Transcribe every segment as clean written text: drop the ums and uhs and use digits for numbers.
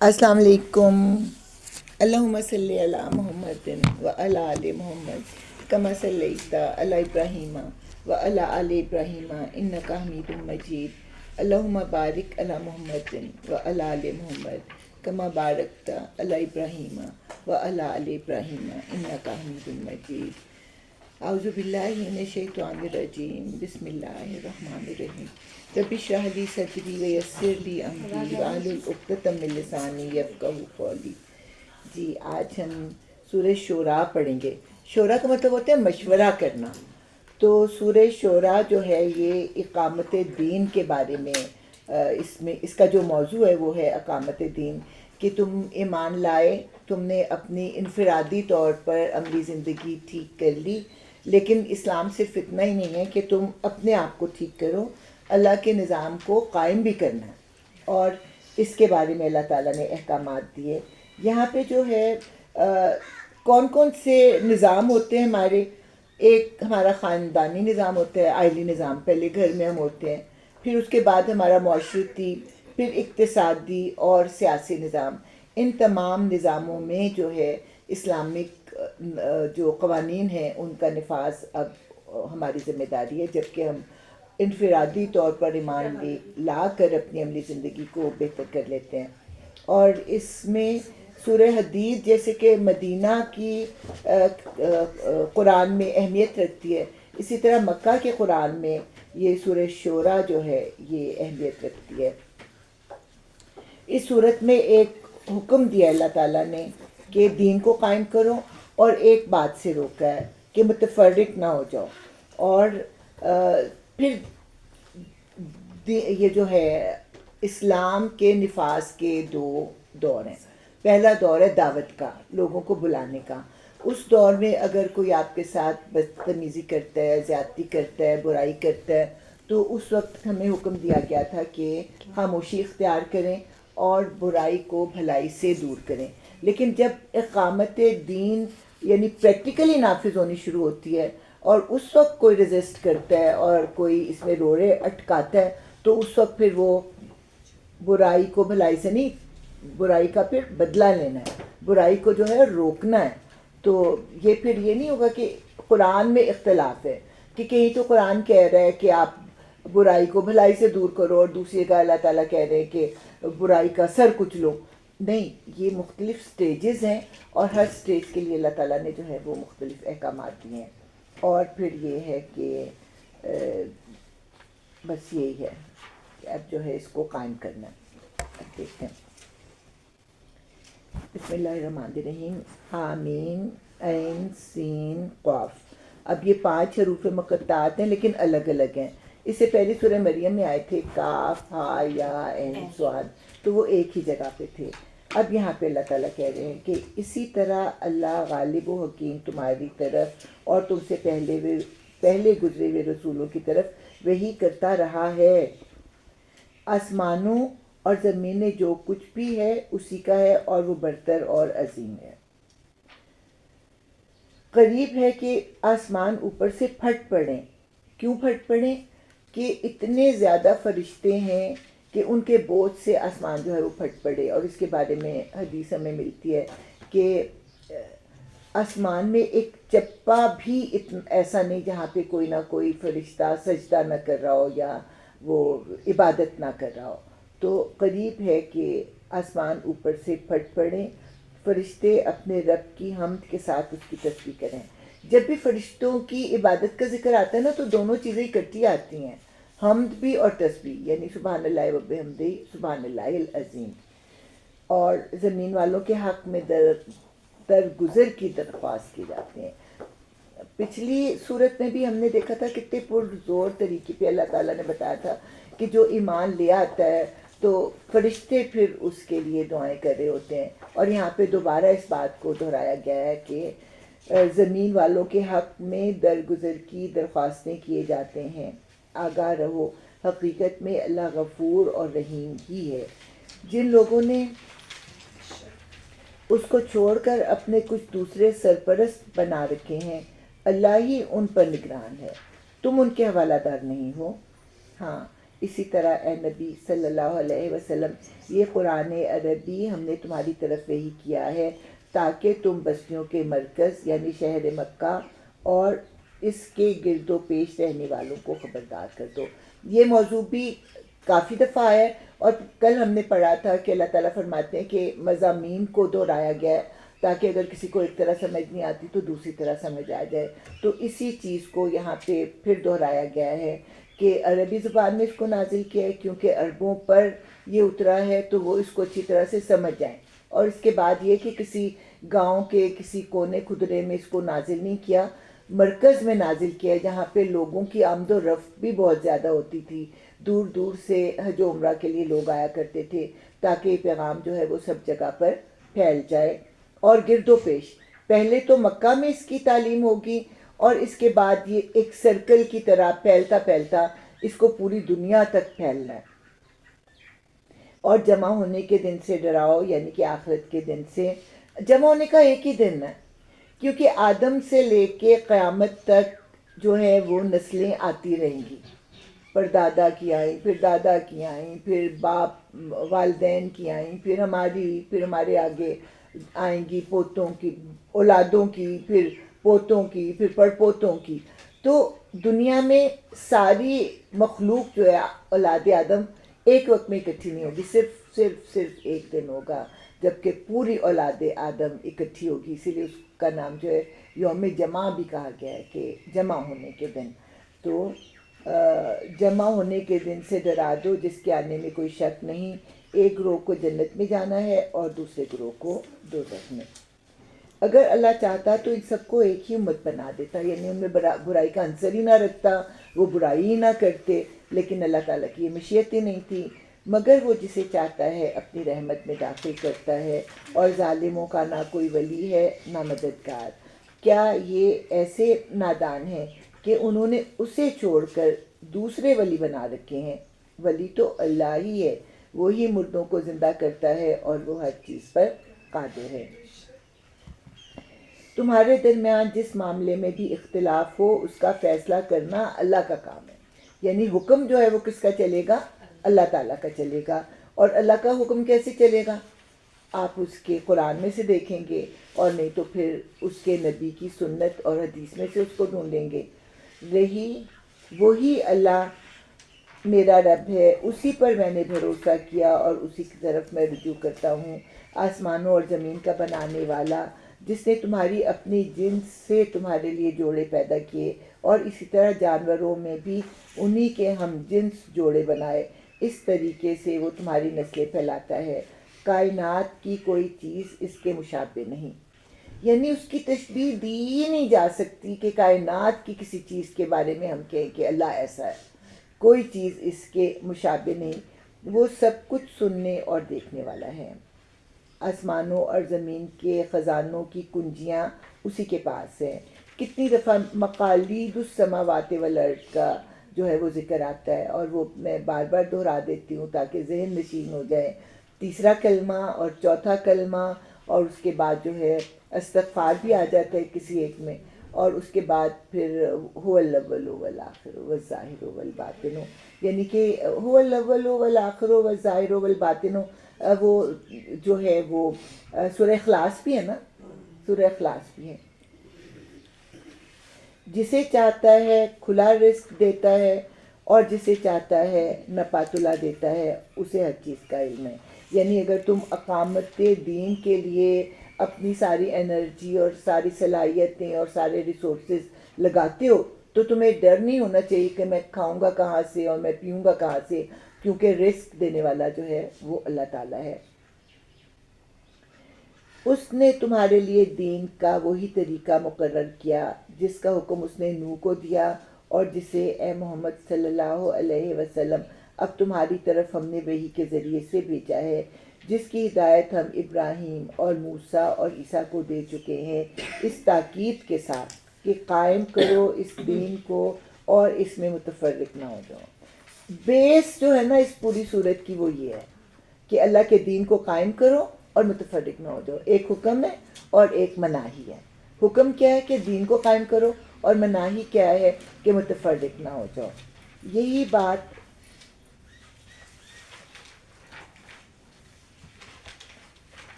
السلام علیکم۔ اللہم صلی علی محمد و علی آل محمد کما صلیت علی ابراہیم و علی آل ابراہیم انک حمید مجید۔ اللہم بارک علی محمد و علی آل محمد کما بارکت علی ابراہیم و علی آل ابراہیم انک حمید مجید۔ اعوذ باللہ من الشیطان الرجیم، بسم اللہ الرحمن الرحیم۔ رب اشرح لی صدری ویسر لی امری واحلل عقدۃ من لسانی یفقہوا قولی۔ جی آج ہم سورہ شورا پڑھیں گے۔ شورا کا مطلب ہوتا ہے مشورہ کرنا۔ تو سورہ شورا جو ہے یہ اقامت دین کے بارے میں اس کا جو موضوع ہے وہ ہے اقامت دین، کہ تم ایمان لائے، تم نے اپنی انفرادی طور پر عملی زندگی ٹھیک کر لی، لیکن اسلام صرف اتنا ہی نہیں ہے کہ تم اپنے آپ کو ٹھیک کرو، اللہ کے نظام کو قائم بھی کرنا ہے، اور اس کے بارے میں اللہ تعالیٰ نے احکامات دیے۔ یہاں پہ جو ہے کون کون سے نظام ہوتے ہیں ہمارے؟ ایک ہمارا خاندانی نظام ہوتا ہے، آئلی نظام، پہلے گھر میں ہم ہوتے ہیں، پھر اس کے بعد ہمارا معاشرتی، پھر اقتصادی اور سیاسی نظام۔ ان تمام نظاموں میں جو ہے اسلامک جو قوانین ہیں ان کا نفاذ اب ہماری ذمہ داری ہے، جبکہ ہم انفرادی طور پر ایمان لا کر اپنی عملی زندگی کو بہتر کر لیتے ہیں۔ اور اس میں سورہ حدید جیسے کہ مدینہ کی قرآن میں اہمیت رکھتی ہے، اسی طرح مکہ کے قرآن میں یہ سورہ شورا جو ہے یہ اہمیت رکھتی ہے۔ اس صورت میں ایک حکم دیا اللہ تعالیٰ نے کہ دین کو قائم کرو، اور ایک بات سے روکا ہے کہ متفرق نہ ہو جاؤ۔ اور پھر یہ جو ہے اسلام کے نفاذ کے دو دور ہیں۔ پہلا دور ہے دعوت کا، لوگوں کو بلانے کا۔ اس دور میں اگر کوئی آپ کے ساتھ بدتمیزی کرتا ہے، زیادتی کرتا ہے، برائی کرتا ہے، تو اس وقت ہمیں حکم دیا گیا تھا کہ خاموشی اختیار کریں اور برائی کو بھلائی سے دور کریں۔ لیکن جب اقامت دین یعنی پریکٹیکلی نافذ ہونی شروع ہوتی ہے، اور اس وقت کوئی ریزسٹ کرتا ہے اور کوئی اس میں روڑے اٹکاتا ہے، تو اس وقت پھر وہ برائی کو بھلائی سے نہیں، برائی کا پھر بدلہ لینا ہے، برائی کو جو ہے روکنا ہے۔ تو یہ پھر یہ نہیں ہوگا کہ قرآن میں اختلاف ہے، کہ کہیں تو قرآن کہہ رہا ہے کہ آپ برائی کو بھلائی سے دور کرو، اور دوسری کا اللہ تعالیٰ کہہ رہے ہیں کہ برائی کا سر کچلو۔ نہیں، یہ مختلف سٹیجز ہیں، اور ہر سٹیج کے لیے اللہ تعالیٰ نے جو ہے وہ مختلف احکامات دیے ہیں۔ اور پھر یہ ہے کہ بس یہی ہے کہ اب جو ہے اس کو قائم کرنا ہے۔ اب دیکھتے ہیں، بسم اللہ الرحمن الرحیم، حامیم عین سین قاف۔ اب یہ 5 حروف مقطعات ہیں لیکن الگ الگ ہیں۔ اس سے پہلے سورہ مریم میں آئے تھے کاف، ہا، یا، عین، صاد، تو وہ ایک ہی جگہ پہ تھے۔ اب یہاں پہ اللہ تعالیٰ کہہ رہے ہیں کہ اسی طرح اللہ غالب و حکیم تمہاری طرف اور تم سے پہلے گزرے ہوئے رسولوں کی طرف وحی کرتا رہا ہے۔ آسمانوں اور زمین میں جو کچھ بھی ہے اسی کا ہے، اور وہ برتر اور عظیم ہے۔ قریب ہے کہ آسمان اوپر سے پھٹ پڑیں۔ کیوں پھٹ پڑیں؟ کہ اتنے زیادہ فرشتے ہیں کہ ان کے بوجھ سے آسمان جو ہے وہ پھٹ پڑے۔ اور اس کے بارے میں حدیث ہمیں ملتی ہے کہ آسمان میں ایک چپا بھی ایسا نہیں جہاں پہ کوئی نہ کوئی فرشتہ سجدہ نہ کر رہا ہو یا وہ عبادت نہ کر رہا ہو۔ تو قریب ہے کہ آسمان اوپر سے پھٹ پڑیں، فرشتے اپنے رب کی حمد کے ساتھ اس کی تسبیح کریں۔ جب بھی فرشتوں کی عبادت کا ذکر آتا ہے نا تو دونوں چیزیں اکٹھی آتی ہیں، حمد بھی اور تسبیح، یعنی سبحان اللہ و بحمدہ سبحان اللہ العظیم۔ اور زمین والوں کے حق میں درگزر کی درخواست کی جاتی ہیں۔ پچھلی صورت میں بھی ہم نے دیکھا تھا کتنے پرزور طریقے پہ اللہ تعالیٰ نے بتایا تھا کہ جو ایمان لے آتا ہے تو فرشتے پھر اس کے لیے دعائیں کر رہے ہوتے ہیں۔ اور یہاں پہ دوبارہ اس بات کو دہرایا گیا ہے کہ زمین والوں کے حق میں درگزر کی درخواستیں کیے جاتے ہیں۔ آگاہ رہو، حقیقت میں اللہ غفور اور رحیم ہی ہے۔ جن لوگوں نے اس کو چھوڑ کر اپنے کچھ دوسرے سرپرست بنا رکھے ہیں، اللہ ہی ان پر نگران ہے، تم ان کے حوالہ دار نہیں ہو۔ ہاں، اسی طرح اے نبی صلی اللہ علیہ وسلم یہ قرآن عربی ہم نے تمہاری طرف وحی کیا ہے تاکہ تم بستیوں کے مرکز یعنی شہر مکہ اور اس کے گرد و پیش رہنے والوں کو خبردار کر دو۔ یہ موضوع بھی کافی دفعہ ہے، اور کل ہم نے پڑھا تھا کہ اللہ تعالیٰ فرماتے ہیں کہ مضامین کو دہرایا گیا ہے تاکہ اگر کسی کو ایک طرح سمجھ نہیں آتی تو دوسری طرح سمجھ آ جائے، تو اسی چیز کو یہاں پہ پھر دہرایا گیا ہے کہ عربی زبان میں اس کو نازل کیا ہے کیونکہ عربوں پر یہ اترا ہے تو وہ اس کو اچھی طرح سے سمجھ جائیں، اور اس کے بعد یہ کہ کسی گاؤں کے کسی کونے خدرے میں اس کو نازل نہیں کیا، مرکز میں نازل کیا ہے جہاں پہ لوگوں کی آمد و رفت بھی بہت زیادہ ہوتی تھی، دور دور سے حج و عمرہ کے لیے لوگ آیا کرتے تھے تاکہ یہ پیغام جو ہے وہ سب جگہ پر پھیل جائے۔ اور گرد و پیش پہلے تو مکہ میں اس کی تعلیم ہوگی، اور اس کے بعد یہ ایک سرکل کی طرح پھیلتا پھیلتا اس کو پوری دنیا تک پھیلنا ہے۔ اور جمع ہونے کے دن سے ڈراؤ، یعنی کہ آخرت کے دن سے۔ جمع ہونے کا ایک ہی دن ہے، کیونکہ آدم سے لے کے قیامت تک جو ہے وہ نسلیں آتی رہیں گی، پردادا کی آئیں، پھر دادا کی آئیں، پھر باپ والدین کی آئیں، پھر ہمارے آگے آئیں گی پوتوں کی، اولادوں کی، پھر پوتوں کی، پھر پڑ پوتوں کی۔ تو دنیا میں ساری مخلوق جو ہے اولاد آدم ایک وقت میں اکٹھی نہیں ہوگی، صرف ایک دن ہوگا جبکہ پوری اولاد آدم اکٹھی ہوگی، اسی لیے اس کا نام جو ہے یوم جمع بھی کہا گیا ہے کہ جمع ہونے کے دن۔ تو جمع ہونے کے دن سے ڈرا دو جس کے آنے میں کوئی شک نہیں، ایک گروہ کو جنت میں جانا ہے اور دوسرے گروہ کو دوزخ میں۔ اگر اللہ چاہتا تو ان سب کو ایک ہی امت بنا دیتا، یعنی ان میں برائی کا عنصر ہی نہ رکھتا، وہ برائی ہی نہ کرتے، لیکن اللہ تعالیٰ کی یہ مشیت ہی نہیں تھی، مگر وہ جسے چاہتا ہے اپنی رحمت میں داخل کرتا ہے، اور ظالموں کا نہ کوئی ولی ہے نہ مددگار۔ کیا یہ ایسے نادان ہیں کہ انہوں نے اسے چھوڑ کر دوسرے ولی بنا رکھے ہیں؟ ولی تو اللہ ہی ہے، وہی مردوں کو زندہ کرتا ہے اور وہ ہر چیز پر قادر ہے۔ تمہارے درمیان جس معاملے میں بھی اختلاف ہو اس کا فیصلہ کرنا اللہ کا کام ہے، یعنی حکم جو ہے وہ کس کا چلے گا؟ اللہ تعالیٰ کا چلے گا۔ اور اللہ کا حکم کیسے چلے گا؟ آپ اس کے قرآن میں سے دیکھیں گے، اور نہیں تو پھر اس کے نبی کی سنت اور حدیث میں سے اس کو ڈھونڈیں گے۔ وہی اللہ میرا رب ہے، اسی پر میں نے بھروسہ کیا اور اسی کی طرف میں رجوع کرتا ہوں، آسمانوں اور زمین کا بنانے والا، جس نے تمہاری اپنی جنس سے تمہارے لیے جوڑے پیدا کیے، اور اسی طرح جانوروں میں بھی انہی کے ہم جنس جوڑے بنائے، اس طریقے سے وہ تمہاری نسلیں پھیلاتا ہے۔ کائنات کی کوئی چیز اس کے مشابہ نہیں، یعنی اس کی تشبیہ دی ہی نہیں جا سکتی کہ کائنات کی کسی چیز کے بارے میں ہم کہیں کہ اللہ ایسا ہے، کوئی چیز اس کے مشابہ نہیں، وہ سب کچھ سننے اور دیکھنے والا ہے۔ آسمانوں اور زمین کے خزانوں کی کنجیاں اسی کے پاس ہیں۔ کتنی دفعہ مقالید السماوات والارض کا جو ہے وہ ذکر آتا ہے، اور وہ میں بار بار دہرا دیتی ہوں تاکہ ذہن نشین ہو جائے۔ تیسرا کلمہ اور چوتھا کلمہ، اور اس کے بعد جو ہے استغفار بھی آ جاتا ہے کسی ایک میں، اور اس کے بعد پھر هو الاول والآخر والظاہر والباطن، یعنی کہ هو الاول والآخر والظاہر والباطن، وہ جو ہے وہ سورہ اخلاص بھی ہے نا، سورہ اخلاص بھی ہے۔ جسے چاہتا ہے کھلا رزق دیتا ہے، اور جسے چاہتا ہے نپاتلا دیتا ہے، اسے ہر چیز کا علم ہے۔ یعنی اگر تم اقامت دین کے لیے اپنی ساری انرجی اور ساری صلاحیتیں اور سارے ریسورسز لگاتے ہو تو تمہیں ڈر نہیں ہونا چاہیے کہ میں کھاؤں گا کہاں سے اور میں پیوں گا کہاں سے، کیونکہ رزق دینے والا جو ہے وہ اللہ تعالیٰ ہے۔ اس نے تمہارے لیے دین کا وہی طریقہ مقرر کیا جس کا حکم اس نے نوح کو دیا، اور جسے اے محمد صلی اللہ علیہ وسلم اب تمہاری طرف ہم نے وحی کے ذریعے سے بھیجا ہے، جس کی ہدایت ہم ابراہیم اور موسیٰ اور عیسیٰ کو دے چکے ہیں، اس تاکید کے ساتھ کہ قائم کرو اس دین کو اور اس میں متفرق نہ ہو جاؤ۔ بیس جو ہے نا اس پوری صورت کی وہ یہ ہے کہ اللہ کے دین کو قائم کرو اور متفرق نہ ہو جاؤ۔ ایک حکم ہے اور ایک مناہی ہے۔ حکم کیا ہے کہ دین کو قائم کرو، اور مناہی کیا ہے کہ متفرق نہ ہو جاؤ۔ یہی بات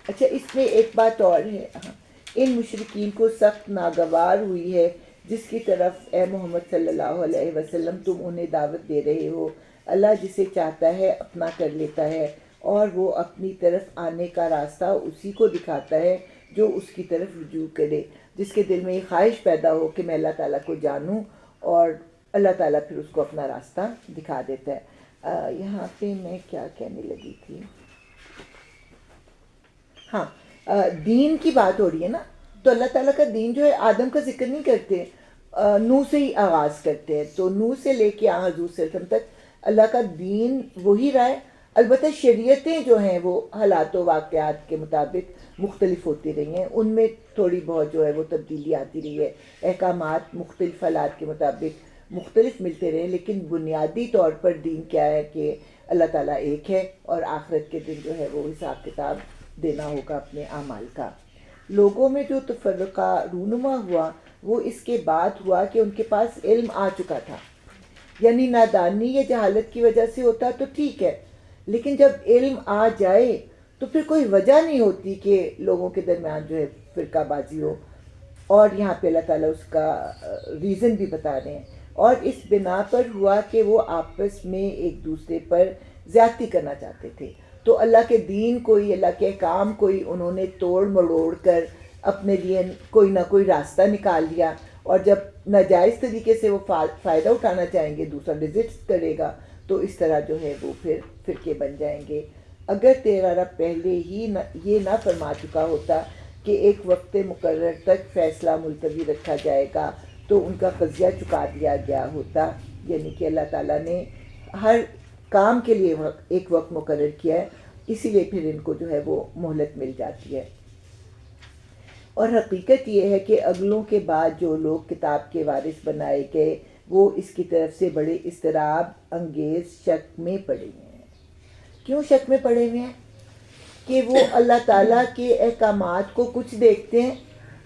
اچھا اس میں ایک بات اور ہے، ان مشرکین کو سخت ناگوار ہوئی ہے جس کی طرف اے محمد صلی اللہ علیہ وسلم تم انہیں دعوت دے رہے ہو۔ اللہ جسے چاہتا ہے اپنا کر لیتا ہے، اور وہ اپنی طرف آنے کا راستہ اسی کو دکھاتا ہے جو اس کی طرف رجوع کرے، جس کے دل میں یہ خواہش پیدا ہو کہ میں اللہ تعالیٰ کو جانوں، اور اللہ تعالیٰ پھر اس کو اپنا راستہ دکھا دیتا ہے۔ یہاں پہ میں کیا کہنے لگی تھی، ہاں دین کی بات ہو رہی ہے نا، تو اللہ تعالیٰ کا دین جو ہے آدم کا ذکر نہیں کرتے، نوح سے ہی آغاز کرتے ہیں، تو نوح سے لے کے حضور صلی اللہ علیہ وسلم تک اللہ کا دین وہی رہا ہے۔ البتہ شریعتیں جو ہیں وہ حالات و واقعات کے مطابق مختلف ہوتی رہی ہیں، ان میں تھوڑی بہت جو ہے وہ تبدیلی آتی رہی ہے، احکامات مختلف حالات کے مطابق مختلف ملتے رہے، لیکن بنیادی طور پر دین کیا ہے کہ اللہ تعالیٰ ایک ہے، اور آخرت کے دن جو ہے وہ حساب کتاب دینا ہوگا اپنے اعمال کا۔ لوگوں میں جو تفرقہ رونما ہوا وہ اس کے بعد ہوا کہ ان کے پاس علم آ چکا تھا، یعنی نادانی یا جہالت کی وجہ سے ہوتا تو ٹھیک ہے، لیکن جب علم آ جائے تو پھر کوئی وجہ نہیں ہوتی کہ لوگوں کے درمیان جو ہے فرقہ بازی ہو، اور یہاں پہ اللہ تعالیٰ اس کا ریزن بھی بتا رہے ہیں، اور اس بنا پر ہوا کہ وہ آپس میں ایک دوسرے پر زیادتی کرنا چاہتے تھے، تو اللہ کے دین کوئی، اللہ کے احکام کوئی انہوں نے توڑ مروڑ کر اپنے لیے کوئی نہ کوئی راستہ نکال لیا، اور جب ناجائز طریقے سے وہ فائدہ اٹھانا چاہیں گے دوسرا رجسٹ کرے گا، تو اس طرح جو ہے وہ پھر فرقے بن جائیں گے۔ اگر تیرا رب پہلے ہی یہ نہ فرما چکا ہوتا کہ ایک وقت مقرر تک فیصلہ ملتوی رکھا جائے گا تو ان کا قضیہ چکا دیا گیا ہوتا، یعنی کہ اللہ تعالیٰ نے ہر کام کے لیے ایک وقت مقرر کیا ہے، اسی لیے پھر ان کو جو ہے وہ مہلت مل جاتی ہے۔ اور حقیقت یہ ہے کہ اگلوں کے بعد جو لوگ کتاب کے وارث بنائے گئے وہ اس کی طرف سے بڑے اضطراب انگیز شک میں پڑے ہوئے ہیں۔ کیوں شک میں پڑے ہوئے ہیں؟ کہ وہ اللہ تعالیٰ کے احکامات کو کچھ دیکھتے ہیں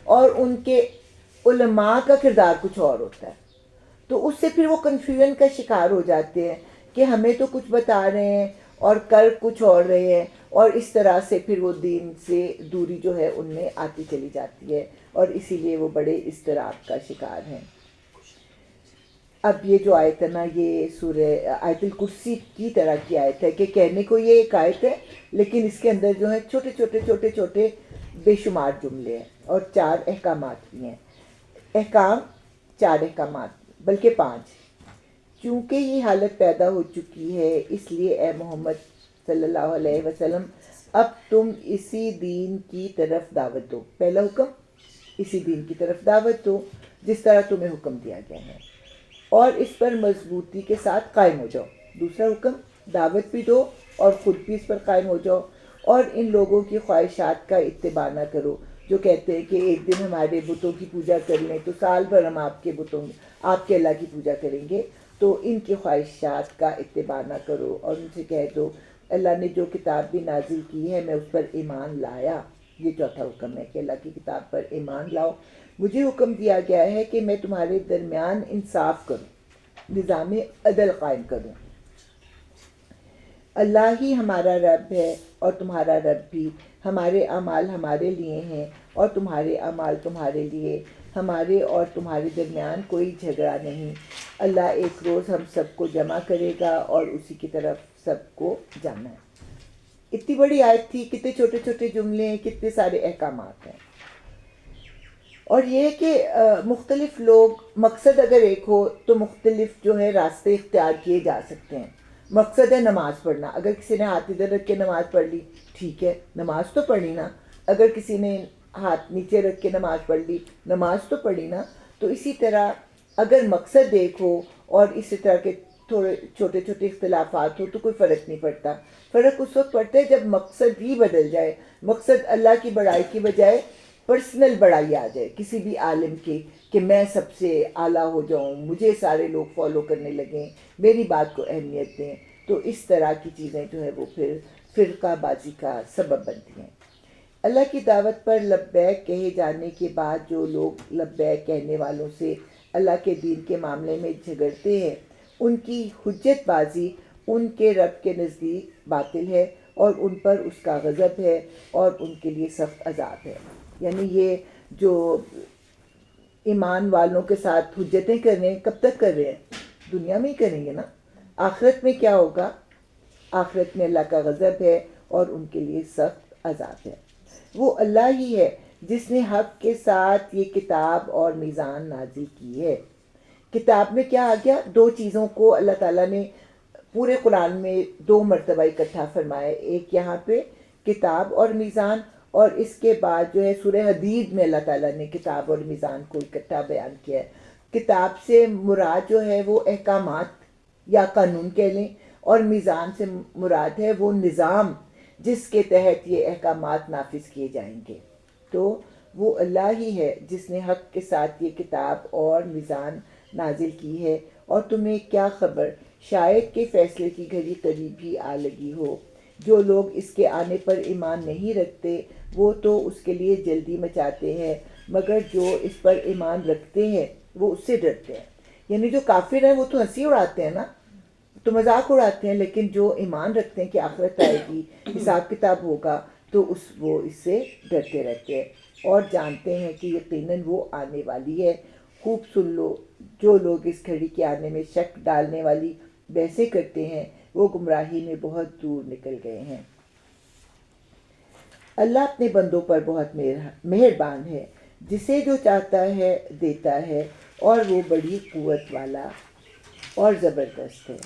اور ان کے علماء کا کردار کچھ اور ہوتا ہے، تو اس سے پھر وہ کنفیوژن کا شکار ہو جاتے ہیں کہ ہمیں تو کچھ بتا رہے ہیں اور کر کچھ اور رہے ہیں، اور اس طرح سے پھر وہ دین سے دوری جو ہے ان میں آتی چلی جاتی ہے، اور اسی لیے وہ بڑے اضطراب کا شکار ہیں۔ اب یہ جو آیت ہے نا، یہ سورہ آیت الکرسی کی طرح کی آیت ہے کہ کہنے کو یہ ایک آیت ہے، لیکن اس کے اندر جو ہے چھوٹے چھوٹے چھوٹے چھوٹے بے شمار جملے ہیں، اور 4 احکامات بھی ہیں، احکام 4 احکامات بلکہ 5۔ چونکہ یہ حالت پیدا ہو چکی ہے اس لیے اے محمد صلی اللہ علیہ وسلم اب تم اسی دین کی طرف دعوت دو۔ پہلا حکم اسی دین کی طرف دعوت دو جس طرح تمہیں حکم دیا گیا ہے، اور اس پر مضبوطی کے ساتھ قائم ہو جاؤ۔ دوسرا حکم دعوت بھی دو اور خود بھی اس پر قائم ہو جاؤ، اور ان لوگوں کی خواہشات کا اتباع نہ کرو جو کہتے ہیں کہ ایک دن ہمارے بتوں کی پوجا کر لیں تو سال بھر ہم آپ کے اللہ کی پوجا کریں گے، تو ان کی خواہشات کا اتباع نہ کرو، اور ان سے کہہ دو اللہ نے جو کتاب بھی نازل کی ہے میں اس پر ایمان لایا۔ یہ چوتھا حکم ہے کہ اللہ کی کتاب پر ایمان لاؤ۔ مجھے حکم دیا گیا ہے کہ میں تمہارے درمیان انصاف کروں، نظام عدل قائم کروں۔ اللہ ہی ہمارا رب ہے اور تمہارا رب بھی، ہمارے اعمال ہمارے لیے ہیں اور تمہارے اعمال تمہارے لیے، ہمارے اور تمہارے درمیان کوئی جھگڑا نہیں۔ اللہ ایک روز ہم سب کو جمع کرے گا اور اسی کی طرف سب کو جانا ہے۔ اتنی بڑی آیت تھی، کتنے چھوٹے چھوٹے جملے ہیں، کتنے سارے احکامات ہیں، اور یہ کہ مختلف لوگ، مقصد اگر ایک ہو تو مختلف جو ہے راستے اختیار کیے جا سکتے ہیں۔ مقصد ہے نماز پڑھنا، اگر کسی نے ہاتھ ادھر رکھ کے نماز پڑھ لی ٹھیک ہے، نماز تو پڑھی نا، اگر کسی نے ہاتھ نیچے رکھ کے نماز پڑھ لی نماز تو پڑھی نا۔ تو اسی طرح اگر مقصد ایک ہو اور اسی طرح کے تھوڑے چھوٹے چھوٹے اختلافات ہو تو کوئی فرق نہیں پڑتا۔ فرق اس وقت پڑتا ہے جب مقصد ہی بدل جائے، مقصد اللہ کی بڑائی کی بجائے پرسنل بڑائی آ جائے کسی بھی عالم کی، کہ میں سب سے اعلیٰ ہو جاؤں، مجھے سارے لوگ فالو کرنے لگیں، میری بات کو اہمیت دیں، تو اس طرح کی چیزیں جو ہے وہ پھر فرقہ بازی کا سبب بنتی ہیں۔ اللہ کی دعوت پر لبیک کہے جانے کے بعد جو لوگ لبیک کہنے والوں سے اللہ کے دین کے معاملے میں جھگڑتے ہیں، ان کی حجت بازی ان کے رب کے نزدیک باطل ہے، اور ان پر اس کا غضب ہے اور ان کے لیے سخت عذاب ہے. یعنی یہ جو ایمان والوں کے ساتھ حجتیں کر رہے ہیں کب تک کر رہے ہیں؟ دنیا میں ہی کریں گے نا. آخرت میں کیا ہوگا؟ آخرت میں اللہ کا غضب ہے اور ان کے لیے سخت عذاب ہے. وہ اللہ ہی ہے جس نے حق کے ساتھ یہ کتاب اور میزان نازل کی ہے. کتاب میں کیا آ گیا؟ دو چیزوں کو اللہ تعالیٰ نے پورے قرآن میں 2 مرتبہ اکٹھا فرمایا. ایک یہاں پہ کتاب اور میزان، اور اس کے بعد جو ہے سورہ حدید میں اللہ تعالیٰ نے کتاب اور میزان کو اکٹھا بیان کیا ہے. کتاب سے مراد جو ہے وہ احکامات یا قانون کہہ لیں، اور میزان سے مراد ہے وہ نظام جس کے تحت یہ احکامات نافذ کیے جائیں گے. تو وہ اللہ ہی ہے جس نے حق کے ساتھ یہ کتاب اور میزان نازل کی ہے. اور تمہیں کیا خبر، شاید کہ فیصلے کی گھڑی قریب ہی آ لگی ہو. جو لوگ اس کے آنے پر ایمان نہیں رکھتے وہ تو اس کے لیے جلدی مچاتے ہیں، مگر جو اس پر ایمان رکھتے ہیں وہ اس سے ڈرتے ہیں. یعنی جو کافر ہیں وہ تو ہنسی اڑاتے ہیں نا، تو مذاق اڑاتے ہیں، لیکن جو ایمان رکھتے ہیں کہ آخرت آئے گی، حساب کتاب ہوگا، تو وہ اس سے ڈرتے رہتے ہیں اور جانتے ہیں کہ یقیناً وہ آنے والی ہے. خوب سن لو، جو لوگ اس گھڑی کے آنے میں شک ڈالنے والی بحثیں کرتے ہیں وہ گمراہی میں بہت دور نکل گئے ہیں. اللہ اپنے بندوں پر بہت مہربان ہے، جسے جو چاہتا ہے دیتا ہے، اور وہ بڑی قوت والا اور زبردست ہے.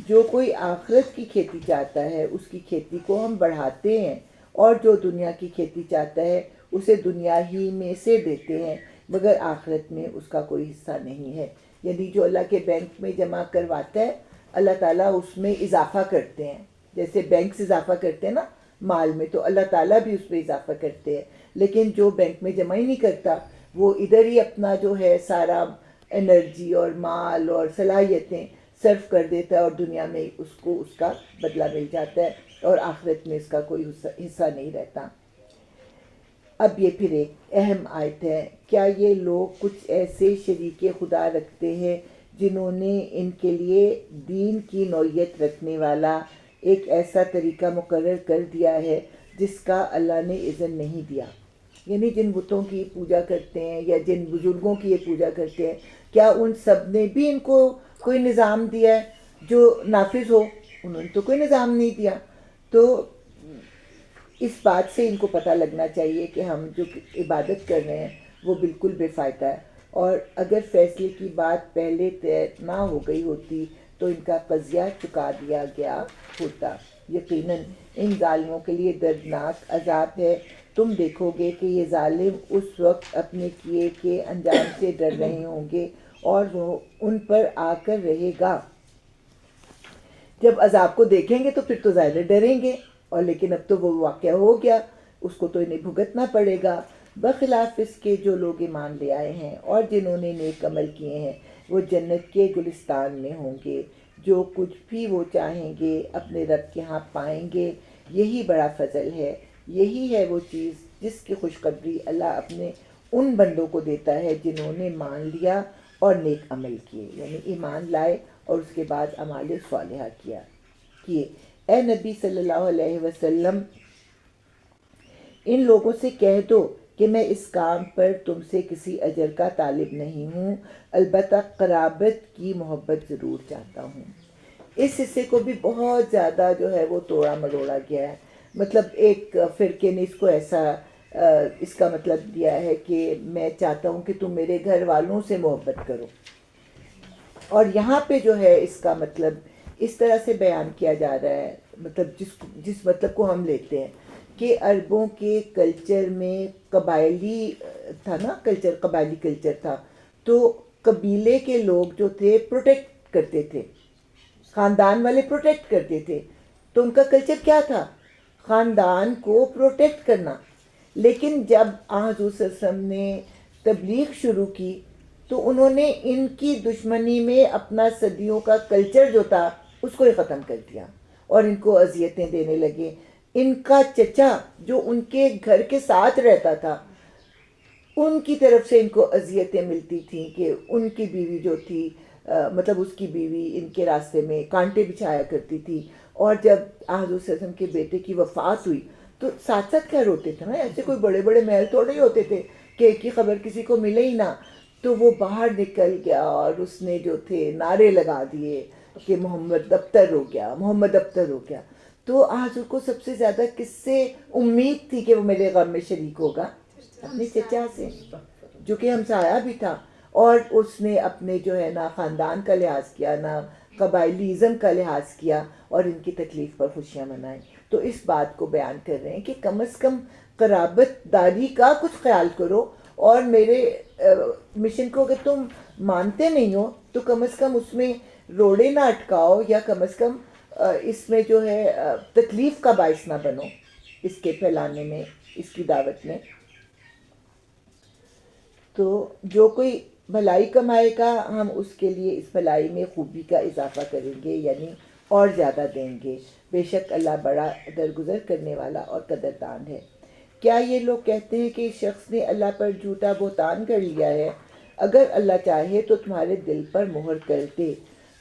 جو کوئی آخرت کی کھیتی چاہتا ہے اس کی کھیتی کو ہم بڑھاتے ہیں، اور جو دنیا کی کھیتی چاہتا ہے اسے دنیا ہی میں سے دیتے ہیں، مگر آخرت میں اس کا کوئی حصہ نہیں ہے. یعنی جو اللہ کے بینک میں جمع کرواتا ہے اللہ تعالیٰ اس میں اضافہ کرتے ہیں. جیسے بینک سے اضافہ کرتے ہیں نا مال میں، تو اللہ تعالیٰ بھی اس میں اضافہ کرتے ہیں. لیکن جو بینک میں جمع ہی نہیں کرتا وہ ادھر ہی اپنا جو ہے سارا انرجی اور مال اور صلاحیتیں صرف کر دیتا ہے، اور دنیا میں اس کو اس کا بدلہ مل جاتا ہے، اور آخرت میں اس کا کوئی حصہ نہیں رہتا. اب یہ پھر ایک اہم آیت ہے. کیا یہ لوگ کچھ ایسے شریک خدا رکھتے ہیں جنہوں نے ان کے لیے دین کی نوعیت رکھنے والا ایک ایسا طریقہ مقرر کر دیا ہے جس کا اللہ نے اذن نہیں دیا؟ یعنی جن بتوں کی پوجا کرتے ہیں یا جن بزرگوں کی یہ پوجا کرتے ہیں، کیا ان سب نے بھی ان کو کوئی نظام دیا ہے جو نافذ ہو؟ انہوں نے تو کوئی نظام نہیں دیا. تو اس بات سے ان کو پتہ لگنا چاہیے کہ ہم جو عبادت کر رہے ہیں وہ بالکل بے فائدہ ہے. اور اگر فیصلے کی بات پہلے طے نہ ہو گئی ہوتی تو ان کا قضیہ چکا دیا گیا ہوتا. یقیناً ان ظالموں کے لیے دردناک عذاب ہے. تم دیکھو گے کہ یہ ظالم اس وقت اپنے کیے کے انجام سے ڈر رہے ہوں گے اور وہ ان پر آ کر رہے گا. جب عذاب کو دیکھیں گے تو پھر تو ظاہر ڈریں گے، اور لیکن اب تو وہ واقعہ ہو گیا، اس کو تو انہیں بھگتنا پڑے گا. بخلاف اس کے جو لوگ ایمان لے آئے ہیں اور جنہوں نے نیک عمل کیے ہیں وہ جنت کے گلستان میں ہوں گے. جو کچھ بھی وہ چاہیں گے اپنے رب کے ہاں پائیں گے. یہی بڑا فضل ہے، یہی ہے وہ چیز جس کی خوشخبری اللہ اپنے ان بندوں کو دیتا ہے جنہوں نے مان لیا اور نیک عمل کیے. یعنی ایمان لائے اور اس کے بعد اعمال صالحہ کیے. اے نبی صلی اللہ علیہ وسلم، ان لوگوں سے کہہ دو کہ میں اس کام پر تم سے کسی اجر کا طالب نہیں ہوں، البتہ قرابت کی محبت ضرور چاہتا ہوں. اس حصے کو بھی بہت زیادہ جو ہے وہ توڑا مروڑا گیا ہے. مطلب ایک فرقے نے اس کو ایسا اس کا مطلب دیا ہے کہ میں چاہتا ہوں کہ تم میرے گھر والوں سے محبت کرو، اور یہاں پہ جو ہے اس کا مطلب اس طرح سے بیان کیا جا رہا ہے، مطلب جس مطلب کو ہم لیتے ہیں کہ عربوں کے کلچر میں قبائلی تھا نا، قبائلی کلچر تھا. تو قبیلے کے لوگ جو تھے پروٹیکٹ کرتے تھے، خاندان والے پروٹیکٹ کرتے تھے. تو ان کا کلچر کیا تھا؟ خاندان کو پروٹیکٹ کرنا. لیکن جب حضور صلی اللہ علیہ وسلم نے تبلیغ شروع کی تو انہوں نے ان کی دشمنی میں اپنا صدیوں کا کلچر جو تھا اس کو ہی ختم کر دیا اور ان کو اذیتیں دینے لگے. ان کا چچا جو ان کے گھر کے ساتھ رہتا تھا ان کی طرف سے ان کو اذیتیں ملتی تھیں کہ ان کی بیوی جو تھی مطلب اس کی بیوی ان کے راستے میں کانٹے بچھایا کرتی تھی اور جب حضور صلی اللہ علیہ وسلم کے بیٹے کی وفات ہوئی تو ساتھ ساتھ کیا روتے تھے نا، ایسے کوئی بڑے بڑے محل تھوڑے ہی ہوتے تھے کہ ایک ہی خبر کسی کو ملے ہی نہ. تو وہ باہر نکل گیا اور اس نے جو تھے نعرے لگا دیے کہ محمد ابتر ہو گیا، محمد ابتر ہو گیا. تو حضور کو سب سے زیادہ کس سے امید تھی کہ وہ میرے غم میں شریک ہوگا؟ اپنے چچا سے، جو کہ ہمسایہ بھی تھا. اور اس نے اپنے جو ہے نہ خاندان کا لحاظ کیا، نہ قبائلیزم کا لحاظ کیا، اور ان کی تکلیف پر خوشیاں منائیں. تو اس بات کو بیان کر رہے ہیں کہ کم از کم قرابت داری کا کچھ خیال کرو، اور میرے مشن کو اگر تم مانتے نہیں ہو تو کم از کم اس میں روڑے نہ اٹکاؤ، یا کم از کم اس میں جو ہے تکلیف کا باعث نہ بنو اس کے پھیلانے میں، اس کی دعوت میں. تو جو کوئی بھلائی کمائے گا ہم اس کے لیے اس بھلائی میں خوبی کا اضافہ کریں گے، یعنی اور زیادہ دیں گے. بے شک اللہ بڑا درگزر کرنے والا اور قدردان ہے. کیا یہ لوگ کہتے ہیں کہ اس شخص نے اللہ پر جھوٹا بہتان کر لیا ہے؟ اگر اللہ چاہے تو تمہارے دل پر مہر کر دے.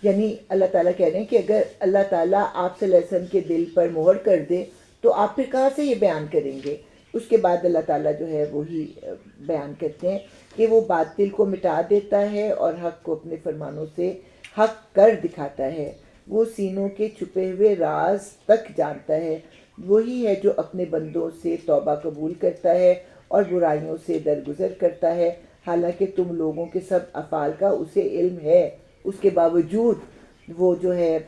یعنی اللہ تعالیٰ کہہ رہے ہیں کہ اگر اللہ تعالیٰ آپ صلی اللہ علیہ وسلم کے دل پر مہر کر دے تو آپ پھر کہاں سے یہ بیان کریں گے؟ اس کے بعد اللہ تعالیٰ جو ہے وہی بیان کرتے ہیں کہ وہ باطل کو مٹا دیتا ہے اور حق کو اپنے فرمانوں سے حق کر دکھاتا ہے. وہ سینوں کے چھپے ہوئے راز تک جانتا ہے. وہی ہے جو اپنے بندوں سے توبہ قبول کرتا ہے اور برائیوں سے درگزر کرتا ہے. حالانکہ تم لوگوں کے سب افعال کا اسے علم ہے، اس کے باوجود وہ جو ہے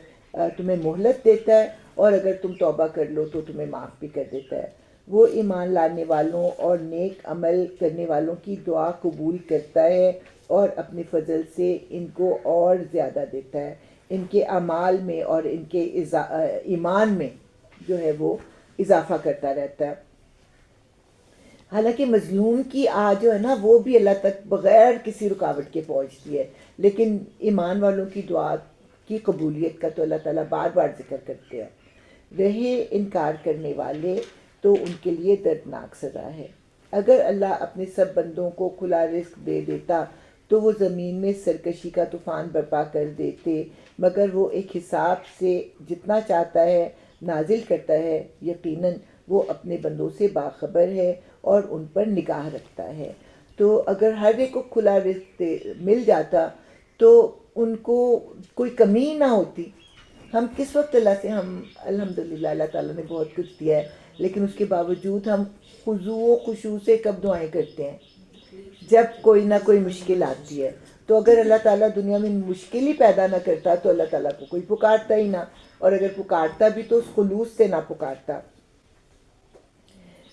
تمہیں مہلت دیتا ہے، اور اگر تم توبہ کر لو تو تمہیں معاف بھی کر دیتا ہے. وہ ایمان لانے والوں اور نیک عمل کرنے والوں کی دعا قبول کرتا ہے اور اپنے فضل سے ان کو اور زیادہ دیتا ہے. ان کے اعمال میں اور ان کے ایمان میں جو ہے وہ اضافہ کرتا رہتا ہے. حالانکہ مظلوم کی جو ہے نا وہ بھی اللہ تک بغیر کسی رکاوٹ کے پہنچتی ہے، لیکن ایمان والوں کی دعا کی قبولیت کا تو اللہ تعالیٰ بار بار ذکر کرتے ہیں. رہے انکار کرنے والے تو ان کے لیے دردناک سزا ہے. اگر اللہ اپنے سب بندوں کو کھلا رزق دے دیتا تو وہ زمین میں سرکشی کا طوفان برپا کر دیتے، مگر وہ ایک حساب سے جتنا چاہتا ہے نازل کرتا ہے. یقیناً وہ اپنے بندوں سے باخبر ہے اور ان پر نگاہ رکھتا ہے. تو اگر ہر ایک کو کھلا رزق مل جاتا تو ان کو کوئی کمی نہ ہوتی. ہم کس وقت اللہ سے ہم الحمدللہ اللہ تعالیٰ نے بہت کچھ دیا ہے، لیکن اس کے باوجود ہم خضوع و خشوع سے کب دعائیں کرتے ہیں؟ جب کوئی نہ کوئی مشکل آتی ہے. تو اگر اللہ تعالیٰ دنیا میں مشکل ہی پیدا نہ کرتا تو اللہ تعالیٰ کو کوئی پکارتا ہی نہ، اور اگر پکارتا بھی تو اس خلوص سے نہ پکارتا.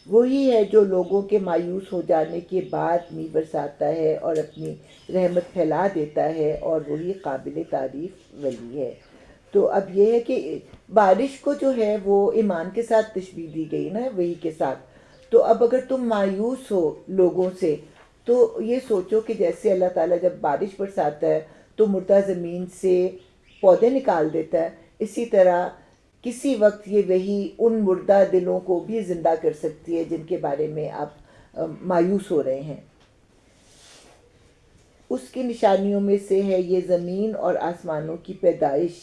وہی ہے جو لوگوں کے مایوس ہو جانے کے بعد می برساتا ہے اور اپنی رحمت پھیلا دیتا ہے، اور وہی قابل تعریف ولی ہے. تو اب یہ ہے کہ بارش کو جو ہے وہ ایمان کے ساتھ تشبیہ دی گئی نا، وہی کے ساتھ. تو اب اگر تم مایوس ہو لوگوں سے تو یہ سوچو کہ جیسے اللہ تعالیٰ جب بارش برساتا ہے تو مردہ زمین سے پودے نکال دیتا ہے، اسی طرح کسی وقت یہ وہی ان مردہ دلوں کو بھی زندہ کر سکتی ہے جن کے بارے میں آپ مایوس ہو رہے ہیں. اس کی نشانیوں میں سے ہے یہ زمین اور آسمانوں کی پیدائش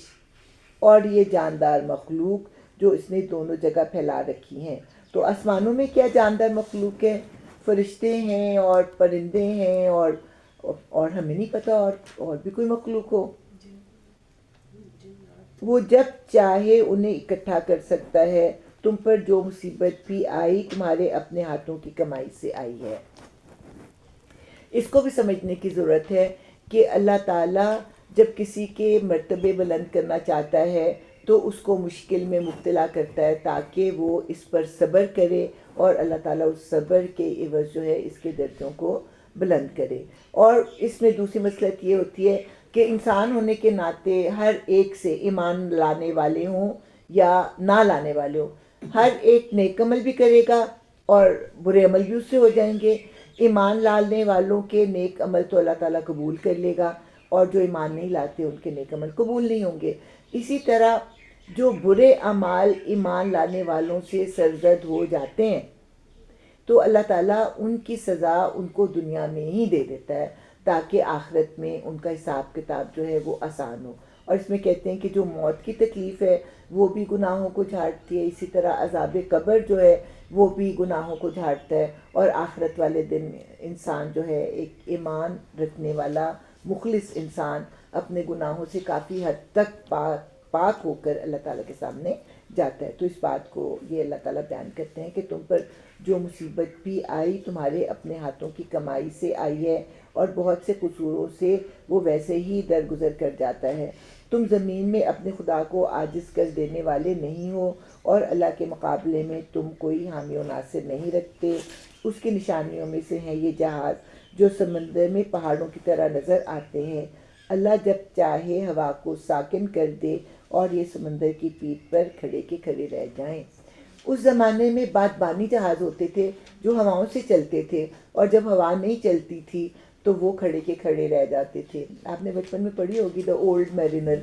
اور یہ جاندار مخلوق جو اس نے دونوں جگہ پھیلا رکھی ہیں. تو آسمانوں میں کیا جاندار مخلوق ہے؟ فرشتے ہیں اور پرندے ہیں، اور ہمیں نہیں پتہ اور بھی کوئی مخلوق ہو. وہ جب چاہے انہیں اکٹھا کر سکتا ہے. تم پر جو مصیبت بھی آئی تمہارے اپنے ہاتھوں کی کمائی سے آئی ہے. اس کو بھی سمجھنے کی ضرورت ہے کہ اللہ تعالیٰ جب کسی کے مرتبے بلند کرنا چاہتا ہے تو اس کو مشکل میں مبتلا کرتا ہے تاکہ وہ اس پر صبر کرے، اور اللہ تعالیٰ اس صبر کے عوض جو ہے اس کے درجوں کو بلند کرے. اور اس میں دوسری مصلحت یہ ہوتی ہے کہ انسان ہونے کے ناطے ہر ایک سے ایمان لانے والے ہوں یا نہ لانے والے ہوں، ہر ایک نیک عمل بھی کرے گا اور برے عمل بھی اس سے ہو جائیں گے. ایمان لانے والوں کے نیک عمل تو اللہ تعالیٰ قبول کر لے گا، اور جو ایمان نہیں لاتے ان کے نیک عمل قبول نہیں ہوں گے. اسی طرح جو برے اعمال ایمان لانے والوں سے سرزد ہو جاتے ہیں تو اللہ تعالیٰ ان کی سزا ان کو دنیا میں ہی دے دیتا ہے تاکہ آخرت میں ان کا حساب کتاب جو ہے وہ آسان ہو. اور اس میں کہتے ہیں کہ جو موت کی تکلیف ہے وہ بھی گناہوں کو جھاڑتی ہے، اسی طرح عذاب قبر جو ہے وہ بھی گناہوں کو جھاڑتا ہے، اور آخرت والے دن انسان جو ہے ایک ایمان رکھنے والا مخلص انسان اپنے گناہوں سے کافی حد تک پاک ہو کر اللہ تعالیٰ کے سامنے جاتا ہے۔ تو اس بات کو یہ اللہ تعالیٰ بیان کرتے ہیں کہ تم پر جو مصیبت بھی آئی تمہارے اپنے ہاتھوں کی کمائی سے آئی ہے، اور بہت سے قصوروں سے وہ ویسے ہی درگزر کر جاتا ہے۔ تم زمین میں اپنے خدا کو عاجز کر دینے والے نہیں ہو، اور اللہ کے مقابلے میں تم کوئی حامی و ناصر نہیں رکھتے۔ اس کی نشانیوں میں سے ہیں یہ جہاز جو سمندر میں پہاڑوں کی طرح نظر آتے ہیں۔ اللہ جب چاہے ہوا کو ساکن کر دے اور یہ سمندر کی پیٹھ پر کھڑے کے کھڑے رہ جائیں۔ اس زمانے میں بادبانی جہاز ہوتے تھے جو ہواؤں سے چلتے تھے، اور جب ہوا نہیں چلتی تھی تو وہ کھڑے کے کھڑے رہ جاتے تھے۔ آپ نے بچپن میں پڑھی ہوگی دا اولڈ میرینر،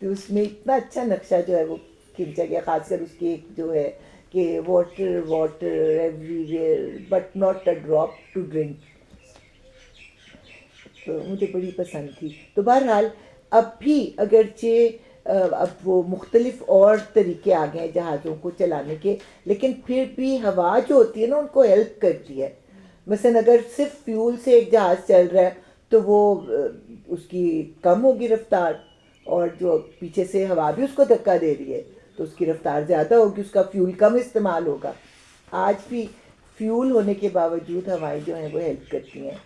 تو اس میں اتنا اچھا نقشہ جو ہے وہ کھینچا گیا، خاص کر اس کی ایک جو ہے کہ water water everywhere but not a drop to drink, تو مجھے بڑی پسند تھی۔ تو بہرحال اب بھی اگرچہ اب وہ مختلف اور طریقے آ گئے ہیں جہازوں کو چلانے کے، لیکن پھر بھی ہوا جو ہوتی ہے نا ان کو ہیلپ کرتی ہے۔ مثلا اگر صرف فیول سے ایک جہاز چل رہا ہے تو وہ اس کی کم ہوگی رفتار، اور جو پیچھے سے ہوا بھی اس کو دھکا دے رہی ہے تو اس کی رفتار زیادہ ہوگی، اس کا فیول کم استعمال ہوگا۔ آج بھی فیول ہونے کے باوجود ہوائیں جو ہیں وہ ہیلپ کرتی ہیں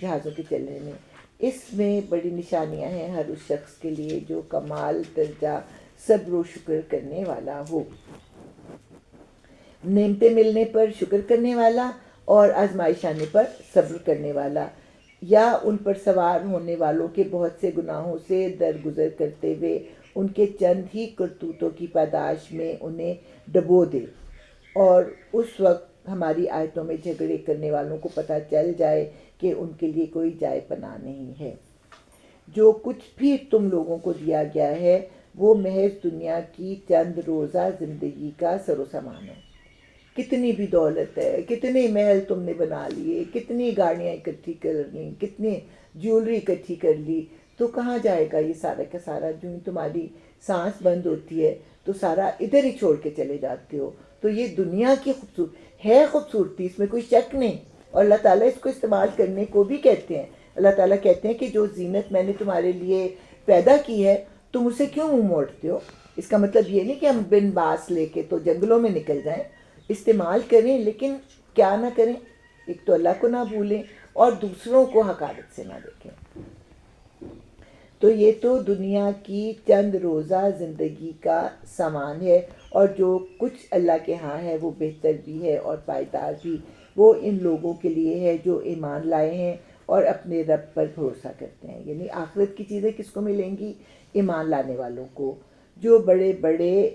جہازوں کے چلنے میں۔ اس میں بڑی نشانیاں ہیں ہر اس شخص کے لیے جو کمال درجہ صبر و شکر کرنے والا ہو، نعمتیں ملنے پر شکر کرنے والا اور آزمائش آنے پر صبر کرنے والا، یا ان پر سوار ہونے والوں کے بہت سے گناہوں سے درگزر کرتے ہوئے ان کے چند ہی کرتوتوں کی پاداش میں انہیں ڈبو دے، اور اس وقت ہماری آیتوں میں جھگڑے کرنے والوں کو پتہ چل جائے کہ ان کے لیے کوئی جائے پناہ نہیں ہے۔ جو کچھ بھی تم لوگوں کو دیا گیا ہے وہ محض دنیا کی چند روزہ زندگی کا سر و سامان ہے۔ کتنی بھی دولت ہے، کتنے محل تم نے بنا لیے، کتنی گاڑیاں اکٹھی کر لی، کتنی جیولری اکٹھی کر لی، تو کہاں جائے گا یہ سارا کا سارا؟ جو ہی تمہاری سانس بند ہوتی ہے تو سارا ادھر ہی چھوڑ کے چلے جاتے ہو۔ تو یہ دنیا کی خوبصورتی، اس میں کوئی شک نہیں، اور اللہ تعالیٰ اس کو استعمال کرنے کو بھی کہتے ہیں۔ اللہ تعالیٰ کہتے ہیں کہ جو زینت میں نے تمہارے لیے پیدا کی ہے تم اسے کیوں منہ موڑتے ہو؟ اس کا مطلب یہ نہیں کہ ہم بن باس لے کے تو جنگلوں میں نکل جائیں، استعمال کریں لیکن کیا نہ کریں، ایک تو اللہ کو نہ بھولیں اور دوسروں کو حقارت سے نہ دیکھیں۔ تو یہ تو دنیا کی چند روزہ زندگی کا سامان ہے، اور جو کچھ اللہ کے ہاں ہے وہ بہتر بھی ہے اور پائیدار بھی۔ وہ ان لوگوں کے لیے ہے جو ایمان لائے ہیں اور اپنے رب پر بھروسہ کرتے ہیں، یعنی آخرت کی چیزیں کس کو ملیں گی؟ ایمان لانے والوں کو، جو بڑے بڑے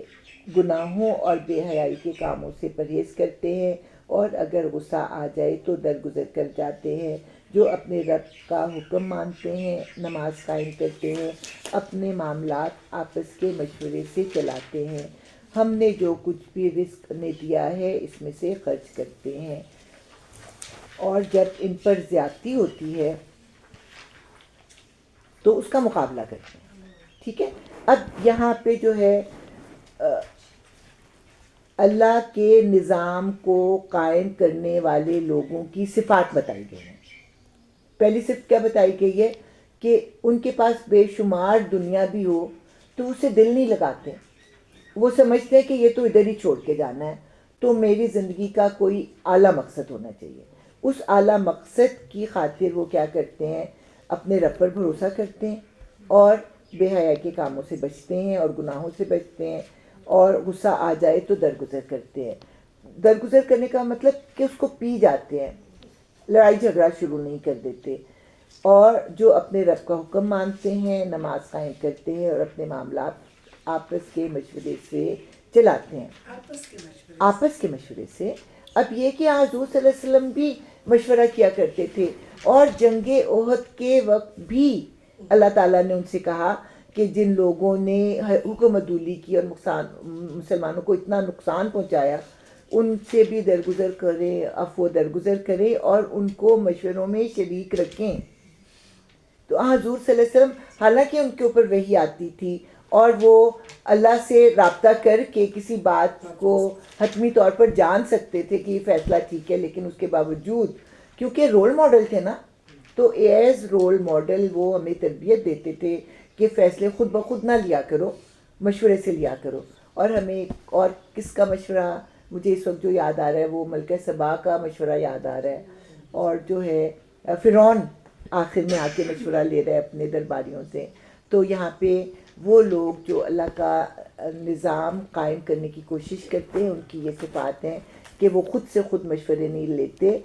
گناہوں اور بے حیائی کے کاموں سے پرہیز کرتے ہیں اور اگر غصہ آ جائے تو درگزر کر جاتے ہیں، جو اپنے رب کا حکم مانتے ہیں، نماز قائم کرتے ہیں، اپنے معاملات آپس کے مشورے سے چلاتے ہیں، ہم نے جو کچھ بھی رزق نے دیا ہے اس میں سے خرچ کرتے ہیں، اور جب ان پر زیادتی ہوتی ہے تو اس کا مقابلہ کرتے ہیں۔ ٹھیک ہے، اب یہاں پہ جو ہے اللہ کے نظام کو قائم کرنے والے لوگوں کی صفات بتائی گئی ہیں۔ پہلی صفت کیا بتائی گئی ہے؟ کہ ان کے پاس بے شمار دنیا بھی ہو تو اسے دل نہیں لگاتے، وہ سمجھتے ہیں کہ یہ تو ادھر ہی چھوڑ کے جانا ہے، تو میری زندگی کا کوئی اعلیٰ مقصد ہونا چاہیے۔ اس اعلیٰ مقصد کی خاطر وہ کیا کرتے ہیں؟ اپنے رب پر بھروسہ کرتے ہیں اور بے حیائی کے کاموں سے بچتے ہیں اور گناہوں سے بچتے ہیں، اور غصہ آ جائے تو درگزر کرتے ہیں۔ درگزر کرنے کا مطلب کہ اس کو پی جاتے ہیں، لڑائی جھگڑا شروع نہیں کر دیتے، اور جو اپنے رب کا حکم مانتے ہیں، نماز قائم کرتے ہیں اور اپنے معاملات آپس کے مشورے سے چلاتے ہیں۔ آپس کے مشورے سے، اب یہ کہ حضور صلی اللہ علیہ وسلم بھی مشورہ کیا کرتے تھے، اور جنگ احد کے وقت بھی اللہ تعالیٰ نے ان سے کہا کہ جن لوگوں نے حکم عدولی کی اور مسلمانوں کو اتنا نقصان پہنچایا ان سے بھی درگزر کریں، عفو درگزر کریں اور ان کو مشوروں میں شریک رکھیں۔ تو حضور صلی اللہ علیہ وسلم حالانکہ ان کے اوپر وحی آتی تھی اور وہ اللہ سے رابطہ کر کے کسی بات کو حتمی طور پر جان سکتے تھے کہ یہ فیصلہ ٹھیک ہے، لیکن اس کے باوجود کیونکہ رول ماڈل تھے نا، تو ایز رول ماڈل وہ ہمیں تربیت دیتے تھے کہ فیصلے خود بخود نہ لیا کرو، مشورے سے لیا کرو. اور ہمیں اور کس کا مشورہ مجھے اس وقت جو یاد آ رہا ہے وہ ملکہ سبا کا مشورہ یاد آ رہا ہے، اور جو ہے فرعون آخر میں آ کے مشورہ لے رہے اپنے درباریوں سے. تو یہاں پہ وہ لوگ جو اللہ کا نظام قائم کرنے کی کوشش کرتے ہیں، ان کی یہ صفات ہیں کہ وہ خود سے خود مشورے نہیں لیتے،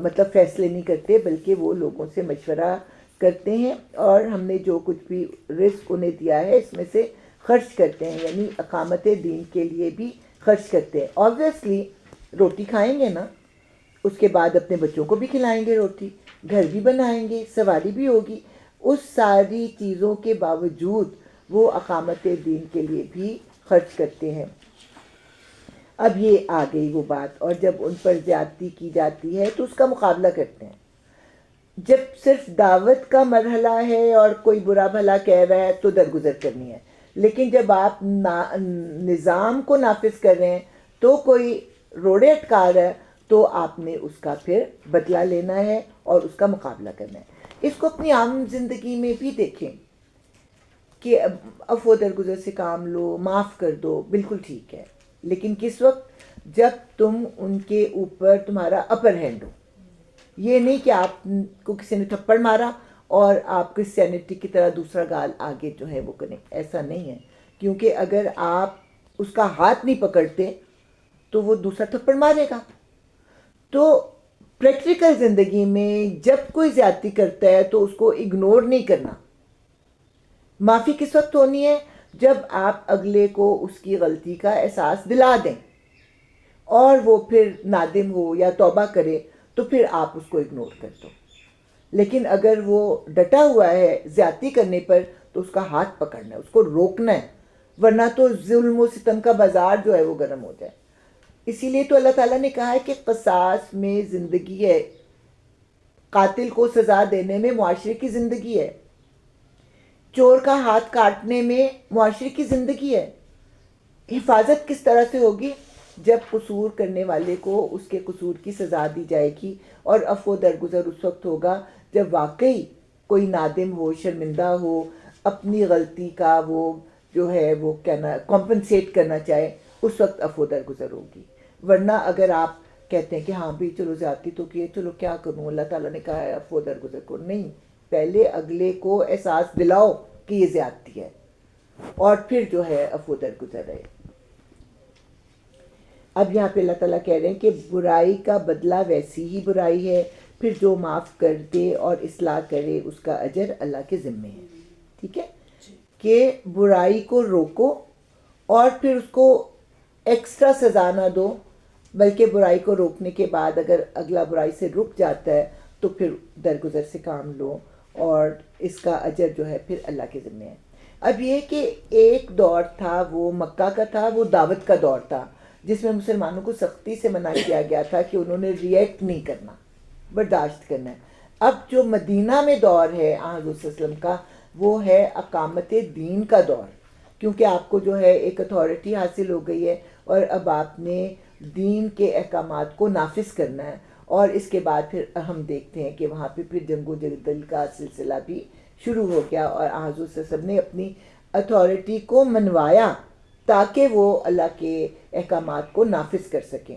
مطلب فیصلے نہیں کرتے، بلکہ وہ لوگوں سے مشورہ کرتے ہیں، اور ہم نے جو کچھ بھی رزق انہیں دیا ہے اس میں سے خرچ کرتے ہیں، یعنی اقامت دین کے لیے بھی خرچ کرتے ہیں. آبویسلی روٹی کھائیں گے نا، اس کے بعد اپنے بچوں کو بھی کھلائیں گے روٹی، گھر بھی بنائیں گے، سواری بھی ہوگی. اس ساری چیزوں کے باوجود وہ اقامت دین کے لیے بھی خرچ کرتے ہیں. اب یہ آ گئی وہ بات، اور جب ان پر زیادتی کی جاتی ہے تو اس کا مقابلہ کرتے ہیں. جب صرف دعوت کا مرحلہ ہے اور کوئی برا بھلا کہہ رہا ہے تو درگزر کرنی ہے، لیکن جب آپ نظام کو نافذ کر رہے ہیں تو کوئی روڑے اٹکا رہا ہے تو آپ نے اس کا پھر بدلہ لینا ہے اور اس کا مقابلہ کرنا ہے. اس کو اپنی عام زندگی میں بھی دیکھیں کہ عفو درگزر سے کام لو، معاف کر دو، بالکل ٹھیک ہے، لیکن کس وقت؟ جب تم ان کے اوپر تمہارا اپر ہینڈ ہو. یہ نہیں کہ آپ کو کسی نے تھپڑ مارا اور آپ کرسچینٹی کی طرح دوسرا گال آگے جو ہے وہ کریں، ایسا نہیں ہے. کیونکہ اگر آپ اس کا ہاتھ نہیں پکڑتے تو وہ دوسرا تھپڑ مارے گا. تو پریکٹیکل زندگی میں جب کوئی زیادتی کرتا ہے تو اس کو اگنور نہیں کرنا. معافی کس وقت ہونی ہے؟ جب آپ اگلے کو اس کی غلطی کا احساس دلا دیں اور وہ پھر نادم ہو یا توبہ کرے تو پھر آپ اس کو اگنور کر دو. لیکن اگر وہ ڈٹا ہوا ہے زیادتی کرنے پر تو اس کا ہاتھ پکڑنا ہے، اس کو روکنا ہے، ورنہ تو ظلم و ستم کا بازار جو ہے وہ گرم ہو جائے. اسی لیے تو اللہ تعالیٰ نے کہا ہے کہ قصاص میں زندگی ہے، قاتل کو سزا دینے میں معاشرے کی زندگی ہے، چور کا ہاتھ کاٹنے میں معاشرے کی زندگی ہے. حفاظت کس طرح سے ہوگی؟ جب قصور کرنے والے کو اس کے قصور کی سزا دی جائے گی، اور عفو درگزر اس وقت ہوگا جب واقعی کوئی نادم ہو، شرمندہ ہو، اپنی غلطی کا وہ جو ہے وہ کہنا کمپنسیٹ کرنا چاہے، اس وقت عفو درگزر ہوگی. ورنہ اگر آپ کہتے ہیں کہ ہاں بھی چلو زیادتی تو کیے، چلو کیا کروں، اللہ تعالیٰ نے کہا ہے عفو درگزر کو، نہیں، پہلے اگلے کو احساس دلاؤ کہ یہ زیادتی ہے اور پھر جو ہے عفو درگزر رہے. اب یہاں پہ اللہ تعالیٰ کہہ رہے ہیں کہ برائی کا بدلہ ویسی ہی برائی ہے، پھر جو معاف کر دے اور اصلاح کرے اس کا اجر اللہ کے ذمے ہے. ٹھیک ہے کہ برائی کو روکو اور پھر اس کو ایکسٹرا سزا نہ دو، بلکہ برائی کو روکنے کے بعد اگر اگلا برائی سے رک جاتا ہے تو پھر درگزر سے کام لو اور اس کا اجر جو ہے پھر اللہ کے ذمے ہے. اب یہ کہ ایک دور تھا وہ مکہ کا تھا، وہ دعوت کا دور تھا جس میں مسلمانوں کو سختی سے منع کیا گیا تھا کہ انہوں نے ریئیکٹ نہیں کرنا، برداشت کرنا ہے. اب جو مدینہ میں دور ہے حضور صلی اللہ علیہ وسلم کا، وہ ہے اقامت دین کا دور، کیونکہ آپ کو جو ہے ایک اتھارٹی حاصل ہو گئی ہے اور اب آپ نے دین کے احکامات کو نافذ کرنا ہے. اور اس کے بعد پھر ہم دیکھتے ہیں کہ وہاں پہ پھر جنگ و جدل کا سلسلہ بھی شروع ہو گیا، اور حضور صلی اللہ علیہ وسلم نے اپنی اتھارٹی کو منوایا تاکہ وہ اللہ کے احکامات کو نافذ کر سکیں.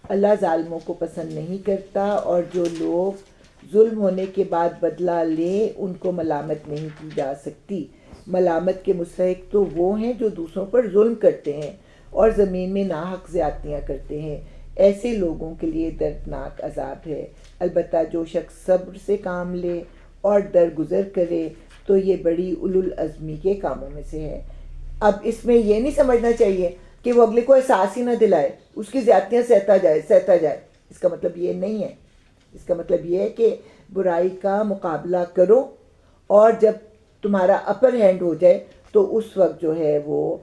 اللہ ظالموں کو پسند نہیں کرتا، اور جو لوگ ظلم ہونے کے بعد بدلہ لیں ان کو ملامت نہیں کی جا سکتی. ملامت کے مستحق تو وہ ہیں جو دوسروں پر ظلم کرتے ہیں اور زمین میں ناحق زیادتیاں کرتے ہیں. ایسے لوگوں کے لیے دردناک عذاب ہے. البتہ جو شخص صبر سے کام لے اور درگزر کرے تو یہ بڑی اولو العزمی کے کاموں میں سے ہے. اب اس میں یہ نہیں سمجھنا چاہیے کہ وہ اگلے کو احساس ہی نہ دلائے، اس کی زیادتیاں سہتا جائے. اس کا مطلب یہ نہیں ہے. اس کا مطلب یہ ہے کہ برائی کا مقابلہ کرو، اور جب تمہارا اپر ہینڈ ہو جائے تو اس وقت جو ہے وہ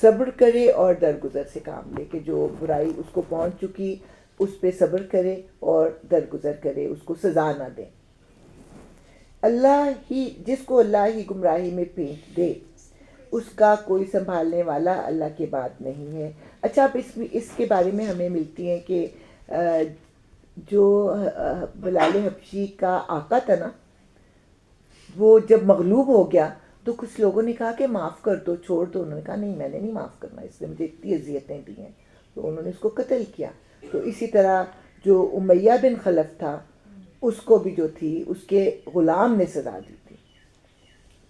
صبر کرے اور درگزر سے کام لے، کہ جو برائی اس کو پہنچ چکی اس پہ صبر کرے اور درگزر کرے، اس کو سزا نہ دے. اللہ ہی جس کو اللہ ہی گمراہی میں پھینک دے اس کا کوئی سنبھالنے والا اللہ کے بعد نہیں ہے. اچھا اب اس کے بارے میں ہمیں ملتی ہیں کہ جو بلال حبشی کا آقا تھا نا، وہ جب مغلوب ہو گیا تو کچھ لوگوں نے کہا کہ معاف کر دو، چھوڑ دو. انہوں نے کہا نہیں، میں نے نہیں معاف کرنا، اس نے مجھے اتنی اذیتیں دی ہیں. تو انہوں نے اس کو قتل کیا. تو اسی طرح جو امیہ بن خلف تھا، اس کو بھی جو تھی اس کے غلام نے سزا دی تھی.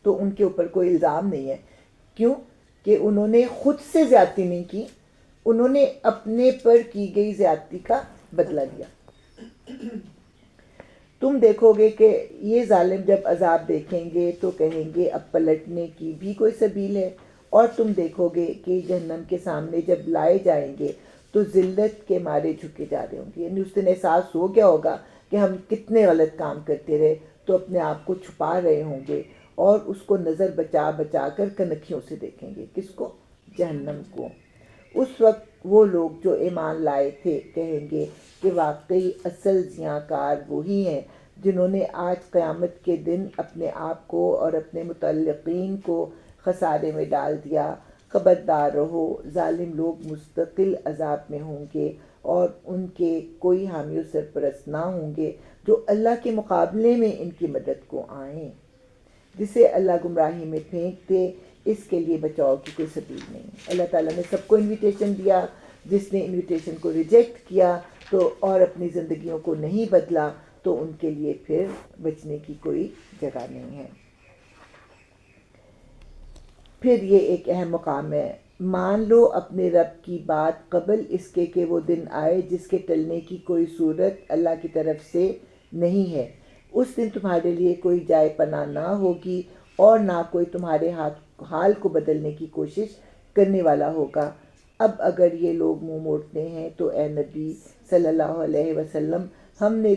تو ان کے اوپر کوئی الزام نہیں ہے. کیوں کہ انہوں نے خود سے زیادتی نہیں کی، انہوں نے اپنے پر کی گئی زیادتی کا بدلہ لیا. تم دیکھو گے کہ یہ ظالم جب عذاب دیکھیں گے تو کہیں گے اب پلٹنے کی بھی کوئی سبیل ہے. اور تم دیکھو گے کہ جہنم کے سامنے جب لائے جائیں گے تو ذلت کے مارے جھکے جا رہے ہوں گے. یعنی اس دن احساس ہو گیا ہوگا کہ ہم کتنے غلط کام کرتے رہے، تو اپنے آپ کو چھپا رہے ہوں گے اور اس کو نظر بچا بچا کر کنکھیوں سے دیکھیں گے. کس کو؟ جہنم کو. اس وقت وہ لوگ جو ایمان لائے تھے کہیں گے کہ واقعی اصل زیاں کار وہی ہیں جنہوں نے آج قیامت کے دن اپنے آپ کو اور اپنے متعلقین کو خسارے میں ڈال دیا. خبردار رہو، ظالم لوگ مستقل عذاب میں ہوں گے اور ان کے کوئی حامی و سرپرست نہ ہوں گے جو اللہ کے مقابلے میں ان کی مدد کو آئیں. جسے اللہ گمراہی میں پھینک دے اس کے لیے بچاؤ کی کوئی سبیل نہیں. اللہ تعالیٰ نے سب کو انویٹیشن دیا، جس نے انویٹیشن کو ریجیکٹ کیا تو اور اپنی زندگیوں کو نہیں بدلا تو ان کے لیے پھر بچنے کی کوئی جگہ نہیں ہے. پھر یہ ایک اہم مقام ہے، مان لو اپنے رب کی بات قبل اس کے کہ وہ دن آئے جس کے ٹلنے کی کوئی صورت اللہ کی طرف سے نہیں ہے. اس دن تمہارے لیے کوئی جائے پناہ نہ ہوگی اور نہ کوئی تمہارے حال کو بدلنے کی کوشش کرنے والا ہوگا. اب اگر یہ لوگ منہ موڑتے ہیں تو اے نبی صلی اللہ علیہ وسلم، ہم نے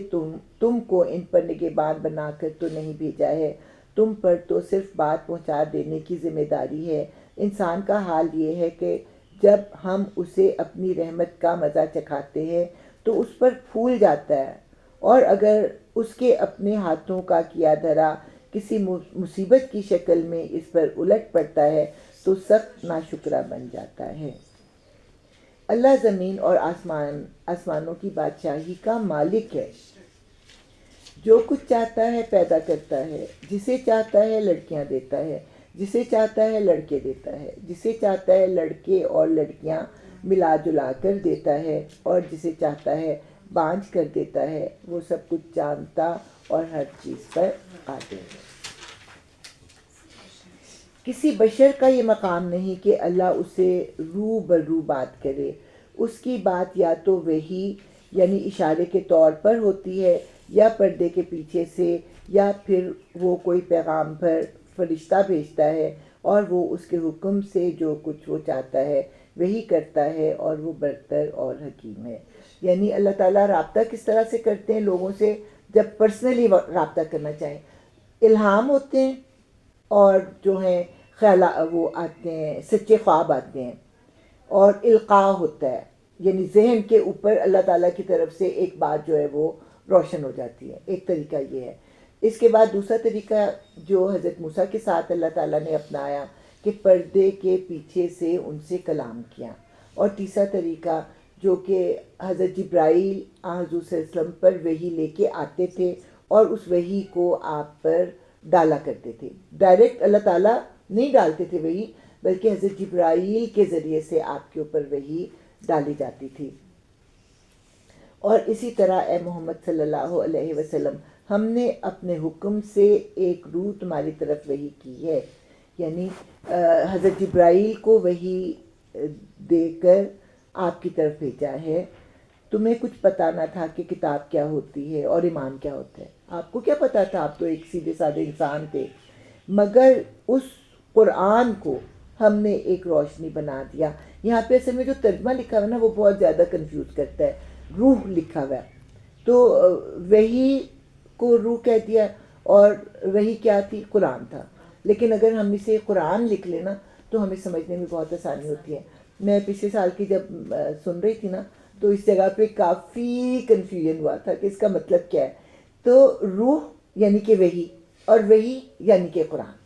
تم کو ان پر نگہبان بنا کر تو نہیں بھیجا ہے، تم پر تو صرف بات پہنچا دینے کی ذمہ داری ہے. انسان کا حال یہ ہے کہ جب ہم اسے اپنی رحمت کا مزہ چکھاتے ہیں تو اس پر پھول جاتا ہے، اور اگر اس کے اپنے ہاتھوں کا کیا دھرا کسی مصیبت کی شکل میں اس پر الٹ پڑتا ہے تو سخت ناشکرا بن جاتا ہے. اللہ زمین اور آسمانوں کی بادشاہی کا مالک ہے. جو کچھ چاہتا ہے پیدا کرتا ہے، جسے چاہتا ہے لڑکیاں دیتا ہے، جسے چاہتا ہے لڑکے دیتا ہے، جسے چاہتا ہے لڑکے اور لڑکیاں ملا جلا کر دیتا ہے، اور جسے چاہتا ہے بانجھ کر دیتا ہے. وہ سب کچھ جانتا اور ہر چیز پر قادر ہے. کسی بشر کا یہ مقام نہیں کہ اللہ اسے رو برو بات کرے. اس کی بات یا تو وحی یعنی اشارے کے طور پر ہوتی ہے یا پردے کے پیچھے سے، یا پھر وہ کوئی پیغام پر فرشتہ بھیجتا ہے اور وہ اس کے حکم سے جو کچھ وہ چاہتا ہے وہی کرتا ہے، اور وہ برتر اور حکیم ہے. یعنی اللہ تعالیٰ رابطہ کس طرح سے کرتے ہیں لوگوں سے؟ جب پرسنلی رابطہ کرنا چاہیں، الہام ہوتے ہیں اور جو ہیں خیال وہ آتے ہیں، سچے خواب آتے ہیں، اور القاء ہوتا ہے یعنی ذہن کے اوپر اللہ تعالیٰ کی طرف سے ایک بات جو ہے وہ روشن ہو جاتی ہے. ایک طریقہ یہ ہے. اس کے بعد دوسرا طریقہ جو حضرت موسیٰ کے ساتھ اللہ تعالیٰ نے اپنایا کہ پردے کے پیچھے سے ان سے کلام کیا. اور تیسرا طریقہ جو کہ حضرت جبرائیل حضور صلی اللہ علیہ وسلم پر وحی لے کے آتے تھے اور اس وحی کو آپ پر ڈالا کرتے تھے. ڈائریکٹ اللہ تعالیٰ نہیں ڈالتے تھے وحی، بلکہ حضرت جبرائیل کے ذریعے سے آپ کے اوپر وحی ڈالی جاتی تھی. اور اسی طرح اے محمد صلی اللہ علیہ وسلم، ہم نے اپنے حکم سے ایک روح تمہاری طرف وحی کی ہے. یعنی حضرت جبرائیل کو وحی دے کر آپ کی طرف بھیجا ہے. تمہیں کچھ پتہ نہ تھا کہ کتاب کیا ہوتی ہے اور ایمان کیا ہوتا ہے. آپ کو کیا پتہ تھا؟ آپ تو ایک سیدھے سادھے انسان تھے. مگر اس قرآن کو ہم نے ایک روشنی بنا دیا. یہاں پہ اصل میں جو ترجمہ لکھا ہوا ہے نا وہ بہت زیادہ کنفیوز کرتا ہے. روح لکھا ہوا ہے تو وحی کو روح کہہ دیا، اور وحی کیا تھی؟ قرآن تھا. لیکن اگر ہم اسے قرآن لکھ لینا تو ہمیں سمجھنے میں بہت آسانی ہوتی ہے. میں پچھلے سال کی جب سن رہی تھی نا تو اس جگہ پہ کافی کنفیوژن ہوا تھا کہ اس کا مطلب کیا ہے. تو روح یعنی کہ وحی، اور وہی یعنی کہ قرآن.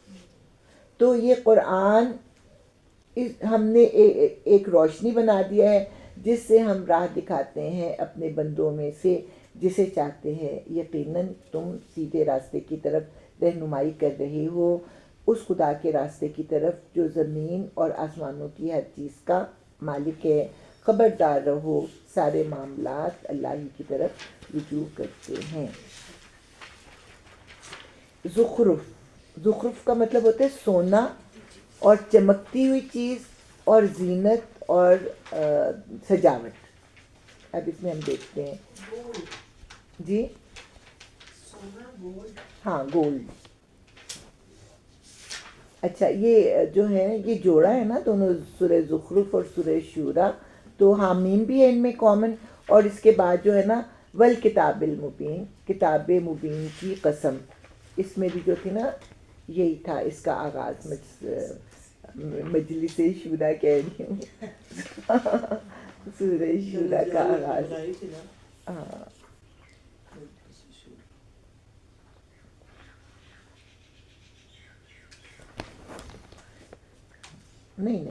تو یہ قرآن ہم نے ایک روشنی بنا دیا ہے جس سے ہم راہ دکھاتے ہیں اپنے بندوں میں سے جسے چاہتے ہیں. یقیناً تم سیدھے راستے کی طرف رہنمائی کر رہے ہو، اس خدا کے راستے کی طرف جو زمین اور آسمانوں کی ہر چیز کا مالک ہے. خبردار رہو سارے معاملات اللہ ہی کی طرف رجوع کرتے ہیں. زخرف کا مطلب ہوتا ہے سونا اور چمکتی ہوئی چیز اور زینت اور سجاوٹ. اب اس میں ہم دیکھتے ہیں جی ہاں گولڈ. اچھا یہ جو ہے یہ جوڑا ہے نا دونوں سورہ زخرف اور سورہ شورا، تو حامیم بھی ہے ان میں کامن. اور اس کے بعد جو ہے نا والکتاب المبین، کتاب مبین کی قسم. اس میں بھی جو تھی نا یہی تھا اس کا آغاز. مجلس شورا کہہ رہی ہوں سورہ شورا کا آغاز. ہاں نہیں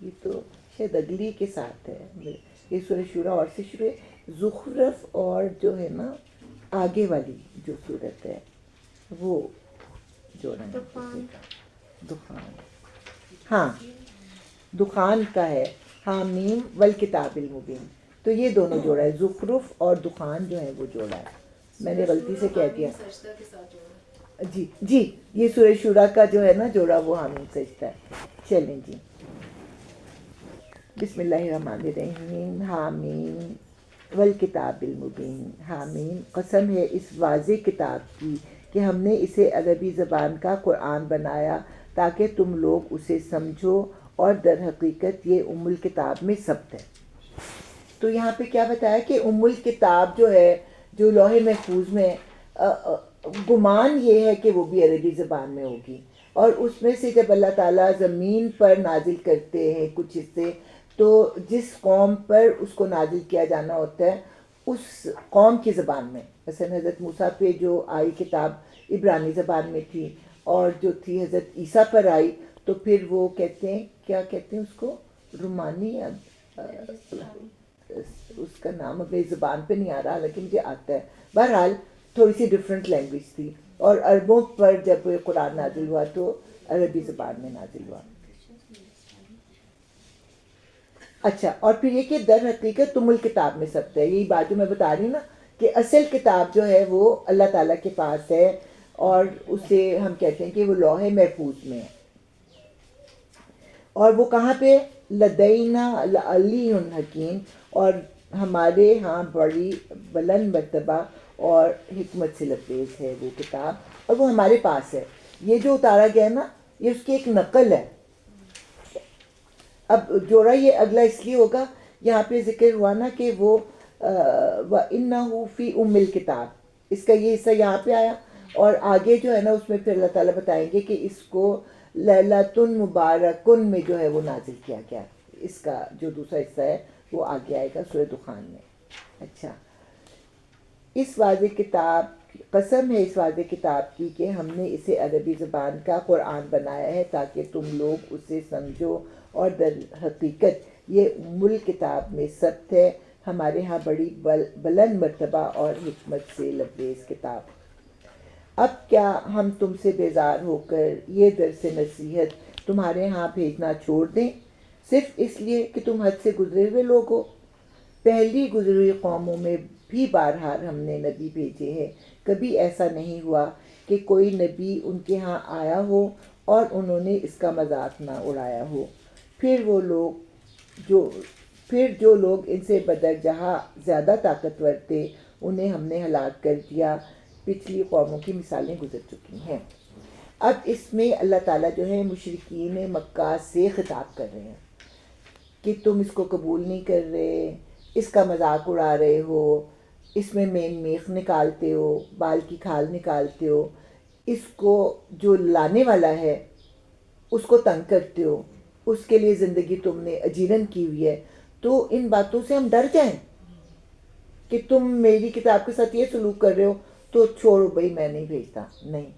یہ تو شاید اگلی کے ساتھ ہے. یہ سورہ شورا اور سے شروع ہے. زخرف اور جو ہے نا آگے والی جو صورت ہے وہ جوڑا ہے. دخان ہاں دخان کا ہے حامیم والکتاب المبین. تو یہ دونوں جوڑا ہے، زخرف اور دخان جو ہے وہ جوڑا ہے. میں نے غلطی سے کہہ دیا. جی یہ سورہ شورا کا جو ہے نا جوڑا وہ حامیم سجدہ ہے. چلیں جی بسم اللہ الرحمن الرحیم. حامیم والکتاب المبین. حامیم قسم ہے اس واضح کتاب کی کہ ہم نے اسے عربی زبان کا قرآن بنایا تاکہ تم لوگ اسے سمجھو، اور در حقیقت یہ ام الکتاب میں ثبت ہے. تو یہاں پہ کیا بتایا کہ ام الکتاب جو ہے جو لوح محفوظ میں گمان یہ ہے کہ وہ بھی عربی زبان میں ہوگی. اور اس میں سے جب اللہ تعالیٰ زمین پر نازل کرتے ہیں کچھ حصے، تو جس قوم پر اس کو نازل کیا جانا ہوتا ہے اس قوم کی زبان میں. مثلا حضرت موسیٰ پہ جو آئی کتاب عبرانی زبان میں تھی، اور جو تھی حضرت عیسیٰ پر آئی تو پھر وہ کہتے ہیں کیا کہتے ہیں اس کو رومانی، یا اس کا نام اپنی زبان پہ نہیں آ رہا حالانکہ مجھے آتا ہے. بہرحال تھوڑی سی ڈفرینٹ لینگویج تھی، اور عربوں پر جب قرآن نازل ہوا تو عربی زبان میں نازل ہوا. اچھا اور پھر یہ کہ در حقیقت تم الکتاب میں ثبت ہے. یہی بات جو میں بتا رہی ہوں نا کہ اصل کتاب جو ہے وہ اللہ تعالیٰ کے پاس ہے، اور اسے ہم کہتے ہیں کہ وہ لوح محفوظ میں ہے. اور وہ کہاں پہ؟ لدینا لعلی حکیم، اور ہمارے ہاں بڑی بلند مرتبہ اور حکمت سے لبریز ہے وہ کتاب، اور وہ ہمارے پاس ہے. یہ جو اتارا گیا ہے نا یہ اس کی ایک نقل ہے. اب جوڑا یہ اگلا اس لیے ہوگا، یہاں پہ ذکر ہوا نا کہ وہ وَإِنَّهُ فِي أُمِّ الْكِتَابِ، اس کا یہ حصہ یہاں پہ آیا. اور آگے جو ہے نا اس میں پھر اللہ تعالیٰ بتائیں گے کہ اس کو لیلۃ مبارکن میں جو ہے وہ نازل کیا گیا. اس کا جو دوسرا حصہ ہے وہ آگے آئے گا سورہ دخان میں. اچھا اس واضح کتاب قسم ہے اس واضح کتاب کی کہ ہم نے اسے عربی زبان کا قرآن بنایا ہے تاکہ تم لوگ اسے سمجھو، اور در حقیقت یہ ام الکتاب میں ثبت ہے، ہمارے ہاں بڑی بلند مرتبہ اور حکمت سے لبریز کتاب. اب کیا ہم تم سے بیزار ہو کر یہ درس نصیحت تمہارے ہاں بھیجنا چھوڑ دیں صرف اس لیے کہ تم حد سے گزرے ہوئے لوگ ہو؟ پہلی گزری ہوئی قوموں میں بھی بہرحال ہم نے نبی بھیجے ہیں. کبھی ایسا نہیں ہوا کہ کوئی نبی ان کے ہاں آیا ہو اور انہوں نے اس کا مذاق نہ اڑایا ہو. پھر جو لوگ ان سے بدرجہ زیادہ طاقتور تھے انہیں ہم نے ہلاک کر دیا. پچھلی قوموں کی مثالیں گزر چکی ہیں. اب اس میں اللہ تعالیٰ جو ہے مشرکین مکہ سے خطاب کر رہے ہیں کہ تم اس کو قبول نہیں کر رہے، اس کا مذاق اڑا رہے ہو، اس میں مین میخ نکالتے ہو، بال کی کھال نکالتے ہو، اس کو جو لانے والا ہے اس کو تنگ کرتے ہو، اس کے لیے زندگی تم نے اجیرن کی ہوئی ہے. تو ان باتوں سے ہم ڈر جائیں کہ تم میری کتاب کے ساتھ یہ سلوک کر رہے ہو تو چھوڑو بھائی میں نہیں بھیجتا. نہیں،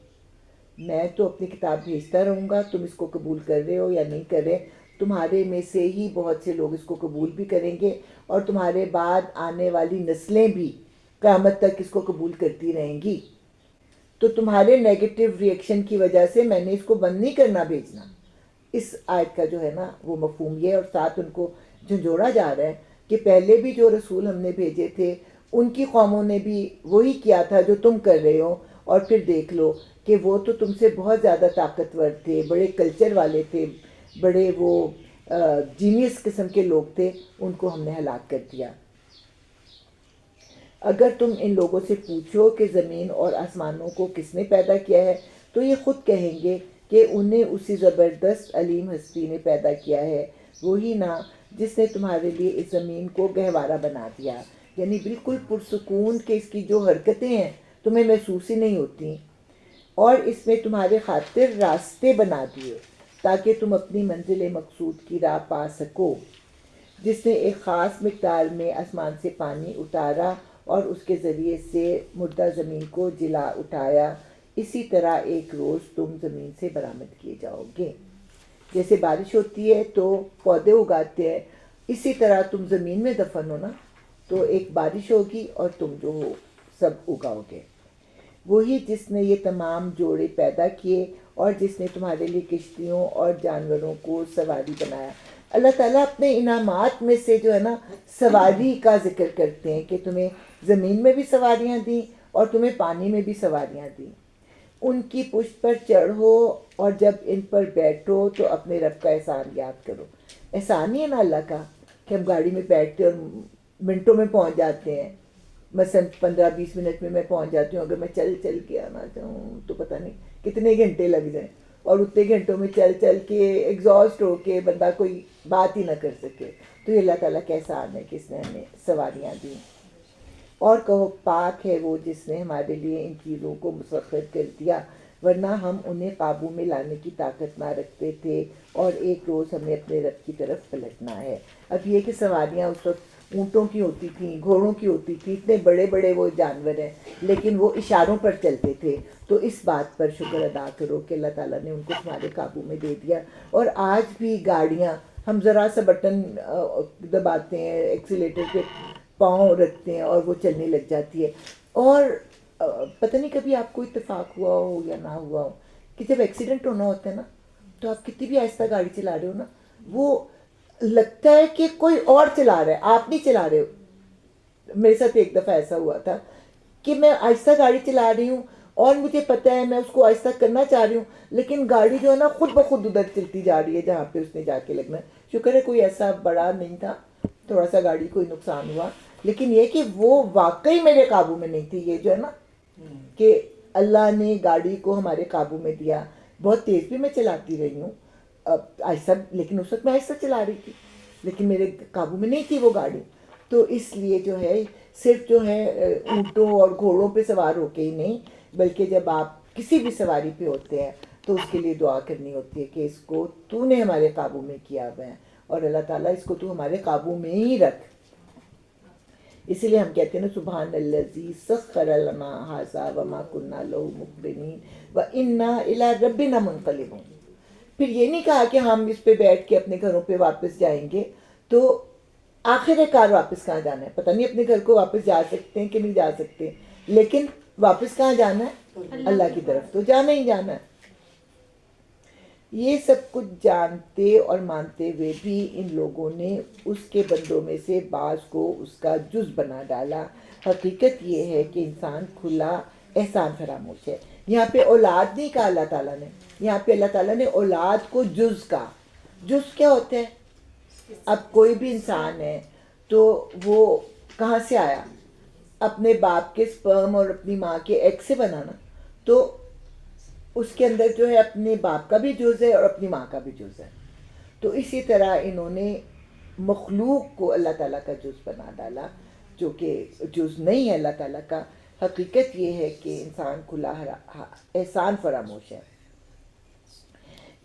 میں تو اپنی کتاب بھیجتا رہوں گا، تم اس کو قبول کر رہے ہو یا نہیں کر رہے، تمہارے میں سے ہی بہت سے لوگ اس کو قبول بھی کریں گے، اور تمہارے بعد آنے والی نسلیں بھی قیامت تک اس کو قبول کرتی رہیں گی۔ تو تمہارے نیگیٹو ریئیکشن کی وجہ سے میں نے اس کو بند نہیں کرنا بھیجنا۔ اس آیت کا جو ہے نا وہ مفہوم یہ ہے، اور ساتھ ان کو جھنجھوڑا جا رہا ہے کہ پہلے بھی جو رسول ہم نے بھیجے تھے ان کی قوموں نے بھی وہی کیا تھا جو تم کر رہے ہو، اور پھر دیکھ لو کہ وہ تو تم سے بہت زیادہ طاقتور تھے، بڑے کلچر والے تھے، بڑے وہ جینیس قسم کے لوگ تھے، ان کو ہم نے ہلاک کر دیا۔ اگر تم ان لوگوں سے پوچھو کہ زمین اور آسمانوں کو کس نے پیدا کیا ہے تو یہ خود کہیں گے کہ انہیں اسی زبردست علیم ہستی نے پیدا کیا ہے، وہی نا جس نے تمہارے لیے اس زمین کو گہوارہ بنا دیا، یعنی بالکل پرسکون کہ اس کی جو حرکتیں ہیں تمہیں محسوس ہی نہیں ہوتی، اور اس میں تمہارے خاطر راستے بنا دیے تاکہ تم اپنی منزل مقصود کی راہ پا سکو، جس نے ایک خاص مقدار میں آسمان سے پانی اتارا اور اس کے ذریعے سے مردہ زمین کو جلا اٹھایا، اسی طرح ایک روز تم زمین سے برآمد کیے جاؤ گے۔ جیسے بارش ہوتی ہے تو پودے اگاتے ہیں، اسی طرح تم زمین میں دفن ہو نا، تو ایک بارش ہوگی اور تم جو ہو سب اگاؤ گے۔ وہی جس نے یہ تمام جوڑے پیدا کیے اور جس نے تمہارے لیے کشتیوں اور جانوروں کو سواری بنایا۔ اللہ تعالیٰ اپنے انعامات میں سے جو ہے نا سواری کا ذکر کرتے ہیں کہ تمہیں زمین میں بھی سواریاں دیں اور تمہیں پانی میں بھی سواریاں دیں۔ ان کی پشت پر چڑھو اور جب ان پر بیٹھو تو اپنے رب کا احسان یاد کرو۔ احسان ہی ہے نا اللہ کا کہ ہم گاڑی میں بیٹھتے اور منٹوں میں پہنچ جاتے ہیں، مثلا 15-20 منٹ میں میں پہنچ جاتی ہوں، اگر میں چل چل کے آنا چاہوں تو پتہ نہیں کتنے گھنٹے لگ جائیں، اور اتنے گھنٹوں میں چل چل کے ایگزاسٹ ہو کے بندہ کوئی بات ہی نہ کر سکے۔ تو یہ اللہ تعالیٰ کا احسان ہے کہ اس نے ہمیں سواریاں دیں۔ اور کہو پاک ہے وہ جس نے ہمارے لیے ان چیزوں کو مسخر کر دیا، ورنہ ہم انہیں قابو میں لانے کی طاقت نہ رکھتے تھے، اور ایک روز ہمیں اپنے رب کی طرف پلٹنا ہے۔ اب یہ کہ سواریاں اس وقت اونٹوں کی ہوتی تھیں، گھوڑوں کی ہوتی تھی، اتنے بڑے بڑے وہ جانور ہیں، لیکن وہ اشاروں پر چلتے تھے، تو اس بات پر شکر ادا کرو کہ اللہ تعالیٰ نے ان کو تمہارے قابو میں دے دیا۔ اور آج بھی گاڑیاں ہم ذرا سا بٹن دباتے ہیں، ایکسیلیٹر پہ پاؤں رکھتے ہیں اور وہ چلنے لگ جاتی ہے۔ اور پتہ نہیں کبھی آپ کو اتفاق ہوا ہو یا نہ ہوا ہو کہ جب ایکسیڈنٹ ہونا ہوتا ہے نا تو آپ کتنی بھی آہستہ گاڑی چلا رہے ہو نا، وہ لگتا ہے کہ کوئی اور چلا رہا ہے، آپ نہیں چلا رہے ہو۔ میرے ساتھ ایک دفعہ ایسا ہوا تھا کہ میں آہستہ گاڑی چلا رہی ہوں اور مجھے پتہ ہے میں اس کو آہستہ کرنا چاہ رہی ہوں، لیکن گاڑی جو ہے نا خود بخود ادھر چلتی جا رہی ہے جہاں پہ اس نے جا کے لگنا ہے۔ شکر ہے کوئی ایسا بڑا نہیں تھا، تھوڑا سا گاڑی کوئی نقصان ہوا، لیکن یہ کہ وہ واقعی میرے قابو میں نہیں تھی۔ یہ جو ہے نا کہ اللہ نے گاڑی کو ہمارے قابو میں دیا۔ بہت تیز بھی میں چلاتی رہی ہوں آہستہ، لیکن اس وقت میں آہستہ چلا رہی تھی، لیکن میرے قابو میں نہیں تھی وہ گاڑی۔ تو اس لیے جو ہے صرف جو ہے اونٹوں اور گھوڑوں پہ سوار ہو کے ہی نہیں، بلکہ جب آپ کسی بھی سواری پہ ہوتے ہیں تو اس کے لیے دعا کرنی ہوتی ہے کہ اس کو تو نے ہمارے قابو میں کیا ہوا ہے، اور اللہ تعالیٰ اس کو تو ہمارے قابو میں ہی رکھ۔ اسی لیے ہم کہتے ہیں نا سبحان الذی سخر لنا ھذا وما کنا لہ مقرنین وانا الی ربنا منقلبون۔ پھر یہ نہیں کہا کہ ہم اس پہ بیٹھ کے اپنے گھروں پہ واپس جائیں گے، تو آخر کار واپس کہاں جانا ہے؟ پتہ نہیں اپنے گھر کو واپس جا سکتے ہیں کہ نہیں جا سکتے، لیکن واپس کہاں جانا ہے؟ اللہ کی طرف تو جانا ہی جانا ہے۔ یہ سب کچھ جانتے اور مانتے ہوئے بھی ان لوگوں نے اس کے بندوں میں سے بعض کو اس کا جز بنا ڈالا۔ حقیقت یہ ہے کہ انسان کھلا احسان فراموش ہے۔ یہاں پہ اولاد نہیں کہا اللہ تعالیٰ نے، یہاں پہ اللہ تعالیٰ نے اولاد کو جز کہا۔ جز کیا ہوتا ہے؟ اب کوئی بھی انسان ہے تو وہ کہاں سے آیا؟ اپنے باپ کے سپرم اور اپنی ماں کے ایگ سے بنانا، تو اس کے اندر جو ہے اپنے باپ کا بھی جز ہے اور اپنی ماں کا بھی جز ہے۔ تو اسی طرح انہوں نے مخلوق کو اللہ تعالیٰ کا جز بنا ڈالا، جو کہ جز نہیں ہے اللہ تعالیٰ کا۔ حقیقت یہ ہے کہ انسان کھلا احسان فراموش ہے۔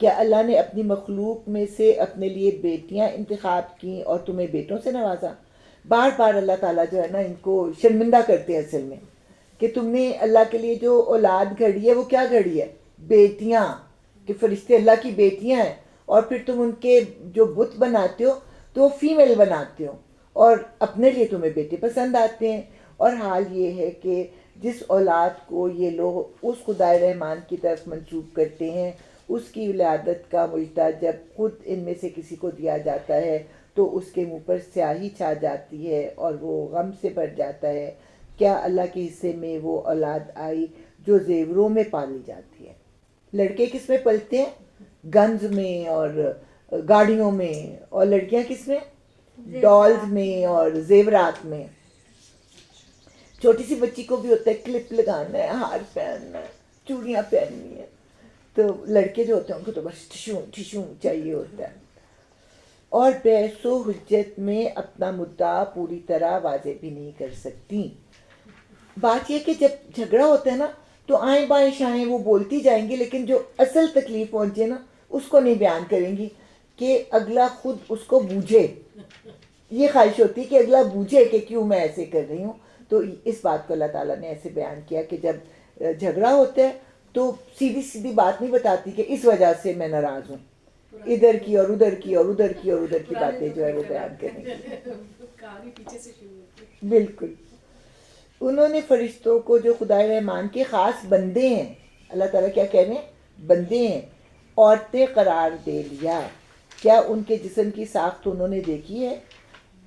کیا اللہ نے اپنی مخلوق میں سے اپنے لیے بیٹیاں انتخاب کیں اور تمہیں بیٹوں سے نوازا؟ بار بار اللہ تعالیٰ جو ہے نا ان کو شرمندہ کرتے ہیں اصل میں، کہ تم نے اللہ کے لیے جو اولاد گھڑی ہے وہ کیا گھڑی ہے؟ بیٹیاں کہ فرشتے اللہ کی بیٹیاں ہیں، اور پھر تم ان کے جو بت بناتے ہو تو وہ فیمیل بناتے ہو اور اپنے لیے تمہیں بیٹے پسند آتے ہیں۔ اور حال یہ ہے کہ جس اولاد کو یہ لوگ اس خدائے رحمان کی طرف منسوب کرتے ہیں، اس کی ولادت کا مجدہ جب خود ان میں سے کسی کو دیا جاتا ہے تو اس کے منہ پر سیاہی چھا جاتی ہے اور وہ غم سے بھر جاتا ہے۔ کیا اللہ کے حصے میں وہ اولاد آئی جو زیوروں میں پالی جاتی ہے؟ لڑکے کس میں پلتے ہیں؟ گنز میں اور گاڑیوں میں، اور لڑکیاں کس میں؟ ڈالز میں اور زیورات میں۔ چھوٹی سی بچی کو بھی ہوتا ہے کلپ لگانا ہے، ہار پہننا ہے، چوڑیاں پہننی ہیں، تو لڑکے جو ہوتے ہیں ان کو تو بس ٹھشوں ٹھشوں چاہیے ہوتا ہے۔ اور بحث و حجت میں اپنا مدعا پوری طرح واضح بھی نہیں کر سکتی۔ بات یہ کہ جب جھگڑا ہوتا ہے نا تو آئیں بائیں شائیں وہ بولتی جائیں گی، لیکن جو اصل تکلیف پہنچے نا اس کو نہیں بیان کریں گی کہ اگلا خود اس کو بوجھے۔ یہ خواہش ہوتی ہے کہ اگلا بوجھے کہ کیوں میں ایسے کر رہی ہوں۔ تو اس بات کو اللہ تعالیٰ نے ایسے بیان کیا کہ جب جھگڑا ہوتا ہے تو سیدھی سیدھی بات نہیں بتاتی کہ اس وجہ سے میں ناراض ہوں، ادھر کی اور ادھر کی اور ادھر کی اور ادھر کی باتیں جو ہے وہ بیان کریں گی۔ بالکل۔ انہوں نے فرشتوں کو جو خدائے رحمان کے خاص بندے ہیں، اللہ تعالیٰ کیا کہہ رہے ہیں؟ بندے ہیں، عورتیں قرار دے لیا۔ کیا ان کے جسم کی ساخت انہوں نے دیکھی ہے؟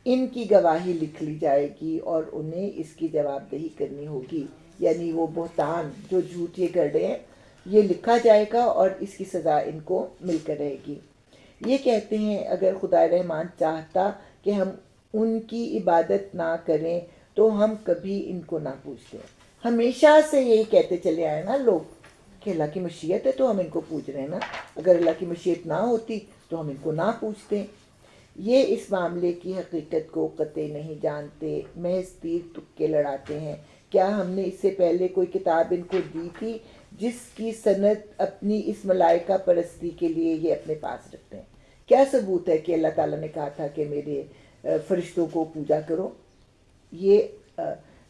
ان کی گواہی لکھ لی جائے گی اور انہیں اس کی جواب دہی کرنی ہوگی، یعنی وہ بہتان جو جھوٹ یہ کر رہے ہیں یہ لکھا جائے گا اور اس کی سزا ان کو مل کر رہے گی۔ یہ کہتے ہیں اگر خدا رحمان چاہتا کہ ہم ان کی عبادت نہ کریں تو ہم کبھی ان کو نہ پوچھتے۔ ہمیشہ سے یہی کہتے چلے آئے نا لوگ کہ اللہ کی مشیت ہے تو ہم ان کو پوچھ رہے ہیں نا، اگر اللہ کی مشیت نہ ہوتی تو ہم ان کو نہ پوچھتے۔ یہ اس معاملے کی حقیقت کو قطع نہیں جانتے، محض تیر تکے لڑاتے ہیں۔ کیا ہم نے اس سے پہلے کوئی کتاب ان کو دی تھی جس کی سند اپنی اس ملائکہ پرستی کے لیے یہ اپنے پاس رکھتے ہیں؟ کیا ثبوت ہے کہ اللہ تعالیٰ نے کہا تھا کہ میرے فرشتوں کو پوجا کرو؟ یہ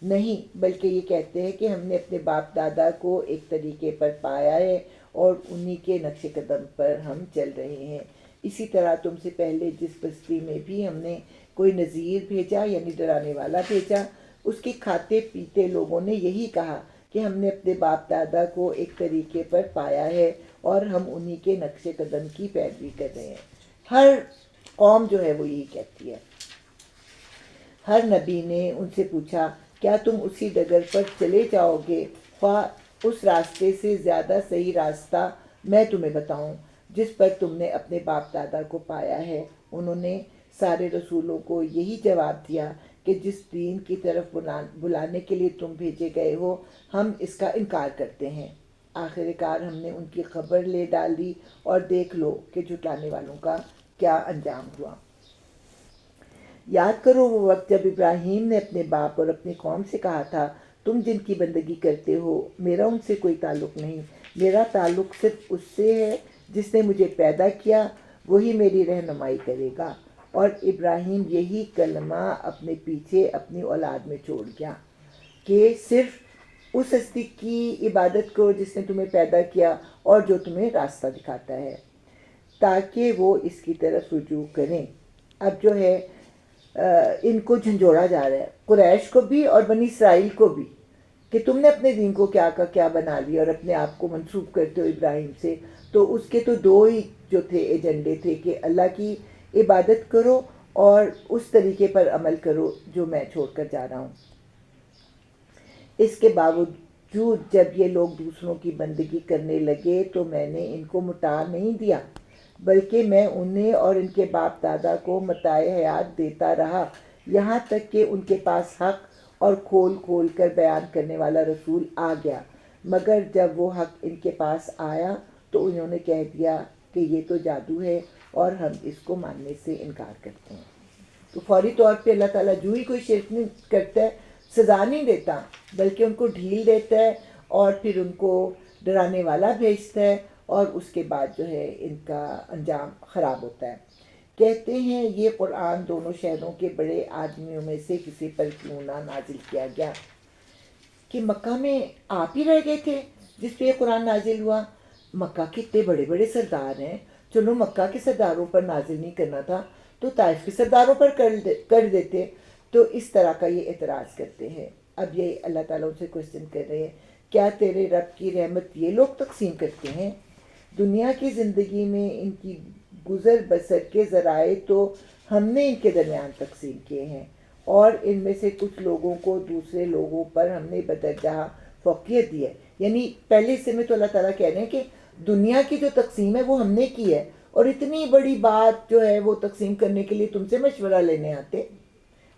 نہیں، بلکہ یہ کہتے ہیں کہ ہم نے اپنے باپ دادا کو ایک طریقے پر پایا ہے اور انہی کے نقش قدم پر ہم چل رہے ہیں۔ اسی طرح تم سے پہلے جس بستی میں بھی ہم نے کوئی نذیر بھیجا یعنی ڈرانے والا بھیجا، اس کے کھاتے پیتے لوگوں نے یہی کہا کہ ہم نے اپنے باپ دادا کو ایک طریقے پر پایا ہے اور ہم انہی کے نقش قدم کی پیروی کر رہے ہیں۔ ہر قوم جو ہے وہ یہی کہتی ہے۔ ہر نبی نے ان سے پوچھا کیا تم اسی ڈگر پر چلے جاؤ گے خواہ اس راستے سے زیادہ صحیح راستہ میں تمہیں بتاؤں جس پر تم نے اپنے باپ دادا کو پایا ہے؟ انہوں نے سارے رسولوں کو یہی جواب دیا کہ جس دین کی طرف بلانے کے لیے تم بھیجے گئے ہو ہم اس کا انکار کرتے ہیں۔ آخر کار ہم نے ان کی خبر لے ڈالی اور دیکھ لو کہ جھٹلانے والوں کا کیا انجام ہوا۔ یاد کرو وہ وقت جب ابراہیم نے اپنے باپ اور اپنی قوم سے کہا تھا تم جن کی بندگی کرتے ہو میرا ان سے کوئی تعلق نہیں، میرا تعلق صرف اس سے ہے جس نے مجھے پیدا کیا، وہی میری رہنمائی کرے گا۔ اور ابراہیم یہی کلمہ اپنے پیچھے اپنی اولاد میں چھوڑ گیا کہ صرف اس ہستی کی عبادت کرو جس نے تمہیں پیدا کیا اور جو تمہیں راستہ دکھاتا ہے، تاکہ وہ اس کی طرف رجوع کریں۔ اب جو ہے ان کو جھنجھوڑا جا رہا ہے، قریش کو بھی اور بنی اسرائیل کو بھی، کہ تم نے اپنے دین کو کیا کا کیا بنا لیا اور اپنے آپ کو منسوب کرتے ہو ابراہیم سے۔ تو اس کے تو دو ہی جو تھے ایجنڈے تھے کہ اللہ کی عبادت کرو اور اس طریقے پر عمل کرو جو میں چھوڑ کر جا رہا ہوں۔ اس کے باوجود جب یہ لوگ دوسروں کی بندگی کرنے لگے تو میں نے ان کو مٹا نہیں دیا، بلکہ میں انہیں اور ان کے باپ دادا کو متاع حیات دیتا رہا یہاں تک کہ ان کے پاس حق اور کھول کھول کر بیان کرنے والا رسول آ گیا، مگر جب وہ حق ان کے پاس آیا تو انہوں نے کہہ دیا کہ یہ تو جادو ہے اور ہم اس کو ماننے سے انکار کرتے ہیں۔ تو فوری طور پہ اللہ تعالیٰ جو ہی کوئی شرک نہیں کرتا ہے سزا نہیں دیتا، بلکہ ان کو ڈھیل دیتا ہے اور پھر ان کو ڈرانے والا بھیجتا ہے اور اس کے بعد جو ہے ان کا انجام خراب ہوتا ہے۔ کہتے ہیں یہ قرآن دونوں شہروں کے بڑے آدمیوں میں سے کسی پر کیوں نہ نازل کیا گیا؟ کہ مکہ میں آپ ہی رہ گئے تھے جس پہ یہ قرآن نازل ہوا؟ مکہ کے اتنے بڑے بڑے سردار ہیں، چلو مکہ کے سرداروں پر نازل نہیں کرنا تھا تو طائف کے سرداروں پر کر دیتے. تو اس طرح کا یہ اعتراض کرتے ہیں. اب یہ اللہ تعالیٰ ان سے کوشچن کر رہے ہیں، کیا تیرے رب کی رحمت یہ لوگ تقسیم کرتے ہیں؟ دنیا کی زندگی میں ان کی گزر بسر کے ذرائع تو ہم نے ان کے درمیان تقسیم کیے ہیں، اور ان میں سے کچھ لوگوں کو دوسرے لوگوں پر ہم نے بدرجہ فوقیت دی ہے. یعنی پہلے حصے میں تو اللہ تعالیٰ کہہ رہے ہیں کہ دنیا کی جو تقسیم ہے وہ ہم نے کی ہے، اور اتنی بڑی بات جو ہے وہ تقسیم کرنے کے لیے تم سے مشورہ لینے آتے.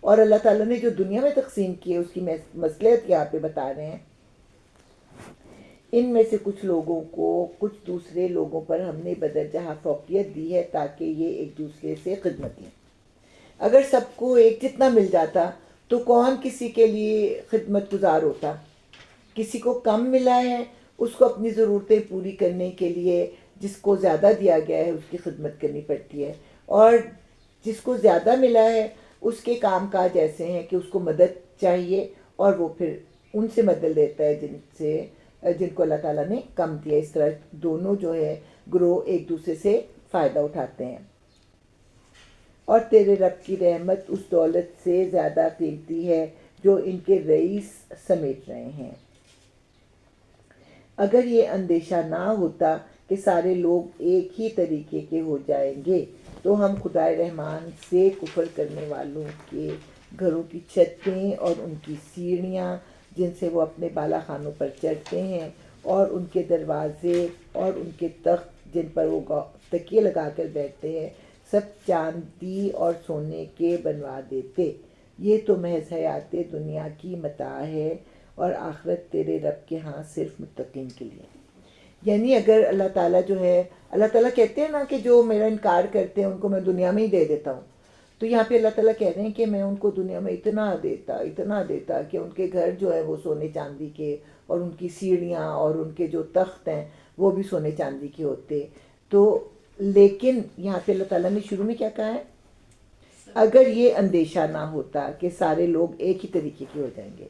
اور اللہ تعالیٰ نے جو دنیا میں تقسیم کی ہے اس کی مصلحت یہاں پہ بتا رہے ہیں. ان میں سے کچھ لوگوں کو کچھ دوسرے لوگوں پر ہم نے بدرجہ فوقیت دی ہے تاکہ یہ ایک دوسرے سے خدمت لیں. اگر سب کو ایک جتنا مل جاتا تو کون کسی کے لیے خدمت گزار ہوتا؟ کسی کو کم ملا ہے اس کو اپنی ضرورتیں پوری کرنے کے لیے جس کو زیادہ دیا گیا ہے اس کی خدمت کرنی پڑتی ہے، اور جس کو زیادہ ملا ہے اس کے کام کاج ایسے ہیں کہ اس کو مدد چاہیے اور وہ پھر ان سے مدد لیتا ہے جن کو اللہ تعالیٰ نے کم دیا. اس طرح دونوں جو ہے گروہ ایک دوسرے سے فائدہ اٹھاتے ہیں. اور تیرے رب کی رحمت اس دولت سے زیادہ قیمتی ہے جو ان کے رئیس سمیٹ رہے ہیں. اگر یہ اندیشہ نہ ہوتا کہ سارے لوگ ایک ہی طریقے کے ہو جائیں گے تو ہم خدائے رحمان سے کفر کرنے والوں کے گھروں کی چھتیں اور ان کی سیڑھیاں جن سے وہ اپنے بالا خانوں پر چڑھتے ہیں اور ان کے دروازے اور ان کے تخت جن پر وہ تکیے لگا کر بیٹھتے ہیں سب چاندی اور سونے کے بنوا دیتے. یہ تو محض حیات دنیا کی متاع ہے اور آخرت تیرے رب کے ہاں صرف متقین کے لیے. یعنی اگر اللہ تعالیٰ جو ہے، اللہ تعالیٰ کہتے ہیں نا کہ جو میرا انکار کرتے ہیں ان کو میں دنیا میں ہی دے دیتا ہوں، تو یہاں پہ اللہ تعالیٰ کہہ رہے ہیں کہ میں ان کو دنیا میں اتنا دیتا کہ ان کے گھر جو ہے وہ سونے چاندی کے، اور ان کی سیڑھیاں اور ان کے جو تخت ہیں وہ بھی سونے چاندی کے ہوتے. تو لیکن یہاں پہ اللہ تعالیٰ نے شروع میں کیا کہا ہے؟ اگر یہ اندیشہ نہ ہوتا کہ سارے لوگ ایک ہی طریقے کے ہو جائیں گے.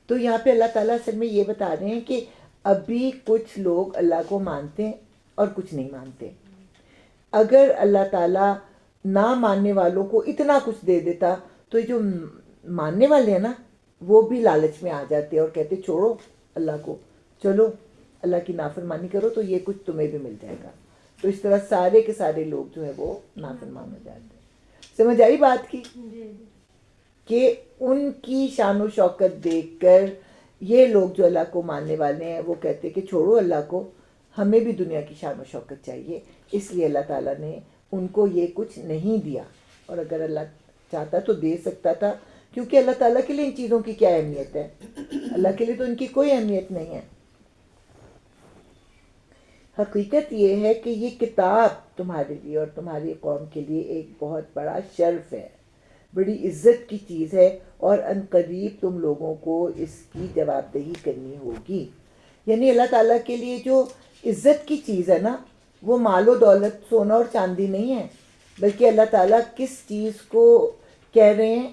تو یہاں پہ اللہ تعالیٰ اصل میں یہ بتا رہے ہیں کہ ابھی کچھ لوگ اللہ کو مانتے ہیں اور کچھ نہیں مانتے. اگر اللہ تعالیٰ نہ ماننے والوں کو اتنا کچھ دے دیتا تو جو ماننے والے ہیں نا وہ بھی لالچ میں آ جاتے اور کہتے چھوڑو اللہ کو، چلو اللہ کی نافرمانی کرو تو یہ کچھ تمہیں بھی مل جائے گا. تو اس طرح سارے کے سارے لوگ جو ہے وہ نافرمان ہو جاتے ہیں. سمجھ آئی بات کی؟ کہ ان کی شان و شوکت دیکھ کر یہ لوگ جو اللہ کو ماننے والے ہیں وہ کہتے کہ چھوڑو اللہ کو، ہمیں بھی دنیا کی شان و شوکت چاہیے. اس لیے اللہ تعالیٰ نے ان کو یہ کچھ نہیں دیا، اور اگر اللہ چاہتا تو دے سکتا تھا، کیونکہ اللہ تعالیٰ کے لیے ان چیزوں کی کیا اہمیت ہے؟ اللہ کے لیے تو ان کی کوئی اہمیت نہیں ہے. حقیقت یہ ہے کہ یہ کتاب تمہارے لیے اور تمہاری قوم کے لیے ایک بہت بڑا شرف ہے، بڑی عزت کی چیز ہے، اور ان قریب تم لوگوں کو اس کی جواب دہی کرنی ہوگی. یعنی اللہ تعالیٰ کے لیے جو عزت کی چیز ہے نا وہ مال و دولت، سونا اور چاندی نہیں ہے، بلکہ اللہ تعالیٰ کس چیز کو کہہ رہے ہیں،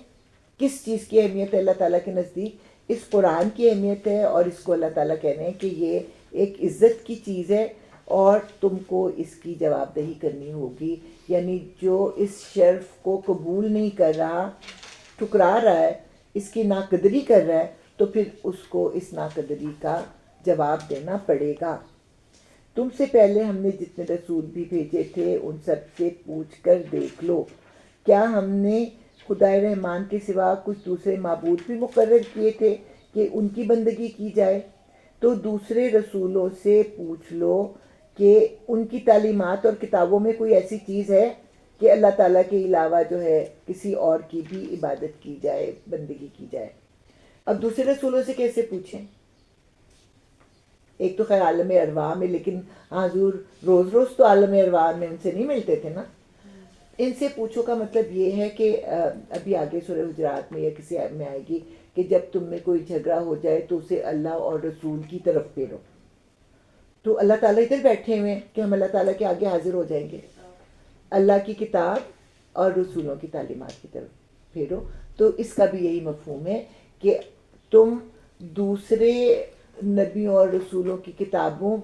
کس چیز کی اہمیت ہے اللہ تعالیٰ کے نزدیک؟ اس قرآن کی اہمیت ہے، اور اس کو اللہ تعالیٰ کہہ رہے ہیں کہ یہ ایک عزت کی چیز ہے اور تم کو اس کی جواب دہی کرنی ہوگی. یعنی جو اس شرف کو قبول نہیں کر رہا، ٹھکرا رہا ہے، اس کی ناقدری کر رہا ہے، تو پھر اس کو اس ناقدری کا جواب دینا پڑے گا. تم سے پہلے ہم نے جتنے رسول بھی بھیجے تھے ان سب سے پوچھ کر دیکھ لو، کیا ہم نے خدائے رحمان کے سوا کچھ دوسرے معبود بھی مقرر کیے تھے کہ ان کی بندگی کی جائے؟ تو دوسرے رسولوں سے پوچھ لو کہ ان کی تعلیمات اور کتابوں میں کوئی ایسی چیز ہے کہ اللہ تعالیٰ کے علاوہ جو ہے کسی اور کی بھی عبادت کی جائے، بندگی کی جائے. اب دوسرے رسولوں سے کیسے پوچھیں؟ ایک تو خیر عالم ارواح میں، لیکن حضور روز روز تو عالم ارواح میں ان سے نہیں ملتے تھے نا. ان سے پوچھو کا مطلب یہ ہے کہ ابھی آگے سورہ حجرات میں یا کسی آیت میں آئے گی کہ جب تم میں کوئی جھگڑا ہو جائے تو اسے اللہ اور رسول کی طرف پھیرو. تو اللہ تعالیٰ ادھر بیٹھے ہوئے ہیں کہ ہم اللہ تعالیٰ کے آگے حاضر ہو جائیں گے، اللہ کی کتاب اور رسولوں کی تعلیمات کی طرف پھیرو. تو اس کا بھی یہی مفہوم ہے کہ تم دوسرے نبیوں اور رسولوں کی کتابوں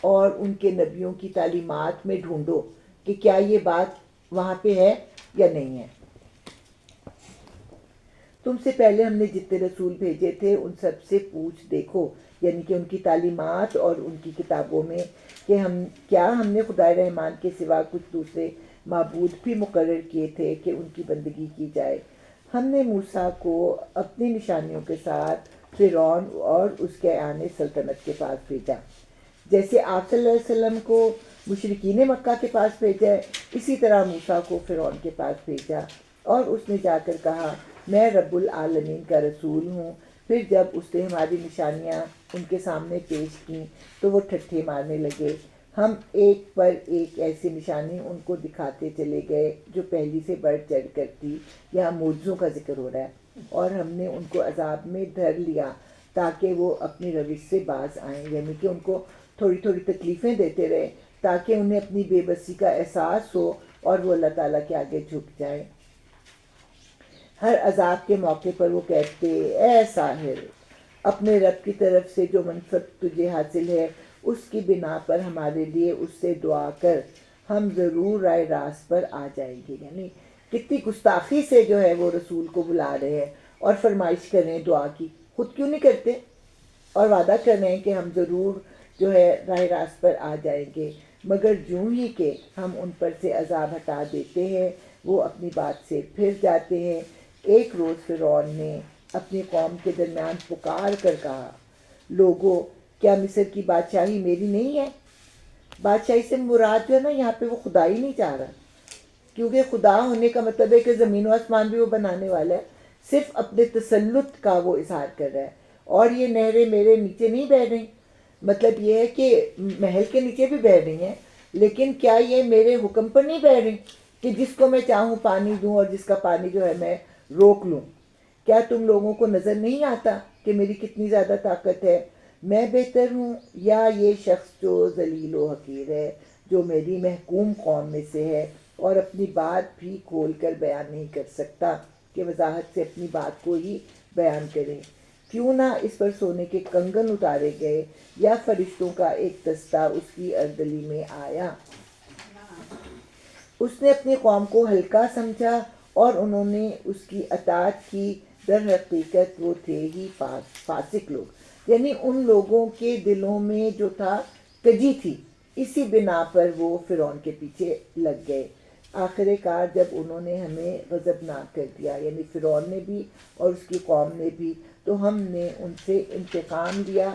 اور ان کے نبیوں کی تعلیمات میں ڈھونڈو کہ کیا یہ بات وہاں پہ ہے یا نہیں ہے۔ تم سے پہلے ہم نے جتنے رسول بھیجے تھے ان سب سے پوچھ دیکھو، یعنی کہ ان کی تعلیمات اور ان کی کتابوں میں، کہ ہم نے خدائے رحمان کے سوا کچھ دوسرے معبود بھی مقرر کیے تھے کہ ان کی بندگی کی جائے۔ ہم نے موسیٰ کو اپنی نشانیوں کے ساتھ فرعون اور اس کے ایان سلطنت کے پاس بھیجا، جیسے آپ صلی اللہ علیہ وسلم کو مشرکین مکہ کے پاس بھیجا ہے، اسی طرح موسیٰ کو فرعون کے پاس بھیجا، اور اس نے جا کر کہا میں رب العالمین کا رسول ہوں۔ پھر جب اس نے ہماری نشانیاں ان کے سامنے پیش کیں تو وہ ٹھٹھے مارنے لگے۔ ہم ایک پر ایک ایسی نشانی ان کو دکھاتے چلے گئے جو پہلی سے بڑھ چڑھ کر تھی۔ یہاں معجزوں کا ذکر ہو رہا ہے۔ اور ہم نے ان کو عذاب میں دھر لیا تاکہ وہ اپنی روش سے باز آئیں، یعنی کہ ان کو تھوڑی تھوڑی تکلیفیں دیتے رہے تاکہ انہیں اپنی بے بسی کا احساس ہو اور وہ اللہ تعالیٰ کے آگے جھک جائیں۔ ہر عذاب کے موقع پر وہ کہتے اے ساحر، اپنے رب کی طرف سے جو منفعت تجھے حاصل ہے اس کی بنا پر ہمارے لیے اس سے دعا کر، ہم ضرور رائے راست پر آ جائیں گے۔ یعنی کتنی گستاخی سے جو ہے وہ رسول کو بلا رہے ہیں اور فرمائش کر رہے ہیں دعا کی، خود کیوں نہیں کرتے، اور وعدہ کر رہے ہیں کہ ہم ضرور جو ہے راہ راست پر آ جائیں گے، مگر جوں ہی کہ ہم ان پر سے عذاب ہٹا دیتے ہیں وہ اپنی بات سے پھر جاتے ہیں۔ ایک روز فرعون نے اپنی قوم کے درمیان پکار کر کہا، لوگو کیا مصر کی بادشاہی میری نہیں ہے؟ بادشاہی سے مراد جو ہے نا یہاں پہ وہ خدا ہی نہیں چاہ رہا، کیونکہ خدا ہونے کا مطلب ہے کہ زمین و آسمان بھی وہ بنانے والا ہے، صرف اپنے تسلط کا وہ اظہار کر رہا ہے۔ اور یہ نہریں میرے نیچے نہیں بہہ رہی، مطلب یہ ہے کہ محل کے نیچے بھی بہہ رہی ہیں، لیکن کیا یہ میرے حکم پر نہیں بہہ رہی کہ جس کو میں چاہوں پانی دوں اور جس کا پانی جو ہے میں روک لوں؟ کیا تم لوگوں کو نظر نہیں آتا کہ میری کتنی زیادہ طاقت ہے؟ میں بہتر ہوں یا یہ شخص جو ذلیل و حقیر ہے، جو میری محکوم قوم میں سے ہے اور اپنی بات بھی کھول کر بیان نہیں کر سکتا کہ وضاحت سے اپنی بات کو ہی بیان کریں؟ کیوں نہ اس پر سونے کے کنگن اتارے گئے یا فرشتوں کا ایک دستہ اس کی اردلی میں آیا۔ اس نے اپنی قوم کو ہلکا سمجھا اور انہوں نے اس کی اطاعت کی، در حقیقت وہ تھے ہی فاسق لوگ، یعنی ان لوگوں کے دلوں میں جو تھا کجی تھی، اسی بنا پر وہ فرعون کے پیچھے لگ گئے۔ آخر کار جب انہوں نے ہمیں غضبناک کر دیا، یعنی فرعون نے بھی اور اس کی قوم نے بھی، تو ہم نے ان سے انتقام لیا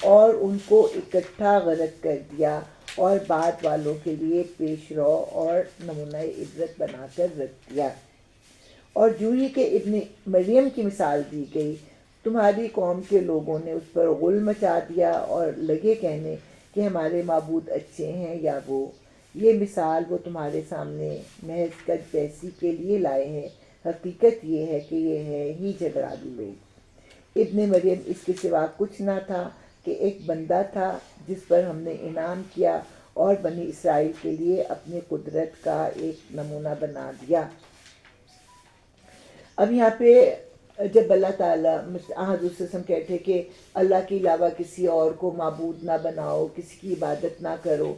اور ان کو اکٹھا غرق کر دیا اور بعد والوں کے لیے پیش رو اور نمونہ عبرت بنا کر رکھ دیا۔ اور جو ہی کہ ابن مریم کی مثال دی گئی، تمہاری قوم کے لوگوں نے اس پر غل مچا دیا اور لگے کہنے کہ ہمارے معبود اچھے ہیں یا وہ۔ یہ مثال وہ تمہارے سامنے محض کج بیسی کے لیے لائے ہیں، حقیقت یہ ہے کہ یہ ہے ہی جھگڑالو لوگ۔ ابن مریم اس کے سوا کچھ نہ تھا کہ ایک بندہ تھا جس پر ہم نے انعام کیا اور بنی اسرائیل کے لیے اپنی قدرت کا ایک نمونہ بنا دیا۔ اب یہاں پہ جب اللہ تعالیٰ حضور صلی اللہ علیہ وسلم کہتے ہیں کہ اللہ کے علاوہ کسی اور کو معبود نہ بناؤ، کسی کی عبادت نہ کرو،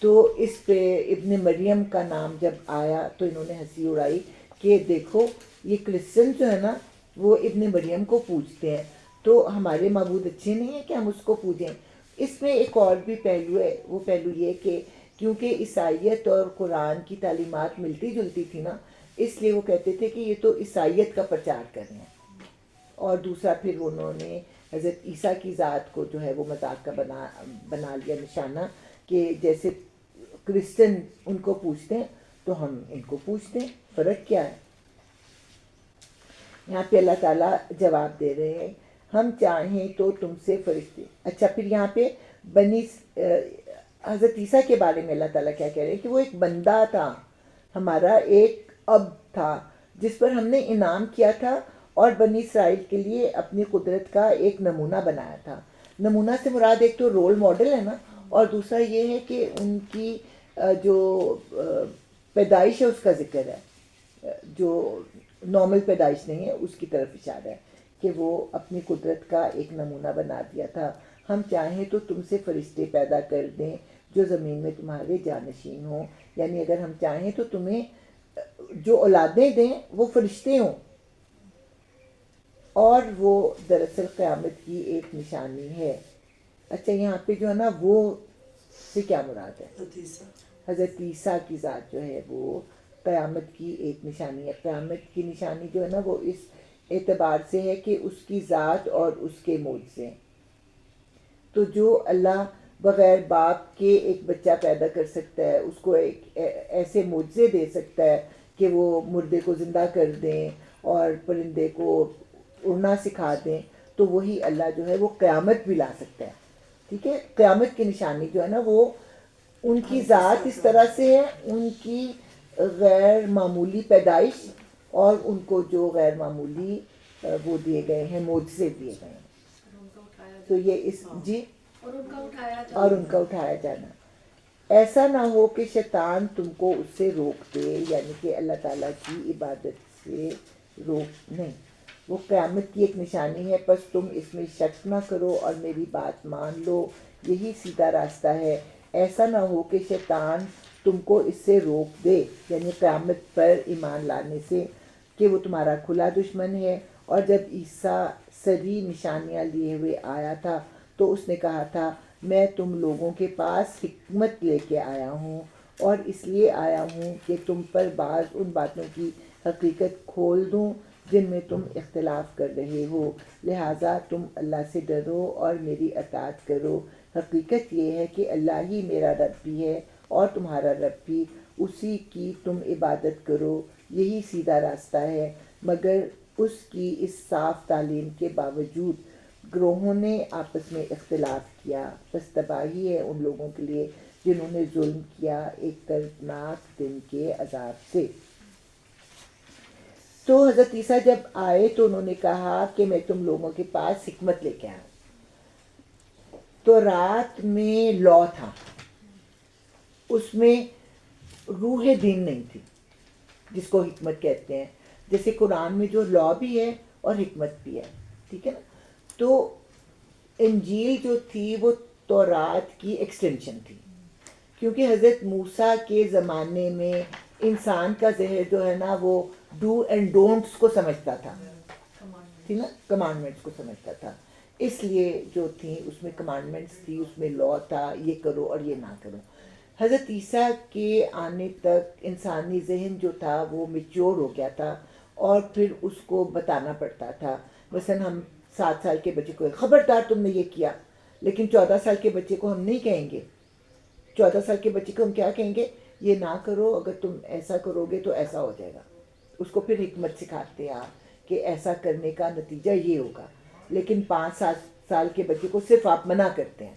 تو اس پہ ابن مریم کا نام جب آیا تو انہوں نے ہنسی اڑائی کہ دیکھو یہ کرسچن جو ہے نا وہ ابن مریم کو پوجتے ہیں، تو ہمارے معبود اچھے نہیں ہیں کہ ہم اس کو پوجیں؟ اس میں ایک اور بھی پہلو ہے، وہ پہلو یہ کہ کیونکہ عیسائیت اور قرآن کی تعلیمات ملتی جلتی تھی نا، اس لیے وہ کہتے تھے کہ یہ تو عیسائیت کا پرچار کر رہے ہیں۔ اور دوسرا پھر انہوں نے حضرت عیسیٰ کی ذات کو جو ہے وہ مذاق کا بنا لیا نشانہ، کہ جیسے کرسچن ان کو پوچھتے ہیں تو ہم ان کو پوچھتے ہیں، فرق کیا ہے؟ یہاں پہ اللہ تعالیٰ جواب دے رہے ہیں ہم چاہیں تو تم سے فرشتے۔ اچھا پھر یہاں پہ حضرت عیسیٰ کے بارے میں اللہ تعالیٰ کیا کہہ رہے ہیں کہ وہ ایک بندہ تھا، ہمارا ایک اب تھا جس پر ہم نے انعام کیا تھا اور بنی اسرائیل کے لیے اپنی قدرت کا ایک نمونہ بنایا تھا۔ نمونہ سے مراد ایک تو رول ماڈل ہے نا، اور دوسرا یہ ہے کہ ان کی جو پیدائش ہے اس کا ذکر ہے، جو نارمل پیدائش نہیں ہے اس کی طرف اشارہ ہے کہ وہ اپنی قدرت کا ایک نمونہ بنا دیا تھا۔ ہم چاہیں تو تم سے فرشتے پیدا کر دیں جو زمین میں تمہارے جانشین ہوں، یعنی اگر ہم چاہیں تو تمہیں جو اولادیں دیں وہ فرشتے ہوں، اور وہ دراصل قیامت کی ایک نشانی ہے۔ اچھا یہاں پہ جو ہے نا وہ سے کیا مراد ہے؟ حضرت عیسیٰ کی ذات جو ہے وہ قیامت کی ایک نشانی ہے۔ قیامت کی نشانی جو ہے نا وہ اس اعتبار سے ہے کہ اس کی ذات اور اس کے معجزے۔ تو جو اللہ بغیر باپ کے ایک بچہ پیدا کر سکتا ہے، اس کو ایک ایسے معجزے دے سکتا ہے کہ وہ مردے کو زندہ کر دیں اور پرندے کو اڑنا سکھا دیں، تو وہی اللہ جو ہے وہ قیامت بھی لا سکتا ہے۔ ٹھیک ہے، قیامت کی نشانی جو ہے نا وہ ان کی ذات اس طرح سے ہے، ان کی غیر معمولی پیدائش اور ان کو جو غیر معمولی وہ دیے گئے ہیں، معجزے دیے گئے ہیں۔ تو یہ اس جی اور ان کا اٹھایا جانا، ایسا نہ ہو کہ شیطان تم کو اس سے روک دے، یعنی کہ اللہ تعالیٰ کی عبادت سے روک نہیں، وہ قیامت کی ایک نشانی ہے، پس تم اس میں شک نہ کرو اور میری بات مان لو، یہی سیدھا راستہ ہے۔ ایسا نہ ہو کہ شیطان تم کو اس سے روک دے، یعنی قیامت پر ایمان لانے سے، کہ وہ تمہارا کھلا دشمن ہے۔ اور جب عیسیٰ سری نشانیاں لیے ہوئے آیا تھا تو اس نے کہا تھا، میں تم لوگوں کے پاس حکمت لے کے آیا ہوں، اور اس لیے آیا ہوں کہ تم پر بعض ان باتوں کی حقیقت کھول دوں جن میں تم اختلاف کر رہے ہو، لہٰذا تم اللہ سے ڈرو اور میری اطاعت کرو۔ حقیقت یہ ہے کہ اللہ ہی میرا رب بھی ہے اور تمہارا رب بھی، اسی کی تم عبادت کرو، یہی سیدھا راستہ ہے۔ مگر اس کی اس صاف تعلیم کے باوجود گروہوں نے آپس میں اختلاف کیا، بس تباہی ہے ان لوگوں کے لیے جنہوں نے ظلم کیا ایک دردناک دن کے عذاب سے۔ تو حضرت عیسیٰ جب آئے تو انہوں نے کہا کہ میں تم لوگوں کے پاس حکمت لے کے آیا ہوں۔ تو رات میں لا تھا، اس میں روح دین نہیں تھی جس کو حکمت کہتے ہیں، جیسے قرآن میں جو لا بھی ہے اور حکمت بھی ہے، ٹھیک ہے نا۔ تو انجیل جو تھی وہ تورات کی ایکسٹینشن تھی، کیونکہ حضرت موسیٰ کے زمانے میں انسان کا ذہن جو ہے نا وہ ڈو اینڈ ڈونٹس کو سمجھتا تھا، تھی نا، کمانڈمنٹس کو سمجھتا تھا، اس لیے جو تھی اس میں کمانڈمنٹس تھی، اس میں لا تھا، یہ کرو اور یہ نہ کرو۔ حضرت عیسیٰ کے آنے تک انسانی ذہن جو تھا وہ میچور ہو گیا تھا، اور پھر اس کو بتانا پڑتا تھا۔ مثلا ہم 7 سال کے بچے کو خبردار تم نے یہ کیا، لیکن 14 سال کے بچے کو ہم نہیں کہیں گے، 14 سال کے بچے کو ہم کیا کہیں گے، یہ نہ کرو، اگر تم ایسا کرو گے تو ایسا ہو جائے گا۔ اس کو پھر حکمت سکھاتے آپ کہ ایسا کرنے کا نتیجہ یہ ہوگا، لیکن 5-7 سال کے بچے کو صرف آپ منع کرتے ہیں،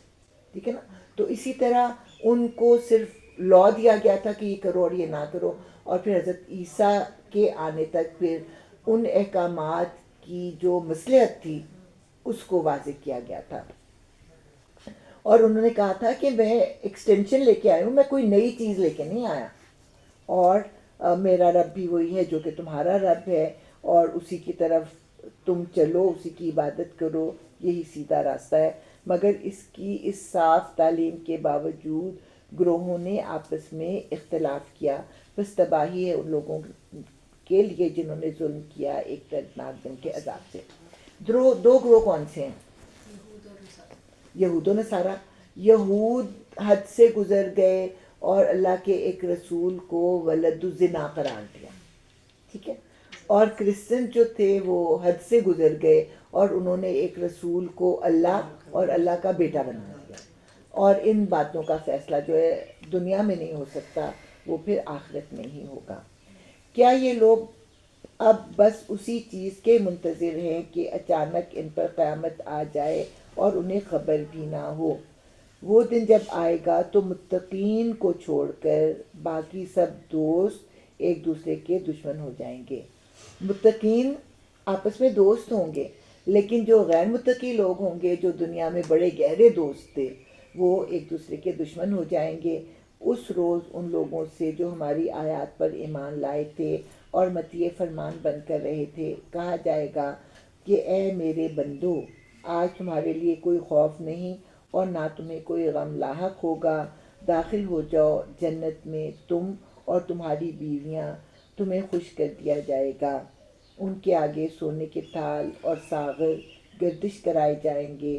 ٹھیک ہے نا۔ تو اسی طرح ان کو صرف لا دیا گیا تھا کہ یہ کرو اور یہ نہ کرو، اور پھر حضرت عیسیٰ کے آنے تک پھر ان احکامات کی جو مصلحت تھی اس کو واضح کیا گیا تھا، اور انہوں نے کہا تھا کہ میں ایکسٹینشن لے کے آیا ہوں، میں کوئی نئی چیز لے کے نہیں آیا، اور میرا رب بھی وہی ہے جو کہ تمہارا رب ہے، اور اسی کی طرف تم چلو، اسی کی عبادت کرو، یہی سیدھا راستہ ہے۔ مگر اس کی اس صاف تعلیم کے باوجود گروہوں نے آپس میں اختلاف کیا، بس تباہی ہے ان لوگوں کے لیے جنہوں نے ظلم کیا ایک دردناک دن کے عذاب سے۔ دو گروہ کون سے ہیں؟ یہود و نصارہ۔ یہود حد سے گزر گئے اور اللہ کے ایک رسول کو ولد الزنا قرار دیا، ٹھیک ہے، اور کرسچن جو تھے وہ حد سے گزر گئے اور انہوں نے ایک رسول کو اللہ اور اللہ کا بیٹا بنا دیا، اور ان باتوں کا فیصلہ جو ہے دنیا میں نہیں ہو سکتا، وہ پھر آخرت میں ہی ہوگا۔ کیا یہ لوگ اب بس اسی چیز کے منتظر ہیں کہ اچانک ان پر قیامت آ جائے اور انہیں خبر بھی نہ ہو؟ وہ دن جب آئے گا تو متقین کو چھوڑ کر باقی سب دوست ایک دوسرے کے دشمن ہو جائیں گے۔ متقین آپس میں دوست ہوں گے، لیکن جو غیر متقی لوگ ہوں گے، جو دنیا میں بڑے گہرے دوست تھے، وہ ایک دوسرے کے دشمن ہو جائیں گے۔ اس روز ان لوگوں سے جو ہماری آیات پر ایمان لائے تھے اور مطیع فرمان بن کر رہے تھے کہا جائے گا کہ اے میرے بندو، آج تمہارے لیے کوئی خوف نہیں اور نہ تمہیں کوئی غم لاحق ہوگا، داخل ہو جاؤ جنت میں، تم اور تمہاری بیویاں، تمہیں خوش کر دیا جائے گا، ان کے آگے سونے کے تھال اور ساغر گردش کرائے جائیں گے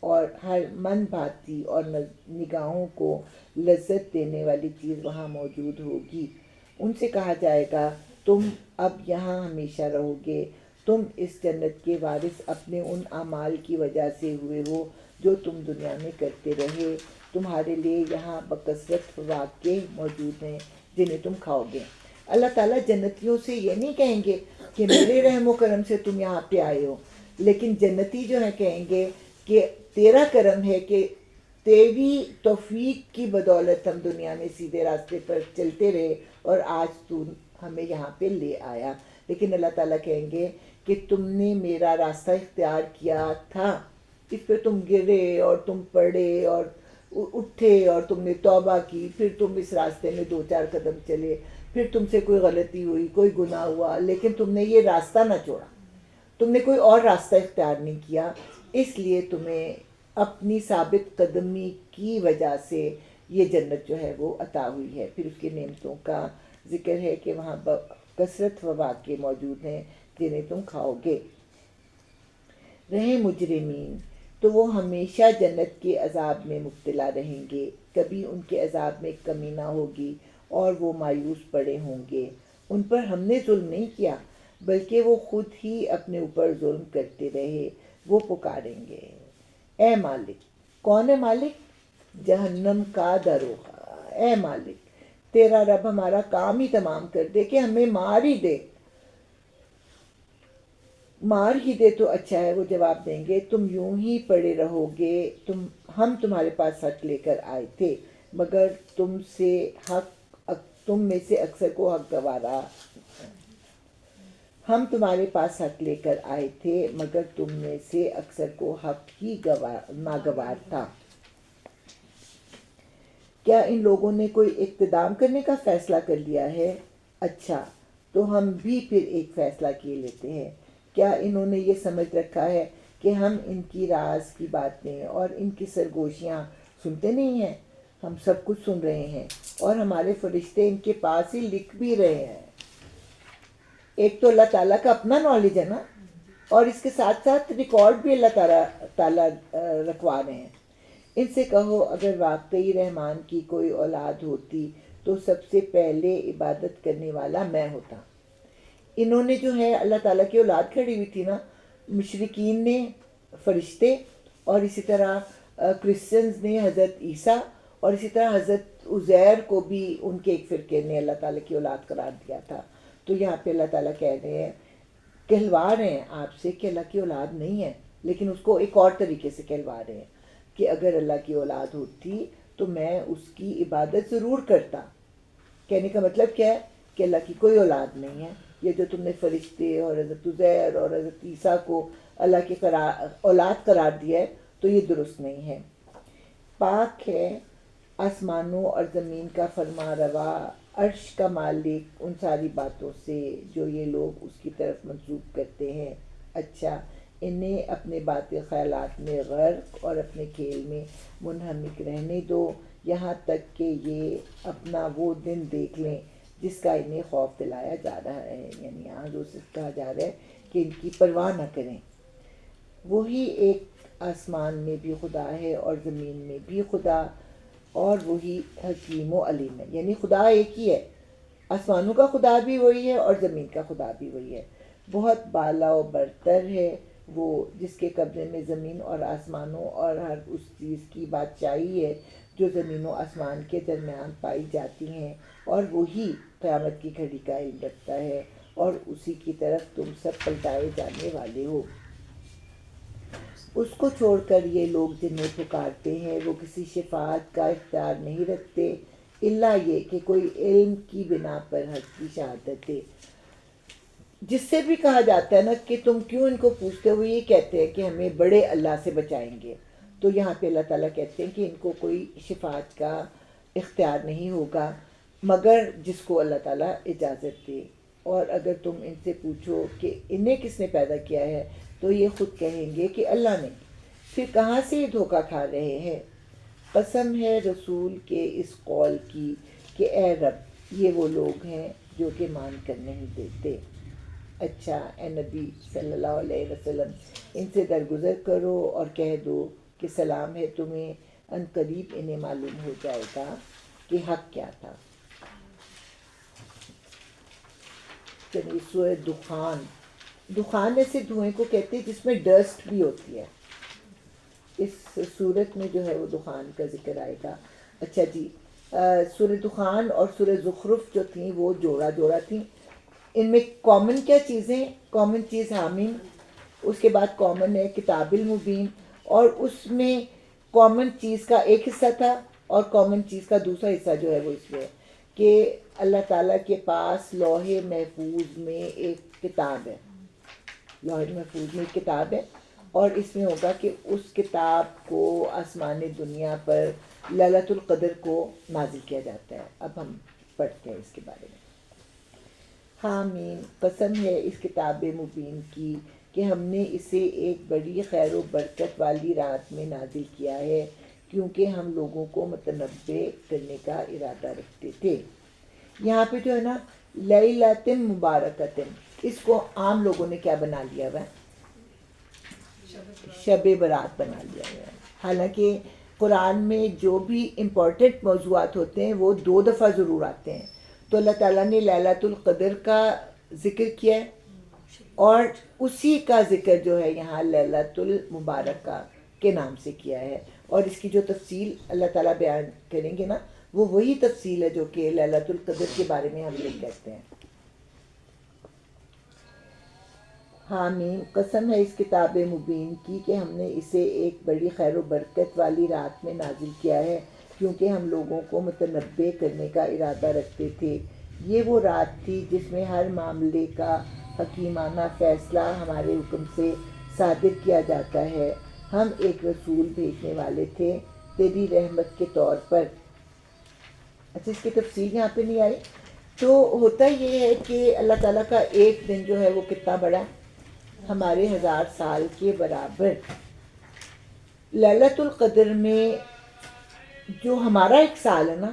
اور ہر من بھاتی اور نگاہوں کو لذت دینے والی چیز وہاں موجود ہوگی۔ ان سے کہا جائے گا تم اب یہاں ہمیشہ رہو گے، تم اس جنت کے وارث اپنے ان اعمال کی وجہ سے ہوئے ہو جو تم دنیا میں کرتے رہے، تمہارے لیے یہاں بکثرت فواکہ موجود ہیں جنہیں تم کھاؤ گے۔ اللہ تعالیٰ جنتیوں سے یہ نہیں کہیں گے کہ میرے رحم و کرم سے تم یہاں پہ آئے ہو، لیکن جنتی جو ہیں کہیں گے کہ تیرا کرم ہے کہ تیری توفیق کی بدولت ہم دنیا میں سیدھے راستے پر چلتے رہے اور آج تو ہمیں یہاں پہ لے آیا۔ لیکن اللہ تعالیٰ کہیں گے کہ تم نے میرا راستہ اختیار کیا تھا، اس پہ تم گرے اور تم پڑے اور اٹھے اور تم نے توبہ کی، پھر تم اس راستے میں 2-4 قدم چلے، پھر تم سے کوئی غلطی ہوئی، کوئی گناہ ہوا، لیکن تم نے یہ راستہ نہ چھوڑا، تم نے کوئی اور راستہ اختیار نہیں کیا، اس لیے تمہیں اپنی ثابت قدمی کی وجہ سے یہ جنت جو ہے وہ عطا ہوئی ہے۔ پھر اس کی نعمتوں کا ذکر ہے کہ وہاں کثرت فواکہ موجود ہیں جنہیں تم کھاؤ گے۔ رہے مجرمین تو وہ ہمیشہ جنت کے عذاب میں مبتلا رہیں گے، کبھی ان کے عذاب میں کمی نہ ہوگی اور وہ مایوس پڑے ہوں گے۔ ان پر ہم نے ظلم نہیں کیا بلکہ وہ خود ہی اپنے اوپر ظلم کرتے رہے۔ وہ پکاریں گے اے مالک، کون ہے مالک؟ جہنم کا دروغہ، اے مالک تیرا رب ہمارا کام ہی تمام کر دے کہ ہمیں مار ہی دے، مار ہی دے تو اچھا ہے۔ وہ جواب دیں گے تم یوں ہی پڑے رہو گے، ہم تمہارے پاس حق لے کر آئے تھے مگر تم میں سے اکثر کو حق گوارا، ہم تمہارے پاس حق لے کر آئے تھے مگر تم میں سے اکثر کو حق ہی ناگوار تھا۔ کیا ان لوگوں نے کوئی اقتدام کرنے کا فیصلہ کر لیا ہے؟ اچھا تو ہم بھی پھر ایک فیصلہ کیے لیتے ہیں۔ کیا انہوں نے یہ سمجھ رکھا ہے کہ ہم ان کی راز کی باتیں اور ان کی سرگوشیاں سنتے نہیں ہیں؟ ہم سب کچھ سن رہے ہیں اور ہمارے فرشتے ان کے پاس ہی لکھ بھی رہے ہیں۔ ایک تو اللہ تعالیٰ کا اپنا نالج ہے نا، اور اس کے ساتھ ساتھ ریکارڈ بھی اللہ تعالیٰ رکھوا رہے ہیں۔ ان سے کہو اگر واقعی رحمان کی کوئی اولاد ہوتی تو سب سے پہلے عبادت کرنے والا میں ہوتا۔ انہوں نے جو ہے اللہ تعالیٰ کی اولاد کھڑی ہوئی تھی نا، مشرکین نے فرشتے، اور اسی طرح کرسچنز نے حضرت عیسیٰ، اور اسی طرح حضرت عزیر کو بھی ان کے ایک فرقے نے اللہ تعالیٰ کی اولاد قرار دیا تھا۔ تو یہاں پہ اللہ تعالیٰ کہہ رہے ہیں، کہلوا رہے ہیں آپ سے کہ اللہ کی اولاد نہیں ہے، لیکن اس کو ایک اور طریقے سے کہلوا رہے ہیں کہ اگر اللہ کی اولاد ہوتی تو میں اس کی عبادت ضرور کرتا۔ کہنے کا مطلب کیا ہے کہ اللہ کی کوئی اولاد نہیں ہے۔ یہ جو تم نے فرشتے اور حضرت عزیر اور حضرت عیسیٰ کو اللہ کی اولاد قرار دیا ہے تو یہ درست نہیں ہے۔ پاک ہے آسمانوں اور زمین کا فرما روا، عرش کا مالک ان ساری باتوں سے جو یہ لوگ اس کی طرف منسوب کرتے ہیں۔ اچھا انہیں اپنے باطل خیالات میں غرق اور اپنے کھیل میں منہمک رہنے دو، یہاں تک کہ یہ اپنا وہ دن دیکھ لیں جس کا انہیں خوف دلایا جا رہا ہے۔ یعنی یہاں جو کہا جا رہا ہے کہ ان کی پرواہ نہ کریں۔ وہی ایک آسمان میں بھی خدا ہے اور زمین میں بھی خدا، اور وہی حکیم و علیم ہے۔ یعنی خدا ایک ہی ہے، آسمانوں کا خدا بھی وہی ہے اور زمین کا خدا بھی وہی ہے۔ بہت بالا و برتر ہے وہ جس کے قبضے میں زمین اور آسمانوں اور ہر اس چیز کی بادشاہی ہے جو زمین و آسمان کے درمیان پائی جاتی ہیں، اور وہی قیامت کی گھڑی کا علم رکھتا ہے اور اسی کی طرف تم سب پلٹائے جانے والے ہو۔ اس کو چھوڑ کر یہ لوگ جنہیں پکارتے ہیں وہ کسی شفاعت کا اختیار نہیں رکھتے الا یہ کہ کوئی علم کی بنا پر حق کی شہادت دے۔ جس سے بھی کہا جاتا ہے نا کہ تم کیوں ان کو پوچھتے ہو، یہ کہتے ہیں کہ ہمیں بڑے اللہ سے بچائیں گے، تو یہاں پہ اللہ تعالیٰ کہتے ہیں کہ ان کو کوئی شفاعت کا اختیار نہیں ہوگا مگر جس کو اللہ تعالیٰ اجازت دے۔ اور اگر تم ان سے پوچھو کہ انہیں کس نے پیدا کیا ہے تو یہ خود کہیں گے کہ اللہ نے، پھر کہاں سے یہ دھوکہ کھا رہے ہیں؟ قسم ہے رسول کے اس قول کی کہ اے رب یہ وہ لوگ ہیں جو کہ مان کر نہیں دیتے۔ اچھا اے نبی صلی اللہ علیہ وسلم ان سے درگزر کرو اور کہہ دو کہ سلام ہے تمہیں، ان قریب انہیں معلوم ہو جائے گا کہ حق کیا تھا۔ چلیے سورہ دخان، دخان ایسے دھوئیں کو کہتے ہیں جس میں ڈسٹ بھی ہوتی ہے، اس صورت میں جو ہے وہ دخان کا ذکر آئے گا۔ اچھا جی، سورہ دخان اور سورہ زخرف جو تھیں وہ جوڑا جوڑا تھیں۔ ان میں کامن کیا چیزیں؟ کامن چیز حامیم، اس کے بعد کامن ہے کتاب المبین، اور اس میں کامن چیز کا ایک حصہ تھا اور کامن چیز کا دوسرا حصہ جو ہے وہ اس میں ہے کہ اللہ تعالیٰ کے پاس لوح محفوظ میں ایک کتاب ہے، لوح محفوظ میں ایک کتاب ہے، اور اس میں ہوگا کہ اس کتاب کو آسمان دنیا پر لیلۃ القدر کو نازل کیا جاتا ہے۔ اب ہم پڑھتے ہیں اس کے بارے میں۔ حامیم، قسم ہے اس کتاب مبین کی کہ ہم نے اسے ایک بڑی خیر و برکت والی رات میں نازل کیا ہے، کیونکہ ہم لوگوں کو متنبع کرنے کا ارادہ رکھتے تھے۔ یہاں پہ جو ہے نا لیلۃ مبارکۃ، اس کو عام لوگوں نے کیا بنا لیا ہوا ہے؟ شب برات بنا لیا ہوا ہے۔ حالانکہ قرآن میں جو بھی امپورٹنٹ موضوعات ہوتے ہیں وہ 2 دفعہ ضرور آتے ہیں، تو اللہ تعالیٰ نے لیلۃ القدر کا ذکر کیا ہے اور اسی کا ذکر جو ہے یہاں لیلۃ المبارکہ کے نام سے کیا ہے، اور اس کی جو تفصیل اللہ تعالیٰ بیان کریں گے نا وہ وہی تفصیل ہے جو کہ لیلۃ القدر کے بارے میں ہم لوگ کہتے ہیں۔ حامیم، قسم ہے اس کتاب مبین کی کہ ہم نے اسے ایک بڑی خیر و برکت والی رات میں نازل کیا ہے، کیونکہ ہم لوگوں کو متنبع کرنے کا ارادہ رکھتے تھے۔ یہ وہ رات تھی جس میں ہر معاملے کا حکیمانہ فیصلہ ہمارے حکم سے صادر کیا جاتا ہے۔ ہم ایک رسول بھیجنے والے تھے تیری رحمت کے طور پر۔ اچھا، اس کی تفصیل یہاں پہ نہیں آئی، تو ہوتا یہ ہے کہ اللہ تعالیٰ کا ایک دن جو ہے وہ کتنا بڑا ہے؟ ہمارے 1000 سال کے برابر۔ لیلۃ القدر میں جو ہمارا ایک سال ہے نا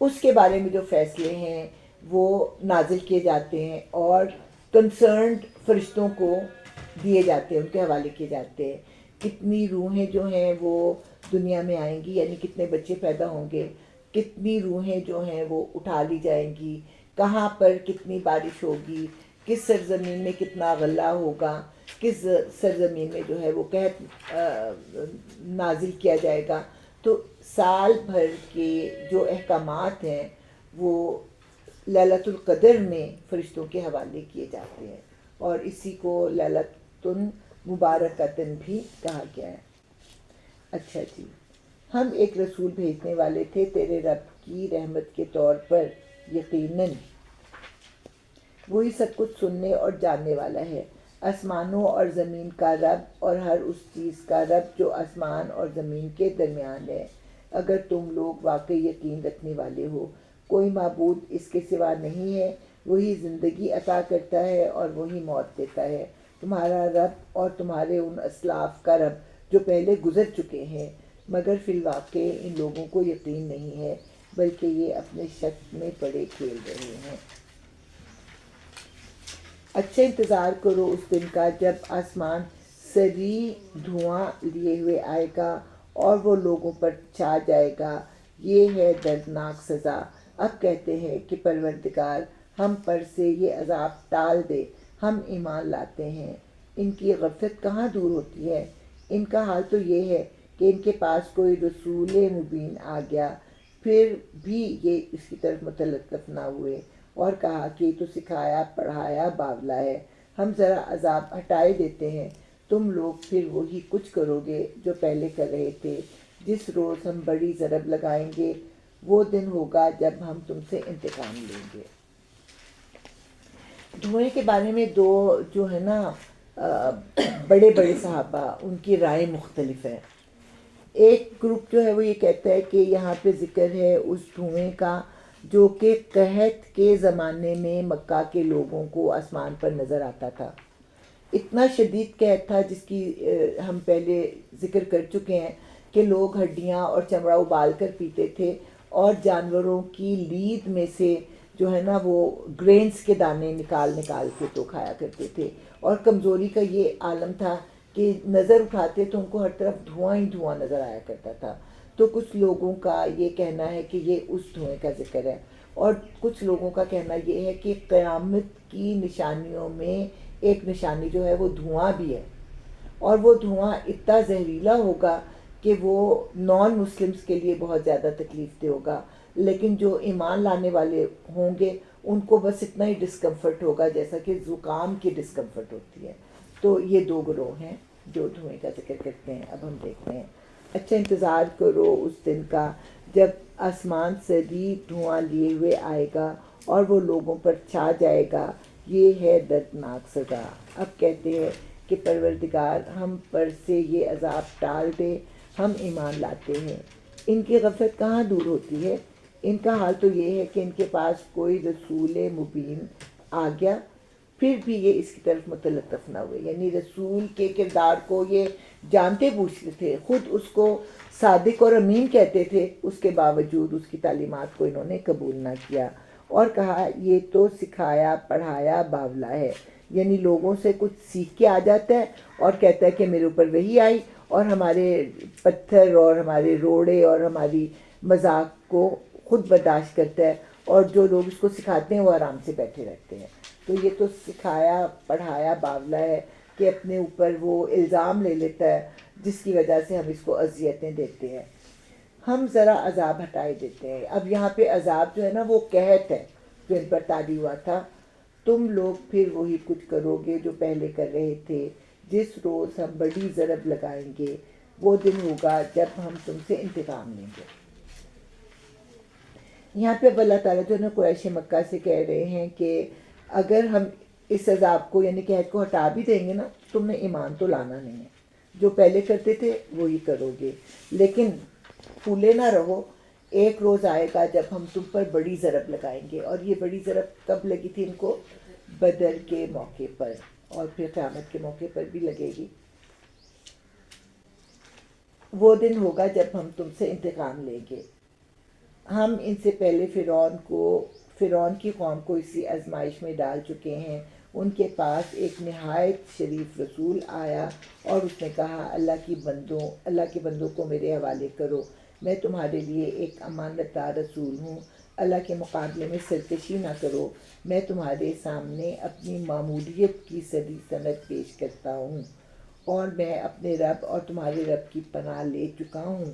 اس کے بارے میں جو فیصلے ہیں وہ نازل کیے جاتے ہیں اور کنسرنڈ فرشتوں کو دیے جاتے ہیں، ان کے حوالے کیے جاتے ہیں۔ کتنی روحیں جو ہیں وہ دنیا میں آئیں گی، یعنی کتنے بچے پیدا ہوں گے، کتنی روحیں جو ہیں وہ اٹھا لی جائیں گی، کہاں پر کتنی بارش ہوگی، کس سرزمین میں کتنا غلہ ہوگا، کس سرزمین میں جو ہے وہ قحط نازل کیا جائے گا۔ تو سال بھر کے جو احکامات ہیں وہ لیلۃ القدر میں فرشتوں کے حوالے کیے جاتے ہیں، اور اسی کو لیلۃ مبارکۃ بھی کہا گیا ہے۔ اچھا جی، ہم ایک رسول بھیجنے والے تھے تیرے رب کی رحمت کے طور پر، یقیناً وہی سب کچھ سننے اور جاننے والا ہے، آسمانوں اور زمین کا رب اور ہر اس چیز کا رب جو آسمان اور زمین کے درمیان ہے۔ اگر تم لوگ واقعی یقین رکھنے والے ہو، کوئی معبود اس کے سوا نہیں ہے، وہی زندگی عطا کرتا ہے اور وہی موت دیتا ہے، تمہارا رب اور تمہارے ان اسلاف کا رب جو پہلے گزر چکے ہیں، مگر فی الواقع ان لوگوں کو یقین نہیں ہے بلکہ یہ اپنے شک میں پڑے کھیل رہے ہیں۔ اچھا انتظار کرو اس دن کا جب آسمان سری دھواں لیے ہوئے آئے گا اور وہ لوگوں پر چھا جائے گا، یہ ہے دردناک سزا۔ اب کہتے ہیں کہ پروردگار ہم پر سے یہ عذاب ٹال دے، ہم ایمان لاتے ہیں۔ ان کی غفلت کہاں دور ہوتی ہے؟ ان کا حال تو یہ ہے کہ ان کے پاس کوئی رسول مبین آ گیا، پھر بھی یہ اس کی طرف متلطف نہ ہوئے اور کہا کہ تو سکھایا پڑھایا باولا ہے، ہم ذرا عذاب ہٹائے دیتے ہیں، تم لوگ پھر وہی کچھ کرو گے جو پہلے کر رہے تھے۔ جس روز ہم بڑی ضرب لگائیں گے وہ دن ہوگا جب ہم تم سے انتقام لیں گے۔ دھوئیں کے بارے میں دو جو ہے نا بڑے بڑے صحابہ ان کی رائے مختلف ہے۔ ایک گروپ جو ہے وہ یہ کہتا ہے کہ یہاں پہ ذکر ہے اس دھوئیں کا جو کہ قحط کے زمانے میں مکہ کے لوگوں کو آسمان پر نظر آتا تھا، اتنا شدید قید تھا جس کی ہم پہلے ذکر کر چکے ہیں کہ لوگ ہڈیاں اور چمڑا ابال کر پیتے تھے اور جانوروں کی لید میں سے جو ہے نا وہ گرینز کے دانے نکال نکال کے تو کھایا کرتے تھے. اور کمزوری کا یہ عالم تھا کہ نظر اٹھاتے تو ان کو ہر طرف دھواں ہی دھواں نظر آیا کرتا تھا. تو کچھ لوگوں کا یہ کہنا ہے کہ یہ اس دھوئیں کا ذکر ہے، اور کچھ لوگوں کا کہنا یہ ہے کہ قیامت کی نشانیوں میں ایک نشانی جو ہے وہ دھواں بھی ہے، اور وہ دھواں اتنا زہریلا ہوگا کہ وہ نان مسلمس کے لیے بہت زیادہ تکلیف دہ ہوگا، لیکن جو ایمان لانے والے ہوں گے ان کو بس اتنا ہی ڈسکمفرٹ ہوگا جیسا کہ زکام کی ڈسکمفرٹ ہوتی ہے. تو یہ دو گروہ ہیں جو دھوئیں کا ذکر کرتے ہیں. اب ہم دیکھتے ہیں. اچھا، انتظار کرو اس دن کا جب آسمان شدید دھواں لیے ہوئے آئے گا اور وہ لوگوں پر چھا جائے گا، یہ ہے دردناک سزا. اب کہتے ہیں کہ پروردگار ہم پر سے یہ عذاب ٹال دے، ہم ایمان لاتے ہیں. ان کی غفلت کہاں دور ہوتی ہے؟ ان کا حال تو یہ ہے کہ ان کے پاس کوئی رسول مبین آ گیا، پھر بھی یہ اس کی طرف متلطف نہ ہوئے. یعنی رسول کے کردار کو یہ جانتے بوجھتے تھے، خود اس کو صادق اور امین کہتے تھے، اس کے باوجود اس کی تعلیمات کو انہوں نے قبول نہ کیا اور کہا یہ تو سکھایا پڑھایا باولا ہے. یعنی لوگوں سے کچھ سیکھ کے آ جاتا ہے اور کہتا ہے کہ میرے اوپر وہی آئی، اور ہمارے پتھر اور ہمارے روڑے اور ہماری مذاق کو خود برداشت کرتا ہے، اور جو لوگ اس کو سکھاتے ہیں وہ آرام سے بیٹھے رہتے ہیں. تو یہ تو سکھایا پڑھایا باولا ہے کہ اپنے اوپر وہ الزام لے لیتا ہے جس کی وجہ سے ہم اس کو اذیتیں دیتے ہیں. ہم ذرا عذاب ہٹائے دیتے ہیں. اب یہاں پہ عذاب جو ہے نا وہ قحط ہے جو ان پر تاری ہوا تھا. تم لوگ پھر وہی کچھ کرو گے جو پہلے کر رہے تھے. جس روز ہم بڑی ضرب لگائیں گے وہ دن ہوگا جب ہم تم سے انتقام لیں گے. یہاں پہ اب اللہ تعالیٰ جو ہے نا قریش مکہ سے کہہ رہے ہیں کہ اگر ہم اس عذاب کو یعنی قحط کو ہٹا بھی دیں گے نا، تم نے ایمان تو لانا نہیں ہے. جو پہلے کرتے تھے وہی کرو گے، لیکن پھولے نہ رہو. ایک روز آئے گا جب ہم تم پر بڑی ضرب لگائیں گے. اور یہ بڑی ضرب کب لگی تھی ان کو؟ بدر کے موقع پر، اور پھر قیامت کے موقع پر بھی لگے گی. وہ دن ہوگا جب ہم تم سے انتقام لیں گے. ہم ان سے پہلے فرعون کی قوم کو اسی آزمائش میں ڈال چکے ہیں. ان کے پاس ایک نہایت شریف رسول آیا اور اس نے کہا اللہ کے بندوں کو میرے حوالے کرو، میں تمہارے لیے ایک امانت دار رسول ہوں. اللہ کے مقابلے میں سرکشی نہ کرو. میں تمہارے سامنے اپنی معمولیت کی صحیح صنعت پیش کرتا ہوں، اور میں اپنے رب اور تمہارے رب کی پناہ لے چکا ہوں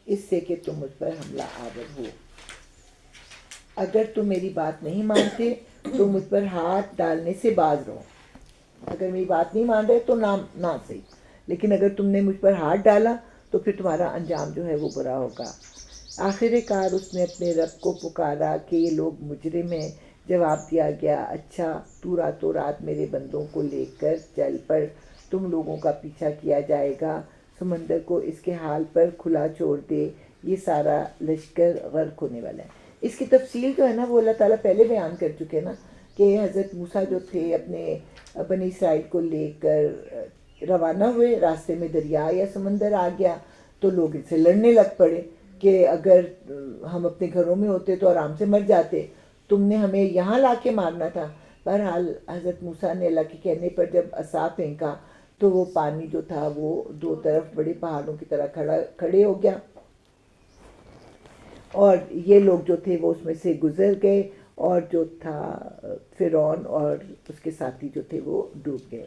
اس سے کہ تم مجھ پر حملہ آور ہو. اگر تم میری بات نہیں مانتے تو مجھ پر ہاتھ ڈالنے سے باز رہو. اگر میری بات نہیں مان رہے تو نہ صحیح، لیکن اگر تم نے مجھ پر ہاتھ ڈالا تو پھر تمہارا انجام جو ہے وہ برا ہوگا. آخر کار اس نے اپنے رب کو پکارا کہ یہ لوگ مجرم ہیں. جواب دیا گیا اچھا تو راتوں رات میرے بندوں کو لے کر چل پڑ، تم لوگوں کا پیچھا کیا جائے گا. سمندر کو اس کے حال پر کھلا چھوڑ دے، یہ سارا لشکر غرق ہونے والا ہے. اس کی تفصیل جو ہے نا وہ اللہ تعالیٰ پہلے بیان کر چکے نا کہ حضرت موسیٰ جو تھے اپنے بنی اسرائیل کو لے کر روانہ ہوئے، راستے میں دریا یا سمندر آ گیا تو لوگ ان سے لڑنے لگ پڑے کہ اگر ہم اپنے گھروں میں ہوتے تو آرام سے مر جاتے، تم نے ہمیں یہاں لا کے مارنا تھا. بہرحال حضرت موسیٰ نے اللہ کے کہنے پر جب عصا پھینکا تو وہ پانی جو تھا وہ دو طرف بڑے پہاڑوں کی طرح کھڑے ہو گیا، اور یہ لوگ جو تھے وہ اس میں سے گزر گئے، اور جو تھا فرعون اور اس کے ساتھی جو تھے وہ ڈوب گئے.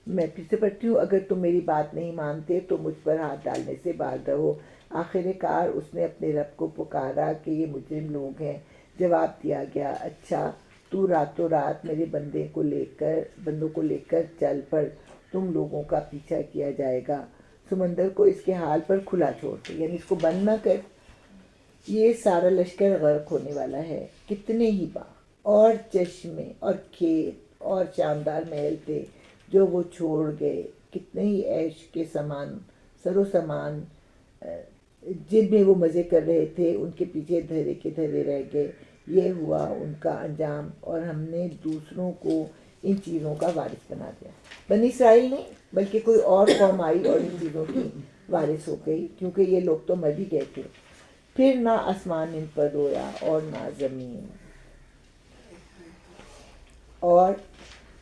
میں پھر سے پڑھتی ہوں. اگر تم میری بات نہیں مانتے تو مجھ پر ہاتھ ڈالنے سے باز رہو. آخر کار اس نے اپنے رب کو پکارا کہ یہ مجرم لوگ ہیں. جواب دیا گیا اچھا تو راتوں رات میرے بندوں کو لے کر چل پڑ، تم لوگوں کا پیچھا کیا جائے گا. سمندر کو اس کے حال پر کھلا چھوڑ دے، یعنی اس کو بند نہ کر، یہ سارا لشکر غرق ہونے والا ہے. کتنے ہی باغ اور چشمے اور کھیت اور شاندار محل تھے جو وہ چھوڑ گئے. کتنے ہی عیش کے سر و سامان جن میں وہ مزے کر رہے تھے ان کے پیچھے دھرے کے دھرے رہ گئے. یہ ہوا ان کا انجام، اور ہم نے دوسروں کو ان چیزوں کا وارث بنا دیا. بنی اسرائیل نہیں بلکہ کوئی اور قوم آئی اور ان چیزوں کی وارث ہو گئی، کیونکہ یہ لوگ تو مر ہی گئے تھے. پھر نہ آسمان ان پر رویا اور نہ زمین، اور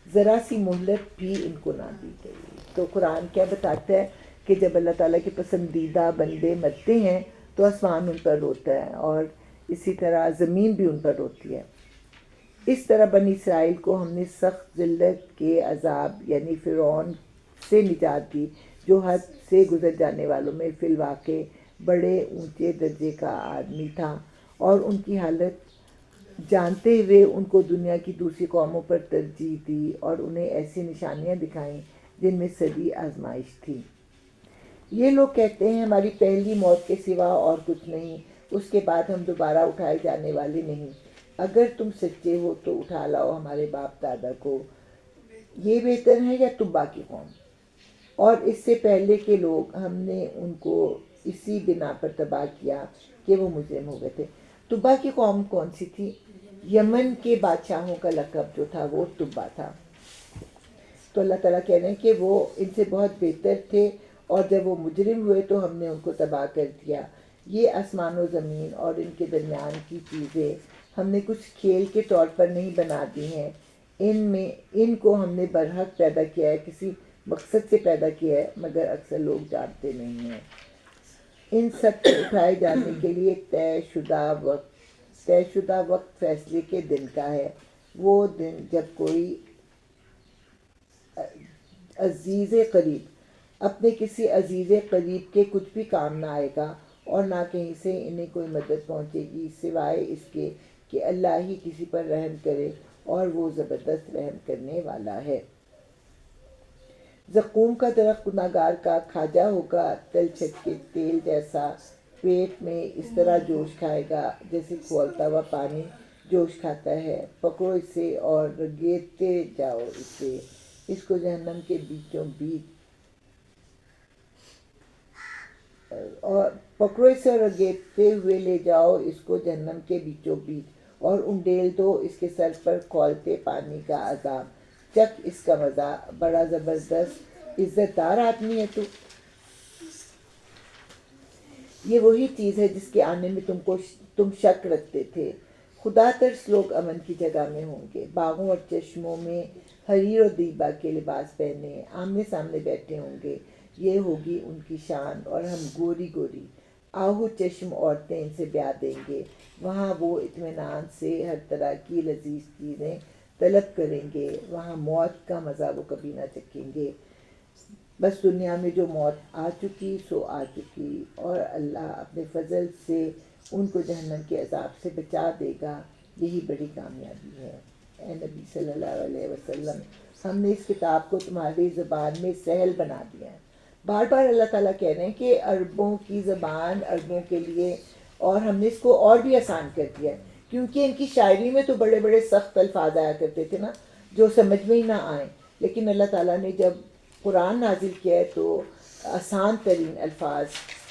ذرا سی مہلت بھی ان کو نہ دی گئی. تو قرآن کیا بتاتا ہے کہ جب اللہ تعالیٰ کے پسندیدہ بندے مرتے ہیں تو آسمان ان پر روتا ہے اور اسی طرح زمین بھی ان پر روتی ہے. اس طرح بنی اسرائیل کو ہم نے سخت ذلت کے عذاب یعنی فرعون سے نجات دی، جو حد سے گزر جانے والوں میں فی الواقع بڑے اونچے درجے کا آدمی تھا، اور ان کی حالت جانتے ہوئے ان کو دنیا کی دوسری قوموں پر ترجیح دی اور انہیں ایسی نشانیاں دکھائیں جن میں سری آزمائش تھی. یہ لوگ کہتے ہیں ہماری پہلی موت کے سوا اور کچھ نہیں، اس کے بعد ہم دوبارہ اٹھائے جانے والے نہیں. اگر تم سچے ہو تو اٹھا لاؤ ہمارے باپ دادا کو، یہ بہتر ہے یا تبا کی قوم. اور اس سے پہلے کے لوگ ہم نے ان کو اسی بنا پر تباہ کیا کہ وہ مجرم ہو گئے تھے. تبا کی قوم کون سی تھی؟ یمن کے بادشاہوں کا لقب جو تھا وہ تبا تھا. تو اللہ تعالیٰ کہہ رہے ہیں کہ وہ ان سے بہت بہتر تھے، اور جب وہ مجرم ہوئے تو ہم نے ان کو تباہ کر دیا. یہ آسمان و زمین اور ان کے درمیان کی چیزیں ہم نے کچھ کھیل کے طور پر نہیں بنا دی ہیں، ان کو ہم نے برحق پیدا کیا ہے، کسی مقصد سے پیدا کیا ہے، مگر اکثر لوگ جانتے نہیں ہیں. ان سب کے اٹھائے جانے کے لیے ایک طے شدہ وقت فیصلے کے دن کا ہے. وہ دن جب کوئی عزیز قریب اپنے کسی عزیز قریب کے کچھ بھی کام نہ آئے گا، اور نہ کہیں سے انہیں کوئی مدد پہنچے گی سوائے اس کے کہ اللہ ہی کسی پر رحم کرے، اور وہ زبردست رحم کرنے والا ہے. زقوم کا درخت گناہگار کا کھاجا ہوگا، تل چھٹ کے تیل جیسا پیٹ میں اس طرح جوش کھائے گا جیسے کھولتا ہوا پانی جوش کھاتا ہے. پکڑو اسے اور رگیدتے جاؤ اسے، اس کو جہنم کے بیچوں بیچ اور پکڑو اسے اور رگیدتے ہوئے لے جاؤ اس کو جہنم کے بیچوں بیچ، اور انڈیل دو اس کے سر پر کھولتے پانی کا عذاب. چکھ اس کا مزہ، بڑا زبردست عزت دار آدمی ہے تو. یہ وہی چیز ہے جس کے آنے میں تم شک رکھتے تھے. خدا ترس لوگ امن کی جگہ میں ہوں گے، باغوں اور چشموں میں حریر و دیبا کے لباس پہنے آمنے سامنے بیٹھے ہوں گے. یہ ہوگی ان کی شان، اور ہم گوری گوری آہو چشم عورتیں ان سے بیاہ دیں گے. وہاں وہ اطمینان سے ہر طرح کی لذیذ چیزیں طلب کریں گے، وہاں موت کا مزہ وہ کبھی نہ چکھیں گے. بس دنیا میں جو موت آ چکی سو آ چکی، اور اللہ اپنے فضل سے ان کو جہنم کے عذاب سے بچا دے گا. یہی بڑی کامیابی ہے. اے نبی صلی اللہ علیہ وسلم، ہم نے اس کتاب کو تمہاری زبان میں سہل بنا دیا ہے. بار بار اللہ تعالیٰ کہہ رہے ہیں کہ عربوں کی زبان عربوں کے لیے، اور ہم نے اس کو اور بھی آسان کر دیا ہے، کیونکہ ان کی شاعری میں تو بڑے بڑے سخت الفاظ آیا کرتے تھے نا، جو سمجھ میں ہی نہ آئیں. لیکن اللہ تعالیٰ نے جب قرآن نازل کیا ہے تو آسان ترین الفاظ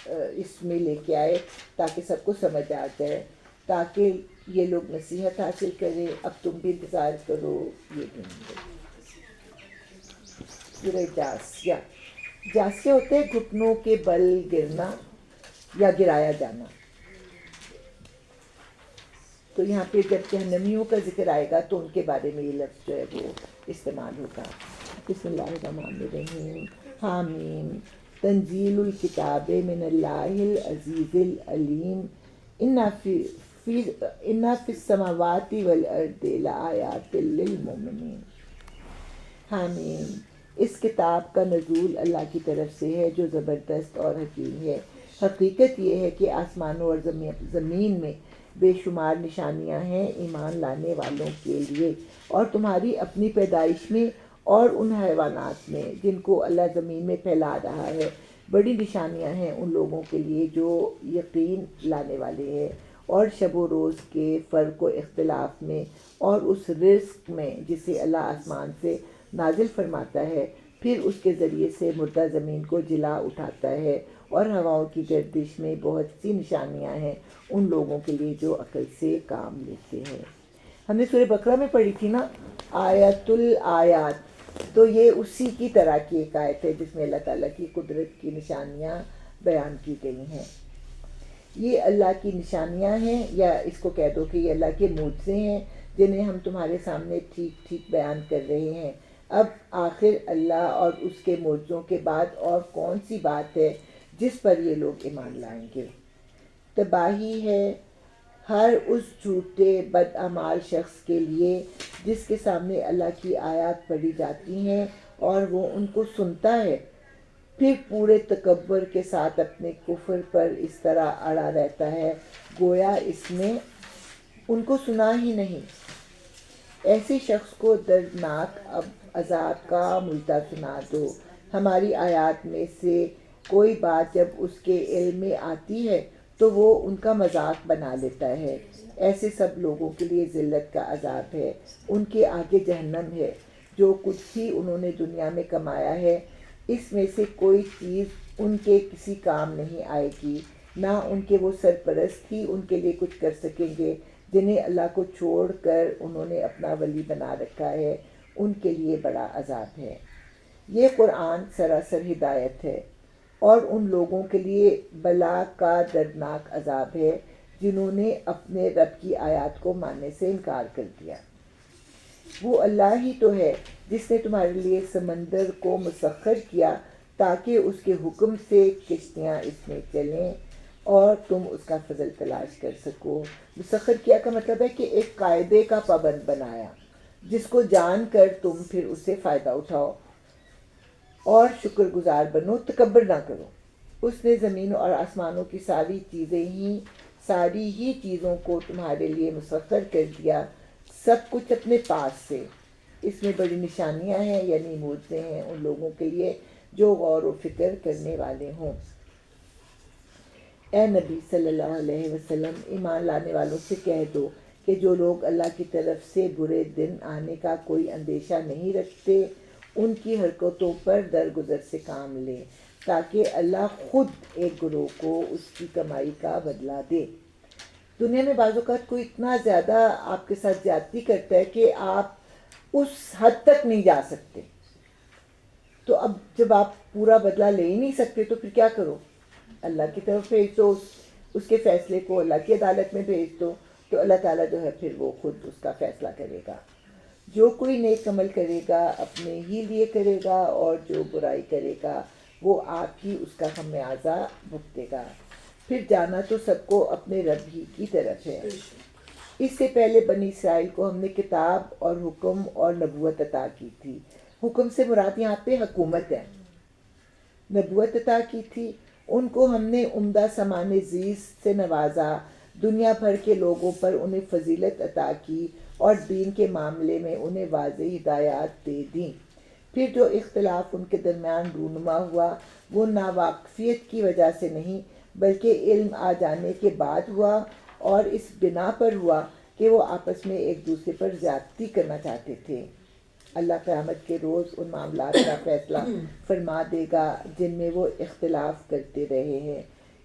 اس میں لے کے آئے تاکہ سب کو سمجھ آ جائے، تاکہ یہ لوگ نصیحت حاصل کریں. اب تم بھی انتظار کرو. یہ سورہ جاسیہ ہوتے ہیں گھٹنوں کے بل گرنا یا گرایا جانا. تو یہاں پہ جب جہنمیوں کا ذکر آئے گا تو ان کے بارے میں یہ لفظ جو ہے وہ استعمال ہوگا. بسم اللہ الرحمن الرحیم. حامیم. تنزیل الکتاب من اللہ العزیز العلیم. انا فی السماوات والارض لآیات للمؤمنین. حامیم. اس کتاب کا نزول اللہ کی طرف سے ہے جو زبردست اور حکیم ہے. حقیقت یہ ہے کہ آسمانوں اور زمین میں بے شمار نشانیاں ہیں ایمان لانے والوں کے لیے، اور تمہاری اپنی پیدائش میں اور ان حیوانات میں جن کو اللہ زمین میں پھیلا رہا ہے. بڑی نشانیاں ہیں ان لوگوں کے لیے جو یقین لانے والے ہیں، اور شب و روز کے فرق و اختلاف میں، اور اس رزق میں جسے اللہ آسمان سے نازل فرماتا ہے، پھر اس کے ذریعے سے مردہ زمین کو جلا اٹھاتا ہے، اور ہواؤں کی گردش میں بہت سی نشانیاں ہیں ان لوگوں کے لیے جو عقل سے کام لیتے ہیں. ہم نے سورہ بقرہ میں پڑھی تھی نا آیت الآیات، تو یہ اسی کی طرح کی ایک آیت ہے جس میں اللہ تعالیٰ کی قدرت کی نشانیاں بیان کی گئی ہیں. یہ اللہ کی نشانیاں ہیں، یا اس کو کہہ دو کہ یہ اللہ کے معجزے ہیں جنہیں ہم تمہارے سامنے ٹھیک ٹھیک بیان کر رہے ہیں. اب آخر اللہ اور اس کے معجزوں کے بعد اور کون سی بات ہے جس پر یہ لوگ ایمان لائیں گے؟ تباہی ہے ہر اس جھوٹے بدعمال شخص کے لیے جس کے سامنے اللہ کی آیات پڑھی جاتی ہیں اور وہ ان کو سنتا ہے، پھر پورے تکبر کے ساتھ اپنے کفر پر اس طرح اڑا رہتا ہے گویا اس نے ان کو سنا ہی نہیں. ایسے شخص کو دردناک عذاب کا ملتا سنا دو. ہماری آیات میں سے کوئی بات جب اس کے علم میں آتی ہے تو وہ ان کا مذاق بنا لیتا ہے. ایسے سب لوگوں کے لیے ذلت کا عذاب ہے، ان کے آگے جہنم ہے. جو کچھ بھی انہوں نے دنیا میں کمایا ہے اس میں سے کوئی چیز ان کے کسی کام نہیں آئے گی، نہ ان کے وہ سرپرست ہی ان کے لیے کچھ کر سکیں گے جنہیں اللہ کو چھوڑ کر انہوں نے اپنا ولی بنا رکھا ہے. ان کے لیے بڑا عذاب ہے. یہ قرآن سراسر ہدایت ہے، اور ان لوگوں کے لیے بلا کا دردناک عذاب ہے جنہوں نے اپنے رب کی آیات کو ماننے سے انکار کر دیا. وہ اللہ ہی تو ہے جس نے تمہارے لیے سمندر کو مسخر کیا تاکہ اس کے حکم سے کشتیاں اس میں چلیں اور تم اس کا فضل تلاش کر سکو. مسخر کیا کا مطلب ہے کہ ایک قاعدے کا پابند بنایا جس کو جان کر تم پھر اس سے فائدہ اٹھاؤ اور شکر گزار بنو، تکبر نہ کرو. اس نے زمین اور آسمانوں کی ساری ہی چیزوں کو تمہارے لیے مسخر کر دیا، سب کچھ اپنے پاس سے. اس میں بڑی نشانیاں ہیں، یعنی معجزے ہیں ان لوگوں کے لیے جو غور و فکر کرنے والے ہوں. اے نبی صلی اللہ علیہ وسلم، ایمان لانے والوں سے کہہ دو کہ جو لوگ اللہ کی طرف سے برے دن آنے کا کوئی اندیشہ نہیں رکھتے ان کی حرکتوں پر درگزر سے کام لیں تاکہ اللہ خود ایک گروہ کو اس کی کمائی کا بدلہ دے. دنیا میں بعض اوقات کوئی اتنا زیادہ آپ کے ساتھ زیادتی کرتا ہے کہ آپ اس حد تک نہیں جا سکتے، تو اب جب آپ پورا بدلہ لے ہی نہیں سکتے تو پھر کیا کرو؟ اللہ کی طرف بھیج دو، اس کے فیصلے کو اللہ کی عدالت میں بھیج دو، تو اللہ تعالیٰ جو ہے پھر وہ خود اس کا فیصلہ کرے گا. جو کوئی نیک عمل کرے گا اپنے ہی لیے کرے گا، اور جو برائی کرے گا وہ آپ ہی اس کا خمیازہ بھگتے گا. پھر جانا تو سب کو اپنے رب ہی کی طرف ہے. اس سے پہلے بنی اسرائیل کو ہم نے کتاب اور حکم اور نبوت عطا کی تھی. حکم سے مراد یہاں پہ حکومت ہے. نبوت عطا کی تھی، ان کو ہم نے عمدہ سامان زیست سے نوازا، دنیا بھر کے لوگوں پر انہیں فضیلت عطا کی اور دین کے معاملے میں انہیں واضح ہدایات دے دیں. پھر جو اختلاف ان کے درمیان رونما ہوا وہ ناواقفیت کی وجہ سے نہیں بلکہ علم آ جانے کے بعد ہوا، اور اس بنا پر ہوا کہ وہ آپس میں ایک دوسرے پر زیادتی کرنا چاہتے تھے. اللہ قیامت کے روز ان معاملات کا فیصلہ فرما دے گا جن میں وہ اختلاف کرتے رہے ہیں.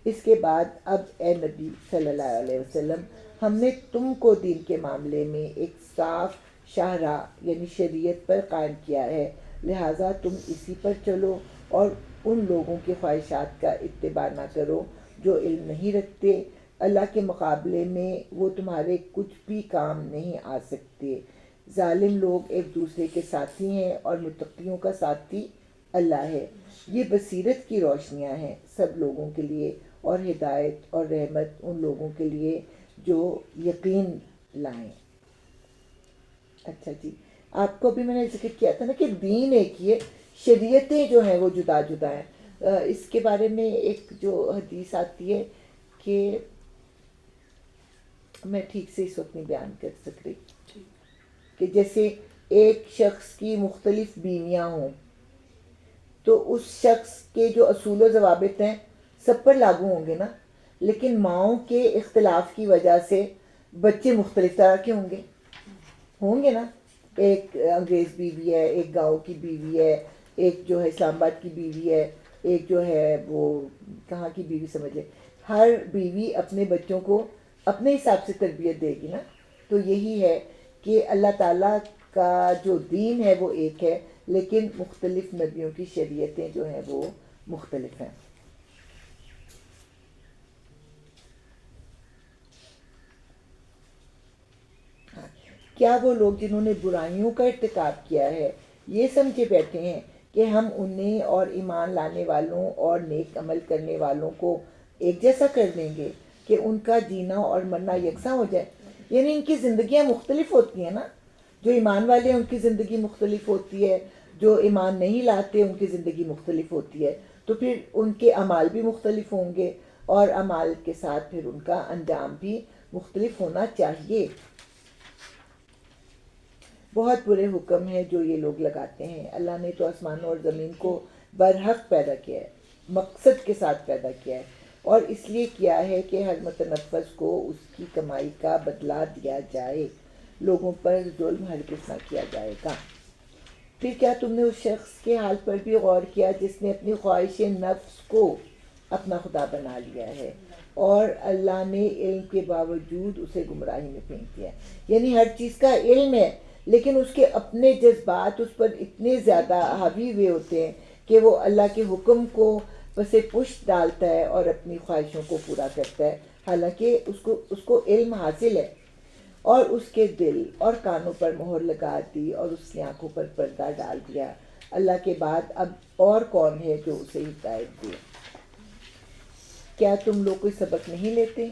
اس کے بعد اب اے نبی صلی اللہ علیہ وسلم، ہم نے تم کو دین کے معاملے میں ایک صاف شاہراہ یعنی شریعت پر قائم کیا ہے، لہٰذا تم اسی پر چلو اور ان لوگوں کی خواہشات کا اتباع نہ کرو جو علم نہیں رکھتے. اللہ کے مقابلے میں وہ تمہارے کچھ بھی کام نہیں آ سکتے. ظالم لوگ ایک دوسرے کے ساتھی ہیں اور متقیوں کا ساتھی اللہ ہے. یہ بصیرت کی روشنیاں ہیں سب لوگوں کے لیے، اور ہدایت اور رحمت ان لوگوں کے لیے جو یقین لائیں. اچھا جی، آپ کو بھی میں نے ذکر کیا تھا نا کہ دین ایک ہی ہے، شریعتیں جو ہیں وہ جدا جدا ہیں. اس کے بارے میں ایک جو حدیث آتی ہے کہ میں ٹھیک سے اس وقت نہیں بیان کر سک رہی، کہ جیسے ایک شخص کی مختلف بیویاں ہوں تو اس شخص کے جو اصول و ضوابط ہیں سب پر لاگو ہوں گے نا، لیکن ماؤں کے اختلاف کی وجہ سے بچے مختلف طرح کے ہوں گے نا. ایک انگریز بیوی ہے، ایک گاؤں کی بیوی ہے، ایک جو ہے اسلام آباد کی بیوی ہے، ایک جو ہے وہ کہاں کی بیوی سمجھے. ہر بیوی اپنے بچوں کو اپنے حساب سے تربیت دے گی نا. تو یہی ہے کہ اللہ تعالیٰ کا جو دین ہے وہ ایک ہے، لیکن مختلف نبیوں کی شریعتیں جو ہیں وہ مختلف ہیں۔ کیا وہ لوگ جنہوں نے برائیوں کا ارتکاب کیا ہے یہ سمجھے بیٹھے ہیں کہ ہم انہیں اور ایمان لانے والوں اور نیک عمل کرنے والوں کو ایک جیسا کر دیں گے کہ ان کا جینا اور مرنا یکساں ہو جائے؟ یعنی ان کی زندگیاں مختلف ہوتی ہیں نا، جو ایمان والے ہیں ان کی زندگی مختلف ہوتی ہے، جو ایمان نہیں لاتے ان کی زندگی مختلف ہوتی ہے، تو پھر ان کے اعمال بھی مختلف ہوں گے اور اعمال کے ساتھ پھر ان کا انجام بھی مختلف ہونا چاہیے۔ بہت برے حکم ہیں جو یہ لوگ لگاتے ہیں۔ اللہ نے تو آسمانوں اور زمین کو برحق پیدا کیا ہے، مقصد کے ساتھ پیدا کیا ہے، اور اس لیے کیا ہے کہ ہر متنفس کو اس کی کمائی کا بدلہ دیا جائے، لوگوں پر ظلم ہرگز نہ کیا جائے گا۔ پھر کیا تم نے اس شخص کے حال پر بھی غور کیا جس نے اپنی خواہش نفس کو اپنا خدا بنا لیا ہے اور اللہ نے علم کے باوجود اسے گمراہی میں پھینک دیا؟ یعنی ہر چیز کا علم ہے لیکن اس کے اپنے جذبات اس پر اتنے زیادہ حاوی ہوئے ہوتے ہیں کہ وہ اللہ کے حکم کو پس پشت ڈالتا ہے اور اپنی خواہشوں کو پورا کرتا ہے، حالانکہ اس کو علم حاصل ہے، اور اس کے دل اور کانوں پر مہر لگا دی اور اس کی آنکھوں پر پردہ ڈال دیا۔ اللہ کے بعد اب اور کون ہے جو اسے ہدایت دے؟ کیا تم لوگ کوئی سبق نہیں لیتے؟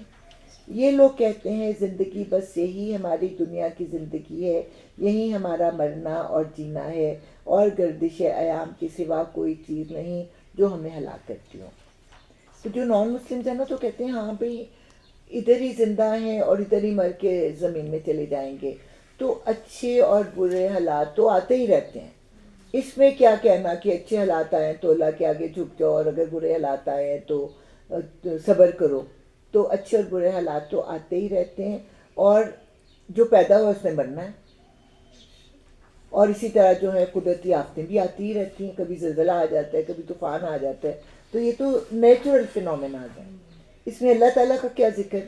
یہ لوگ کہتے ہیں زندگی بس یہی ہماری دنیا کی زندگی ہے، یہی ہمارا مرنا اور جینا ہے، اور گردش ایام کے سوا کوئی چیز نہیں جو ہمیں ہلاک کرتی ہو۔ تو جو نان مسلمز ہیں نا تو کہتے ہیں ہاں بھئی ادھر ہی زندہ ہیں اور ادھر ہی مر کے زمین میں چلے جائیں گے، تو اچھے اور برے حالات تو آتے ہی رہتے ہیں، اس میں کیا کہنا کہ اچھے حالات آئیں تو اللہ کے آگے جھک جاؤ اور اگر برے حالات آئے ہیں تو صبر کرو۔ تو اچھے اور برے حالات تو آتے ہی رہتے ہیں، اور جو پیدا ہوا اس نے مرنا ہے، اور اسی طرح جو ہے قدرتی آفتیں بھی آتی ہی رہتی ہیں، کبھی زلزلہ آ جاتا ہے، کبھی طوفان آ جاتا ہے، تو یہ تو نیچرل فینومیناز ہیں، اس میں اللہ تعالیٰ کا کیا ذکر؟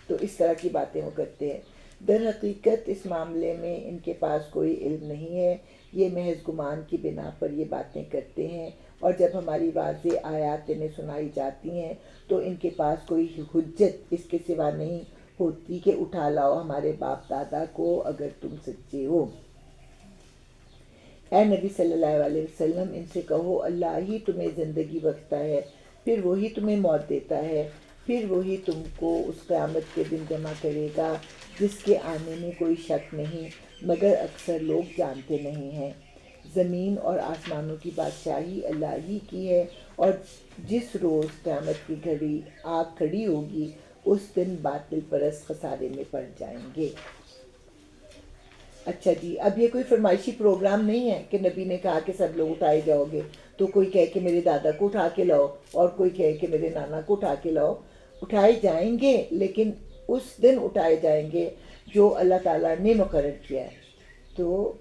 تو اس طرح کی باتیں وہ کرتے ہیں۔ در حقیقت اس معاملے میں ان کے پاس کوئی علم نہیں ہے، یہ محض گمان کی بنا پر یہ باتیں کرتے ہیں، اور جب ہماری واضح آیات انہیں سنائی جاتی ہیں تو ان کے پاس کوئی حجت اس کے سوا نہیں ہوتی کہ اٹھا لاؤ ہمارے باپ دادا کو اگر تم سچے ہو۔ اے نبی صلی اللہ علیہ وسلم ان سے کہو اللہ ہی تمہیں زندگی بخشتا ہے، پھر وہی تمہیں موت دیتا ہے، پھر وہی تم کو اس قیامت کے دن جمع کرے گا جس کے آنے میں کوئی شک نہیں، مگر اکثر لوگ جانتے نہیں ہیں۔ زمین اور آسمانوں کی بادشاہی اللہ ہی کی ہے، اور جس روز قیامت کی گھڑی آ کھڑی ہوگی اس دن باطل پرست خسارے میں پڑ جائیں گے۔ اچھا جی، اب یہ کوئی فرمائشی پروگرام نہیں ہے کہ نبی نے کہا کہ سب لوگ اٹھائے جاؤ گے، تو کوئی کہے کہ میرے دادا کو اٹھا کے لاؤ اور کوئی کہے کہ میرے نانا کو اٹھا کے لاؤ۔ اٹھائے جائیں گے لیکن اس دن اٹھائے جائیں گے جو اللہ تعالیٰ نے مقرر کیا ہے۔ تو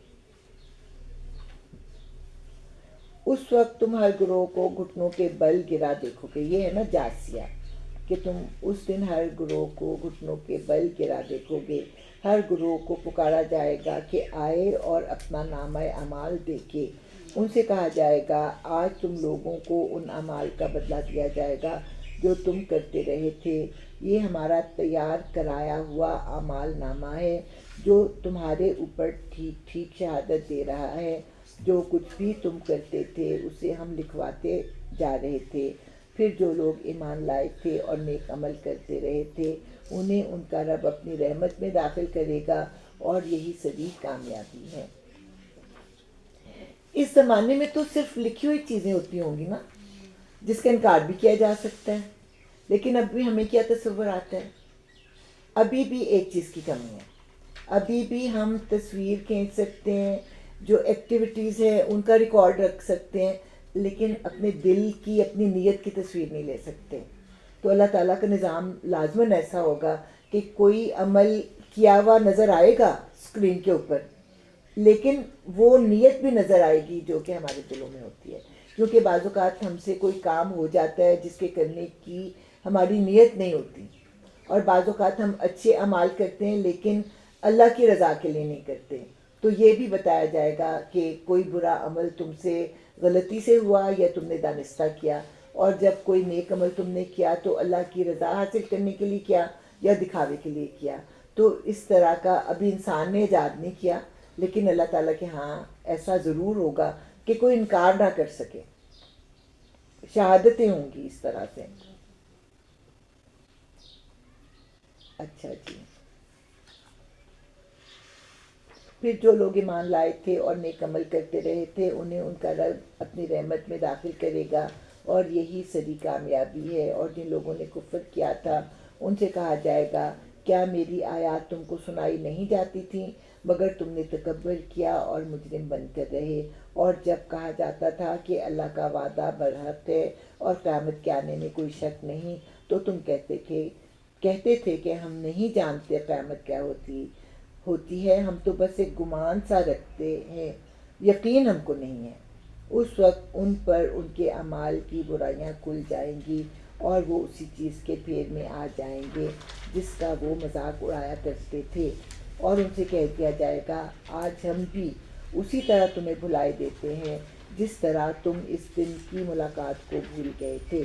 اس وقت تم ہر گروہ کو گھٹنوں کے بل گرا دیکھو گے، یہ ہے نا جاسیہ، کہ تم اس دن ہر گروہ کو گھٹنوں کے بل گرا دیکھو گے، ہر گروہ کو پکارا جائے گا کہ آئے اور اپنا نامہ اعمال دیکھے، ان سے کہا جائے گا آج تم لوگوں کو ان اعمال کا بدلہ دیا جائے گا جو تم کرتے رہے تھے، یہ ہمارا تیار کرایا ہوا اعمال نامہ ہے جو تمہارے اوپر ٹھیک ٹھیک شہادت دے رہا ہے، جو کچھ بھی تم کرتے تھے اسے ہم لکھواتے جا رہے تھے۔ پھر جو لوگ ایمان لائے تھے اور نیک عمل کرتے رہے تھے انہیں ان کا رب اپنی رحمت میں داخل کرے گا، اور یہی صحیح کامیابی ہے۔ اس زمانے میں تو صرف لکھی ہوئی چیزیں ہوتی ہوں گی نا، جس کا انکار بھی کیا جا سکتا ہے، لیکن اب بھی ہمیں کیا تصور آتا ہے؟ ابھی بھی ایک چیز کی کمی ہے، ابھی بھی ہم تصویر کھینچ سکتے ہیں، جو ایکٹیویٹیز ہیں ان کا ریکارڈ رکھ سکتے ہیں، لیکن اپنے دل کی اپنی نیت کی تصویر نہیں لے سکتے۔ تو اللہ تعالیٰ کا نظام لازماً ایسا ہوگا کہ کوئی عمل کیا ہوا نظر آئے گا اسکرین کے اوپر، لیکن وہ نیت بھی نظر آئے گی جو کہ ہمارے دلوں میں ہوتی ہے، کیونکہ بعض اوقات ہم سے کوئی کام ہو جاتا ہے جس کے کرنے کی ہماری نیت نہیں ہوتی، اور بعض اوقات ہم اچھے اعمال کرتے ہیں لیکن اللہ کی رضا کے لیے نہیں کرتے. تو یہ بھی بتایا جائے گا کہ کوئی برا عمل تم سے غلطی سے ہوا یا تم نے دانستہ کیا، اور جب کوئی نیک عمل تم نے کیا تو اللہ کی رضا حاصل کرنے کے لیے کیا یا دکھاوے کے لیے کیا. تو اس طرح کا ابھی انسان نے ایجاد نہیں کیا، لیکن اللہ تعالیٰ کے ہاں ایسا ضرور ہوگا کہ کوئی انکار نہ کر سکے. شہادتیں ہوں گی اس طرح سے. اچھا جی. پھر جو لوگ ایمان لائے تھے اور نیک عمل کرتے رہے تھے انہیں ان کا رب اپنی رحمت میں داخل کرے گا، اور یہی سری کامیابی ہے. اور جن لوگوں نے کفر کیا تھا ان سے کہا جائے گا کیا میری آیات تم کو سنائی نہیں جاتی تھیں، مگر تم نے تکبر کیا اور مجرم بن کر رہے. اور جب کہا جاتا تھا کہ اللہ کا وعدہ برحق ہے اور قیامت کے آنے میں کوئی شک نہیں، تو تم کہتے تھے کہ ہم نہیں جانتے قیامت کیا ہوتی ہے، ہم تو بس ایک گمان سا رکھتے ہیں، یقین ہم کو نہیں ہے. اس وقت ان پر ان کے اعمال کی برائیاں کھل جائیں گی اور وہ اسی چیز کے پھیر میں آ جائیں گے جس کا وہ مذاق اڑایا کرتے تھے. اور ان سے کہہ دیا جائے گا آج ہم بھی اسی طرح تمہیں بھلائے دیتے ہیں جس طرح تم اس دن کی ملاقات کو بھول گئے تھے.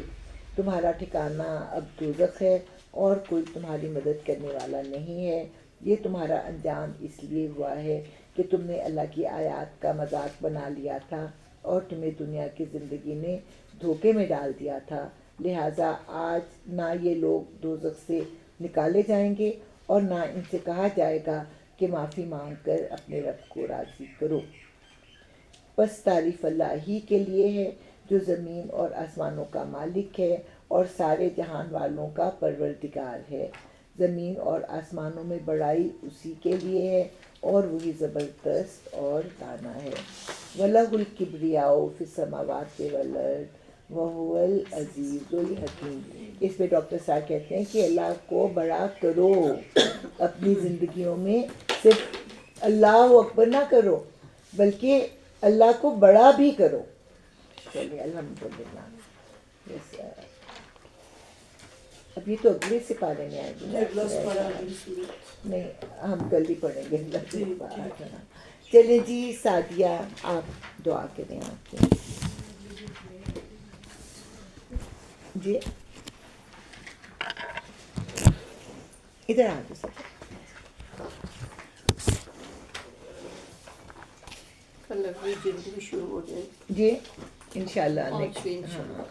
تمہارا ٹھکانہ اب دوزخ ہے اور کوئی تمہاری مدد کرنے والا نہیں ہے. یہ تمہارا انجام اس لیے ہوا ہے کہ تم نے اللہ کی آیات کا مذاق بنا لیا تھا اور تمہیں دنیا کی زندگی نے دھوکے میں ڈال دیا تھا. لہٰذا آج نہ یہ لوگ دوزخ سے نکالے جائیں گے اور نہ ان سے کہا جائے گا کہ معافی مانگ کر اپنے رب کو راضی کرو. بس تعریف اللہ ہی کے لیے ہے جو زمین اور آسمانوں کا مالک ہے اور سارے جہان والوں کا پروردگار ہے. زمین اور آسمانوں میں بڑائی اسی کے لیے ہے اور وہی زبردست اور دانا ہے. وَلَهُ الْكِبْرِيَاءُ فِي السَّمَاوَاتِ وَالْأَرْضِ وَهُوَ الْعَزِيزُ الْحَكِيمُ. اس میں ڈاکٹر صاحب کہتے ہیں کہ اللہ کو بڑا کرو اپنی زندگیوں میں، صرف اللہ اکبر نہ کرو بلکہ اللہ کو بڑا بھی کرو. چلیے الحمدللہ. اب یہ تو اگلے سپارے میں آئے گی نہیں، ہم کل ہی پڑھیں گے. چلیں جی سعدیہ آپ دعا کریں. آپ کے جی ادھر آ جائیں سب. کل اگلی جلد بھی شروع ہو جائے. جی انشاءاللہ. ہاں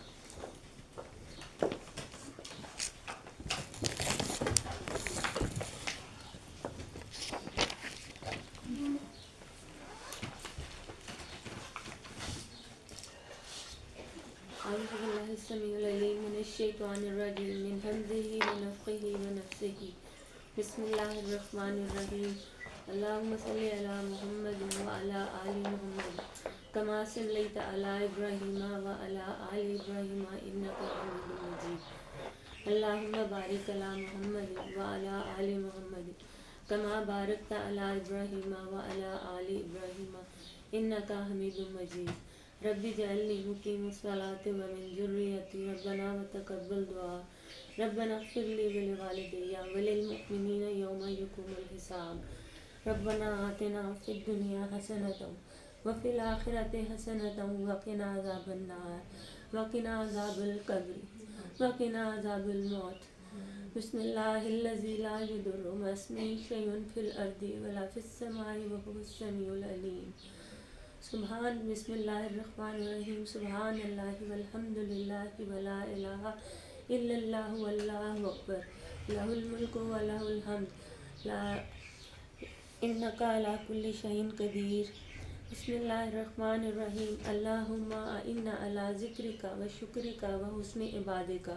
أعوذ بالله السميع العليم من الشيطان الرجيم من همزه ونفخه ونفسه. بسم الله الرحمن الرحيم. اللهم صل على محمد وعلى آل محمد كما صليت على إبراهيم وعلى آل إبراهيم إنك حميد مجيد. اللهم بارك على محمد وعلى آل محمد كما باركت على إبراهيم وعلى آل إبراهيم إنك حميد مجيد. رب اجعلني مقيم الصلاة ومن ذريتي ربنا وتقبل دعاء. ربنا اغفر لي ولوالدي وللمؤمنين يوم يقوم الحساب. ربنا آتنا في الدنيا حسنة وفي الآخرة حسنة وقنا عذاب النار وقنا عذاب القبر وقنا عذاب الموت. بسم الله الذي لا يضر مع اسمه شيء في الأرض ولا في السماء وهو السميع العليم. سبحان بسم اللہ الرحمن الرحیم. سبحان اللہ والحمد للہ ولا الہ الا اللہ واللہ اکبر. لہ الملک ولہ الحمد انک علی کل شیء قدیر. بسم اللہ الرحمن الرحیم. اللہم اعنا علی ذکرک و شکرک و حسن عبادتک.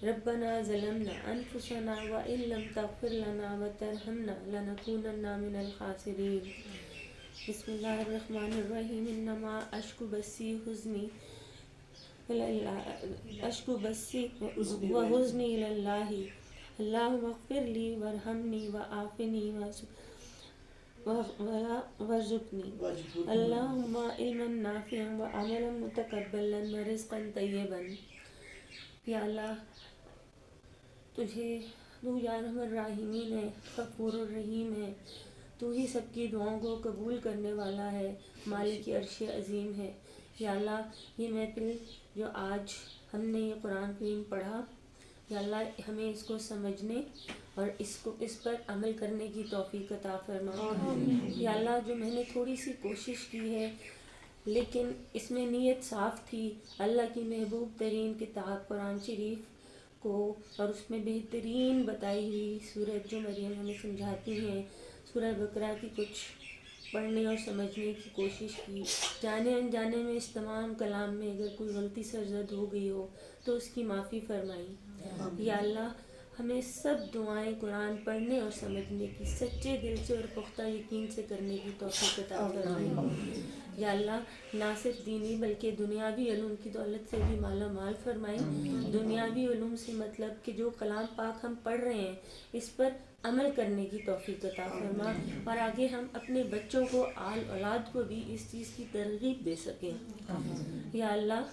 ربنا ظلمنا انفسنا وان لم تغفر لنا وترحمنا لنکونن من الخاسرین. بسم اللہ الرحمن الرحیم. انما اشکو بسی حزنی و حزنی اللہ. اللہم اغفر لی وارحمنی وعافنی وارزقنی. اللہم علما نافعا وعملا متقبلا ورزقا طیبا. یا اللہ تجھے تو یا ارحم الراحمین ہے، غفور الرحیم ہے، تو ہی سب کی دعاؤں کو قبول کرنے والا ہے، مالک عرش عظیم ہے۔ یا اللہ یہ محفل جو آج ہم نے یہ قرآن کریم پڑھا، یا اللہ ہمیں اس کو سمجھنے اور اس پر عمل کرنے کی توفیق عطا فرما۔ یا اللہ جو میں نے تھوڑی سی کوشش کی ہے لیکن اس میں نیت صاف تھی، اللہ کی محبوب ترین کتاب قرآن شریف کو اور اس میں بہترین بتائی ہوئی سورت جو مریم ہمیں سمجھاتی ہیں، سورہ بقرہ کی کچھ پڑھنے اور سمجھنے کی کوشش کی، جانے انجانے میں اس تمام کلام میں اگر کوئی غلطی سرزد ہو گئی ہو تو اس کی معافی فرمائی۔ یا اللہ ہمیں سب دعائیں قرآن پڑھنے اور سمجھنے کی سچے دل سے اور پختہ یقین سے کرنے کی توفیق عطا فرمائی۔ یا اللہ نہ صرف دینی بلکہ دنیاوی علوم کی دولت سے بھی مالا مال فرمائی۔ دنیاوی علوم سے مطلب کہ جو کلام پاک ہم پڑھ رہے ہیں اس پر عمل کرنے کی توفیق عطا فرما، اور آگے ہم اپنے بچوں کو آل اولاد کو بھی اس چیز کی ترغیب دے سکیں۔ یا اللہ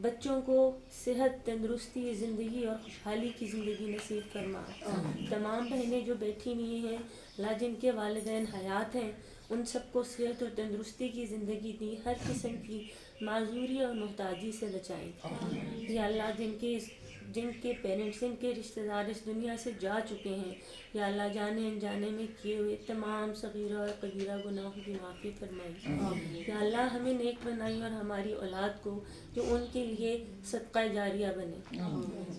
بچوں کو صحت، تندرستی، زندگی اور خوشحالی کی زندگی نصیب فرما۔ تمام بہنیں جو بیٹھی ہوئی ہیں اللہ جن کے والدین حیات ہیں ان سب کو صحت اور تندرستی کی زندگی دی، ہر قسم کی معذوری اور محتاجی سے بچائیں۔ یا اللہ جن کے پیرنٹس، جن کے رشتہ دار اس دنیا سے جا چکے ہیں، یا اللہ جانے انجانے میں کیے ہوئے تمام صغیرہ اور کبیرہ گناہوں کی معافی فرمائی۔ یا اللہ ہمیں نیک بنائی اور ہماری اولاد کو جو ان کے لیے صدقہ جاریہ بنے۔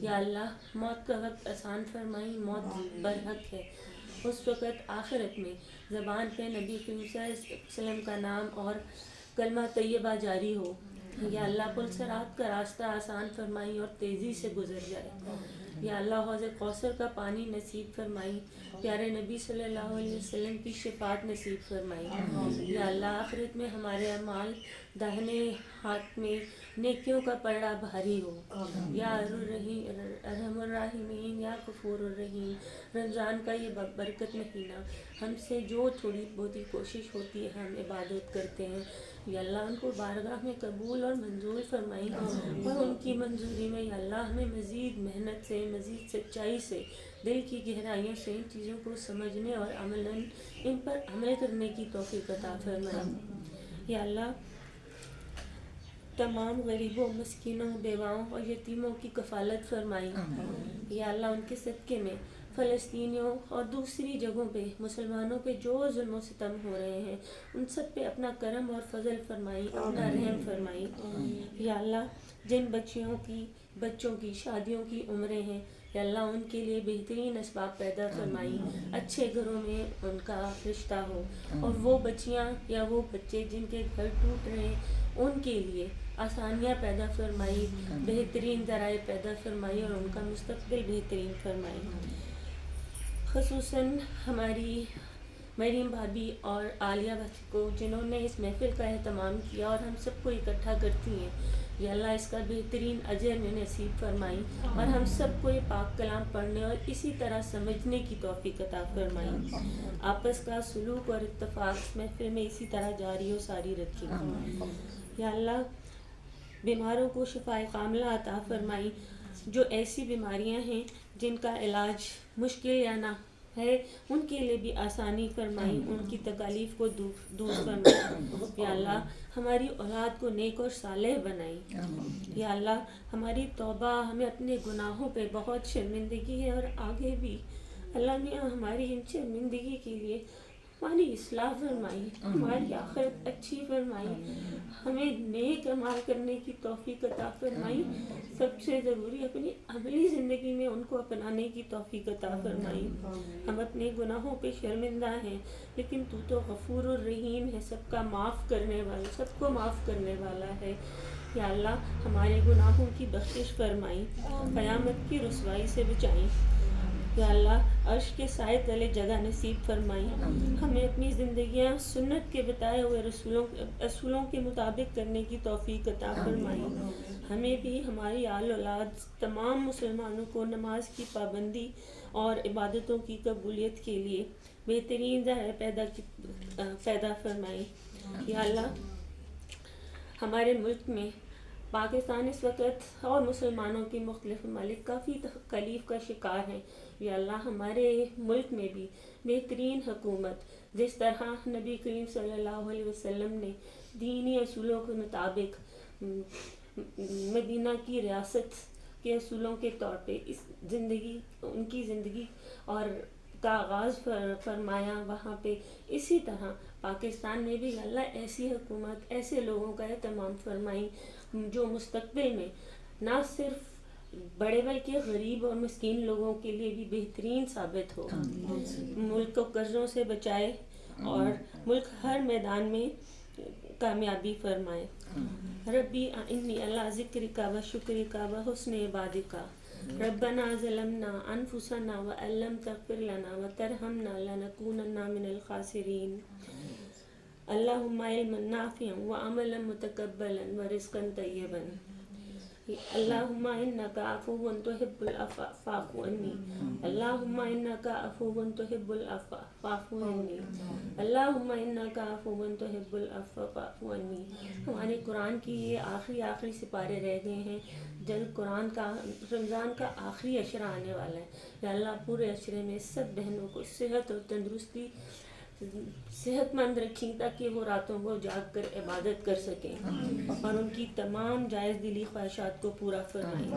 یا اللہ موت کا وقت آسان فرمائی، موت برحق ہے، اس وقت آخرت میں زبان پہ نبی کریم صلی اللہ علیہ وسلم کا نام اور کلمہ طیبہ جاری ہو۔ یا اللہ پلسرات کا راستہ آسان فرمائی اور تیزی سے گزر جائے۔ یا اللہ حوض کوثر کا پانی نصیب فرمائی، پیارے نبی صلی اللہ علیہ وسلم کی شفاعت نصیب فرمائی۔ یا اللہ آخرت میں ہمارے اعمال داہنے ہاتھ میں نیکیوں کا پلڑا بھاری ہو۔ یا ارحم الراحمین، یا غفور الرحیم، رمضان کا یہ برکت مہینہ ہم سے جو تھوڑی بہت کوشش ہوتی ہے ہم عبادت کرتے ہیں، یا اللہ ان کو بارگاہ میں قبول اور منظور فرمائی، اور ان کی منظوری میں یا اللہ ہمیں مزید محنت سے، مزید سچائی سے، دل کی گہرائیوں سے ان چیزوں کو سمجھنے اور عملاً ان پر عمل کرنے کی توفیق عطا فرمائی۔ یا اللہ تمام غریبوں، مسکینوں، بیواؤں اور یتیموں کی کفالت فرمائی۔ یا اللہ ان کے صدقے میں فلسطینیوں اور دوسری جگہوں پہ مسلمانوں پہ جو ظلم و ستم ہو رہے ہیں ان سب پہ اپنا کرم اور فضل فرمائی، اپنا رحم فرمائی۔ یا اللہ جن بچوں کی شادیوں کی عمریں ہیں یا اللہ ان کے لیے بہترین اسباب پیدا فرمائی، اچھے گھروں میں ان کا رشتہ ہو، اور وہ بچیاں یا وہ بچے جن کے گھر ٹوٹ رہے ہیں ان کے لیے آسانیاں پیدا فرمائی، بہترین ذرائع پیدا فرمائی اور ان کا مستقبل بہترین فرمائی۔ خصوصاً ہماری مریم بھابی اور عالیہ بھابی کو جنہوں نے اس محفل کا اہتمام کیا اور ہم سب کو اکٹھا کرتی ہیں، یا اللہ اس کا بہترین اجر میں نصیب فرمائی، اور ہم سب کو یہ پاک کلام پڑھنے اور اسی طرح سمجھنے کی توفیق عطا فرمائی۔ آپس کا سلوک اور اتفاق اس محفل میں اسی طرح جاری و ساری رکھی۔ یا اللہ بیماروں کو شفائے کاملہ عطا فرمائی، جو ایسی بیماریاں ہیں جن کا علاج مشکل یا نہ ہے ان کے لیے بھی آسانی فرمائی، ان کی تکالیف کو دور فرمائی۔ یا اللہ ہماری اولاد کو نیک اور صالح بنائی۔ یا اللہ ہماری توبہ، ہمیں اپنے گناہوں پہ بہت شرمندگی ہے اور آگے بھی اللہ میاں ہماری ان شرمندگی کے لیے ہماری اصلاح فرمائی، ہماری آخرت اچھی فرمائی، ہمیں نیک اعمال کرنے کی توفیق عطا فرمائی، سب سے ضروری اپنی عملی زندگی میں ان کو اپنانے کی توفیق عطا فرمائی۔ ہم اپنے گناہوں پہ شرمندہ ہیں لیکن تو غفور الرحیم ہے، سب کا معاف کرنے والا، سب کو معاف کرنے والا ہے۔ یا اللہ ہمارے گناہوں کی بخشش فرمائی، قیامت کی رسوائی سے بچائیں۔ یا اللہ عرش کے سائے تلے جگہ نصیب فرمائی، ہمیں اپنی زندگیاں سنت کے بتائے ہوئے اصولوں کے مطابق کرنے کی توفیق عطا فرمائی۔ ہمیں بھی، ہماری آل اولاد، تمام مسلمانوں کو نماز کی پابندی اور عبادتوں کی قبولیت کے لیے بہترین ذرائع پیدا فرمائی۔ یا اللہ ہمارے ملک میں پاکستان اس وقت اور مسلمانوں کی مختلف ممالک کافی تکلیف کا شکار ہیں. یا اللہ ہمارے ملک میں بھی بہترین حکومت، جس طرح نبی کریم صلی اللہ علیہ وسلم نے دینی اصولوں کے مطابق مدینہ کی ریاست کے اصولوں کے طور پہ ان کی زندگی اور کا آغاز فرمایا وہاں پہ، اسی طرح پاکستان میں بھی اللہ ایسی حکومت، ایسے لوگوں کا اہتمام فرمائیں جو مستقبل میں نہ صرف بڑے بلکہ غریب اور مسکین لوگوں کے لیے بھی بہترین ثابت ہو، ملک کو قرضوں سے بچائے اور ملک ہر میدان میں کامیابی فرمائے. ربی انی علی ذکرک و شکرک و حسن عبادک. ربنا ظلمنا انفسنا وان لم تغفر لنا وترحمنا لنکونن من الخاسرین. اللہم علما نافعا وعملا متقبلا ورزقا طیبا. اللہم انک عفو تحب العفو فاعف عنی. اللہم انک عفو تحب العفو فاعف عنی. اللہم انک عفو تحب العفو فاعف عنی. ہمارے قرآن کی یہ آخری سپارے رہ گئے ہیں. جلد قرآن کا رمضان کا آخری عشرہ آنے والا ہے. یا اللہ پورے عشرے میں سب بہنوں کو صحت اور تندرستی صحت مند رکھیں تاکہ وہ راتوں کو جاگ کر عبادت کر سکیں اور ان کی تمام جائز دلی خواہشات کو پورا فرمائیں.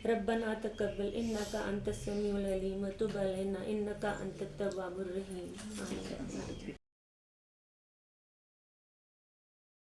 ربنا تقبل انک انت السمیع العلیم وتب علینا انک انت التواب الرحیم.